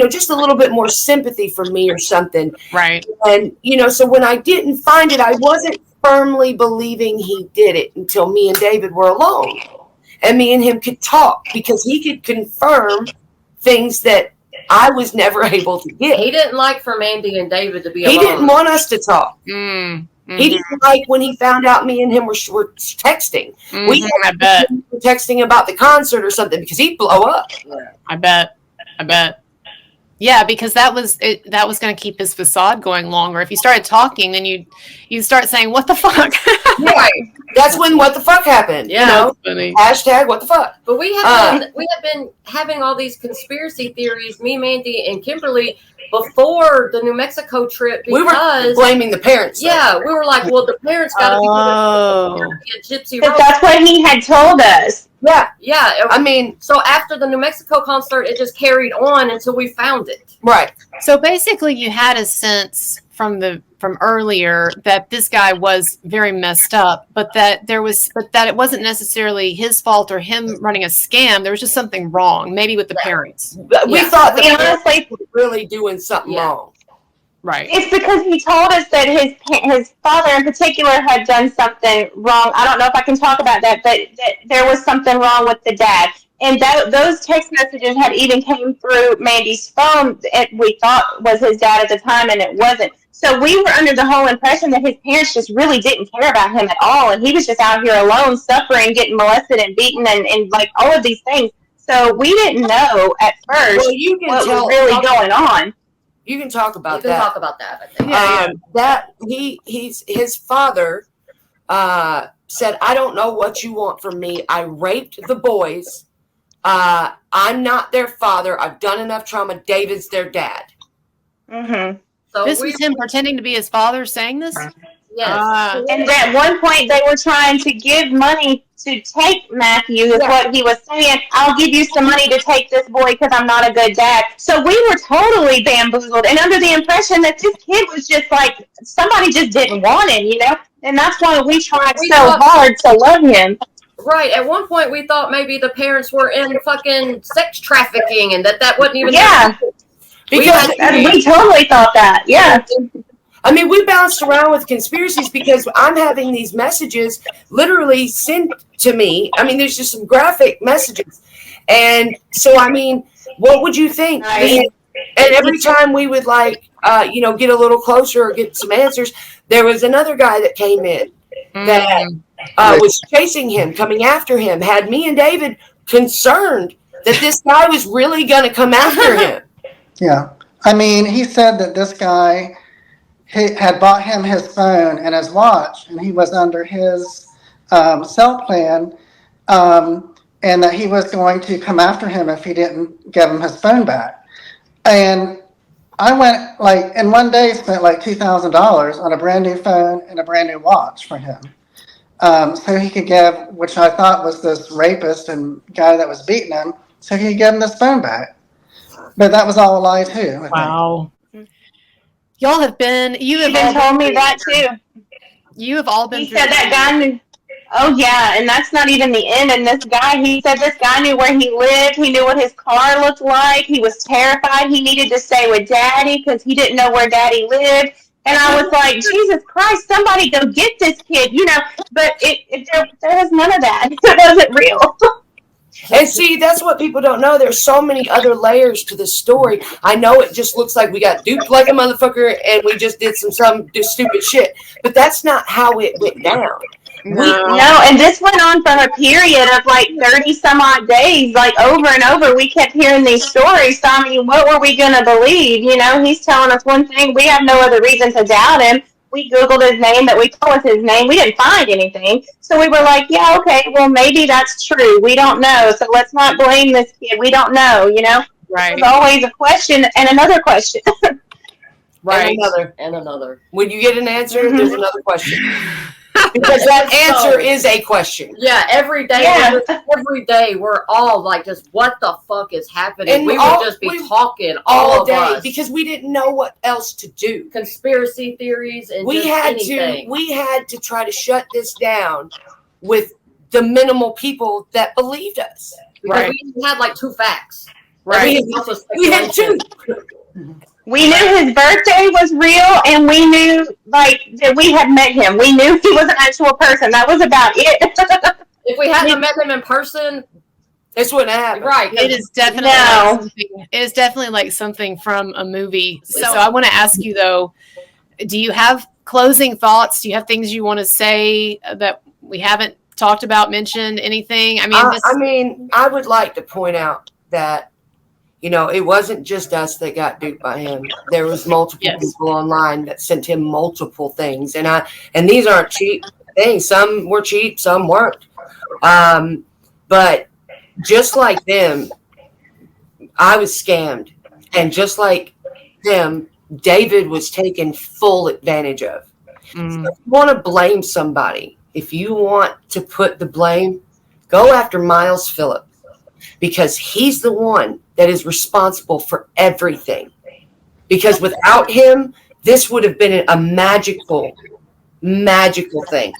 [SPEAKER 1] just a little bit more sympathy from me or something.
[SPEAKER 3] Right.
[SPEAKER 1] And, so when I didn't find it, I wasn't firmly believing he did it until me and David were alone. And me and him could talk, because he could confirm things that I was never able to get.
[SPEAKER 5] He didn't like for Mandy and David to be
[SPEAKER 1] He
[SPEAKER 5] alone.
[SPEAKER 1] didn't want us to talk.
[SPEAKER 3] Mm-hmm.
[SPEAKER 1] He didn't like when he found out me and him were texting.
[SPEAKER 3] I bet.
[SPEAKER 1] We were texting about the concert or something, because he'd blow up.
[SPEAKER 3] I bet. Yeah, because that was going to keep his facade going longer. If you started talking, then you start saying, "What the fuck?"
[SPEAKER 1] Right. That's when "what the fuck" happened.
[SPEAKER 5] Yeah.
[SPEAKER 3] Funny.
[SPEAKER 1] Hashtag "what the fuck."
[SPEAKER 5] But we have been having all these conspiracy theories, me, Mandy, and Kimberly, before the New Mexico trip, because
[SPEAKER 1] We were blaming the parents.
[SPEAKER 5] Yeah, we were like, well, the parents got to be a gypsy.
[SPEAKER 4] But that's what he had told us.
[SPEAKER 1] Yeah. I mean,
[SPEAKER 5] so after the New Mexico concert, it just carried on until we found it.
[SPEAKER 1] Right.
[SPEAKER 3] So basically, you had a sense from earlier that this guy was very messed up, but that it wasn't necessarily his fault or him running a scam. There was just something wrong, maybe with the parents.
[SPEAKER 1] We thought the
[SPEAKER 4] honestly
[SPEAKER 1] parents were really doing something wrong.
[SPEAKER 3] Right.
[SPEAKER 4] It's because he told us that his father in particular had done something wrong. I don't know if I can talk about that, but that there was something wrong with the dad. And those text messages had even came through Mandy's phone. We thought was his dad at the time, and it wasn't. So we were under the whole impression that his parents just really didn't care about him at all, and he was just out here alone, suffering, getting molested and beaten, and like all of these things. So we didn't know at first what was really going on.
[SPEAKER 1] You can talk about
[SPEAKER 5] that.
[SPEAKER 1] that.
[SPEAKER 5] Talk about that, I think.
[SPEAKER 1] That his father said, "I don't know what you want from me. I raped the boys. I'm not their father. I've done enough trauma. David's their dad."
[SPEAKER 4] Mm-hmm.
[SPEAKER 3] So this was him pretending to be his father saying this?
[SPEAKER 5] Yes.
[SPEAKER 4] And at one point, they were trying to give money to take Matthew, is what he was saying. I'll give you some money to take this boy because I'm not a good dad. So we were totally bamboozled and under the impression that this kid was just like, somebody just didn't want him, And that's why we tried hard to love him.
[SPEAKER 5] Right. At one point, we thought maybe the parents were in fucking sex trafficking and that wasn't even...
[SPEAKER 4] Yeah.
[SPEAKER 1] Because
[SPEAKER 4] we totally thought that. Yeah.
[SPEAKER 1] I mean, we bounced around with conspiracies because I'm having these messages literally sent to me. I mean, there's just some graphic messages. And so, I mean, what would you think?
[SPEAKER 4] Right.
[SPEAKER 1] And every time we would get a little closer or get some answers, there was another guy that came in that was chasing him, coming after him, had me and David concerned that this guy was really going to come after him.
[SPEAKER 2] Yeah. I mean, he said that this guy had bought him his phone and his watch, and he was under his cell plan, and that he was going to come after him if he didn't give him his phone back. And I went, in one day, spent $2,000 on a brand new phone and a brand new watch for him. So he could give, which I thought was this rapist and guy that was beating him, so he could give him this phone back. But that was all a lie too.
[SPEAKER 3] Wow. Y'all have been,
[SPEAKER 4] you have told me that too.
[SPEAKER 3] You have all been.
[SPEAKER 4] He said that guy knew. Oh yeah, and that's not even the end. And this guy, he said this guy knew where he lived. He knew what his car looked like. He was terrified. He needed to stay with Daddy because he didn't know where Daddy lived. And I was like, Jesus Christ, somebody go get this kid, But there was none of that. It wasn't real.
[SPEAKER 1] And see, that's what people don't know. There's so many other layers to the story. I know it just looks like we got duped like a motherfucker and we just did some stupid shit. But that's not how it went down.
[SPEAKER 4] No, and this went on for a period of 30 some odd days, over and over. We kept hearing these stories. So, I mean, what were we going to believe? He's telling us one thing. We have no other reason to doubt him. We Googled his name, that we told us his name. We didn't find anything. So we were like, yeah, okay, well, maybe that's true. We don't know. So let's not blame this kid. We don't know,
[SPEAKER 3] Right.
[SPEAKER 4] There's always a question and another question.
[SPEAKER 1] Right.
[SPEAKER 5] And another.
[SPEAKER 1] When you get an answer, there's another question. Because that answer is a question.
[SPEAKER 5] Yeah, every day,
[SPEAKER 4] Yeah.
[SPEAKER 5] every day, we're all like, just what the fuck is happening?
[SPEAKER 1] And
[SPEAKER 5] we
[SPEAKER 1] all-
[SPEAKER 5] would just be
[SPEAKER 1] we-
[SPEAKER 5] talking
[SPEAKER 1] all
[SPEAKER 5] of
[SPEAKER 1] day
[SPEAKER 5] us.
[SPEAKER 1] because we didn't know what else to do.
[SPEAKER 5] Conspiracy theories and
[SPEAKER 1] We
[SPEAKER 5] just
[SPEAKER 1] had
[SPEAKER 5] anything.
[SPEAKER 1] to try to shut this down with the minimal people that believed us.
[SPEAKER 5] Because
[SPEAKER 3] Right.
[SPEAKER 5] we had like 2 facts.
[SPEAKER 3] Right.
[SPEAKER 5] Everything else was
[SPEAKER 1] We had
[SPEAKER 5] speculation.
[SPEAKER 4] We knew his birthday was real, and we knew like that we had met him. We knew he was an actual person. That was about it.
[SPEAKER 5] If we hadn't met him in person,
[SPEAKER 1] This wouldn't happen.
[SPEAKER 5] right?
[SPEAKER 3] It is definitely
[SPEAKER 4] No.
[SPEAKER 3] it is definitely like something from a movie. So I want to ask you though, do you have closing thoughts? Do you have things you want to say that we haven't talked about, mentioned, anything? I mean,
[SPEAKER 1] I would like to point out that, it wasn't just us that got duped by him. There was multiple
[SPEAKER 3] Yes.
[SPEAKER 1] people online that sent him multiple things. And these aren't cheap things. Some were cheap, some weren't. But just like them, I was scammed. And just like them, David was taken full advantage of. So if you want to blame somebody, if you want to put the blame, go after Miles Phillips, because he's the one that is responsible for everything. Because without him, this would have been a magical thing.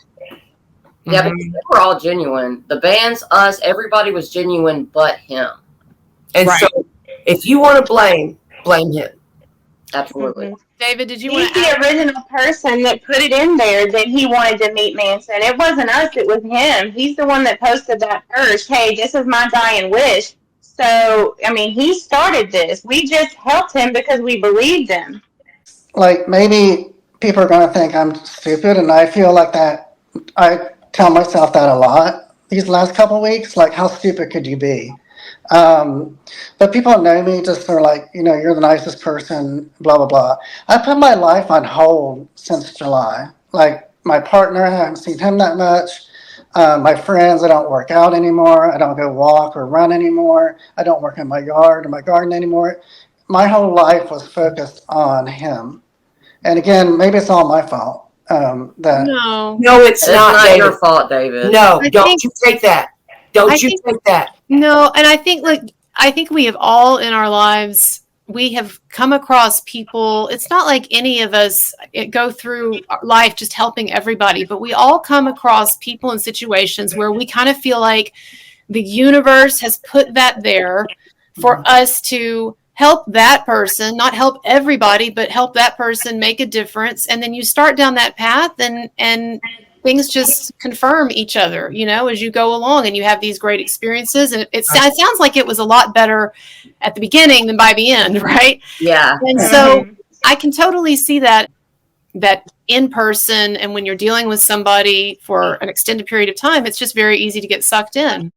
[SPEAKER 5] Yeah, because they were all genuine. The bands, us, everybody was genuine but him.
[SPEAKER 1] And
[SPEAKER 3] Right.
[SPEAKER 1] so if you want to blame him.
[SPEAKER 5] Absolutely.
[SPEAKER 3] David, did you
[SPEAKER 4] He's
[SPEAKER 3] want to
[SPEAKER 4] the original person that put it in there that he wanted to meet Manson. It wasn't us, it was him. He's the one that posted that first. Hey, this is my dying wish. So, I mean, he started this. We just helped him because we believed him.
[SPEAKER 2] Like, maybe people are going to think I'm stupid, and I feel like that. I tell myself that a lot these last couple of weeks. Like, how stupid could you be? But people know me just for like, you're the nicest person, blah, blah, blah. I put my life on hold since July. Like, my partner, I haven't seen him that much. My friends, I don't work out anymore. I don't go walk or run anymore. I don't work in my yard or my garden anymore. My whole life was focused on him. And again, maybe it's all my fault.
[SPEAKER 3] No.
[SPEAKER 1] No, it's not, David.
[SPEAKER 5] your fault, David.
[SPEAKER 1] No,
[SPEAKER 3] I
[SPEAKER 1] don't
[SPEAKER 3] think-
[SPEAKER 1] you take that. Don't you take that.
[SPEAKER 3] No, and I think we have all in our lives, we have come across people. It's not like any of us go through life just helping everybody, but we all come across people in situations where we kind of feel like the universe has put that there for us to help that person, not help everybody, but help that person make a difference. And then you start down that path and things just confirm each other, as you go along, and you have these great experiences. And it sounds like it was a lot better at the beginning than by the end, right?
[SPEAKER 5] Yeah.
[SPEAKER 3] And so I can totally see that in person, and when you're dealing with somebody for an extended period of time, it's just very easy to get sucked in.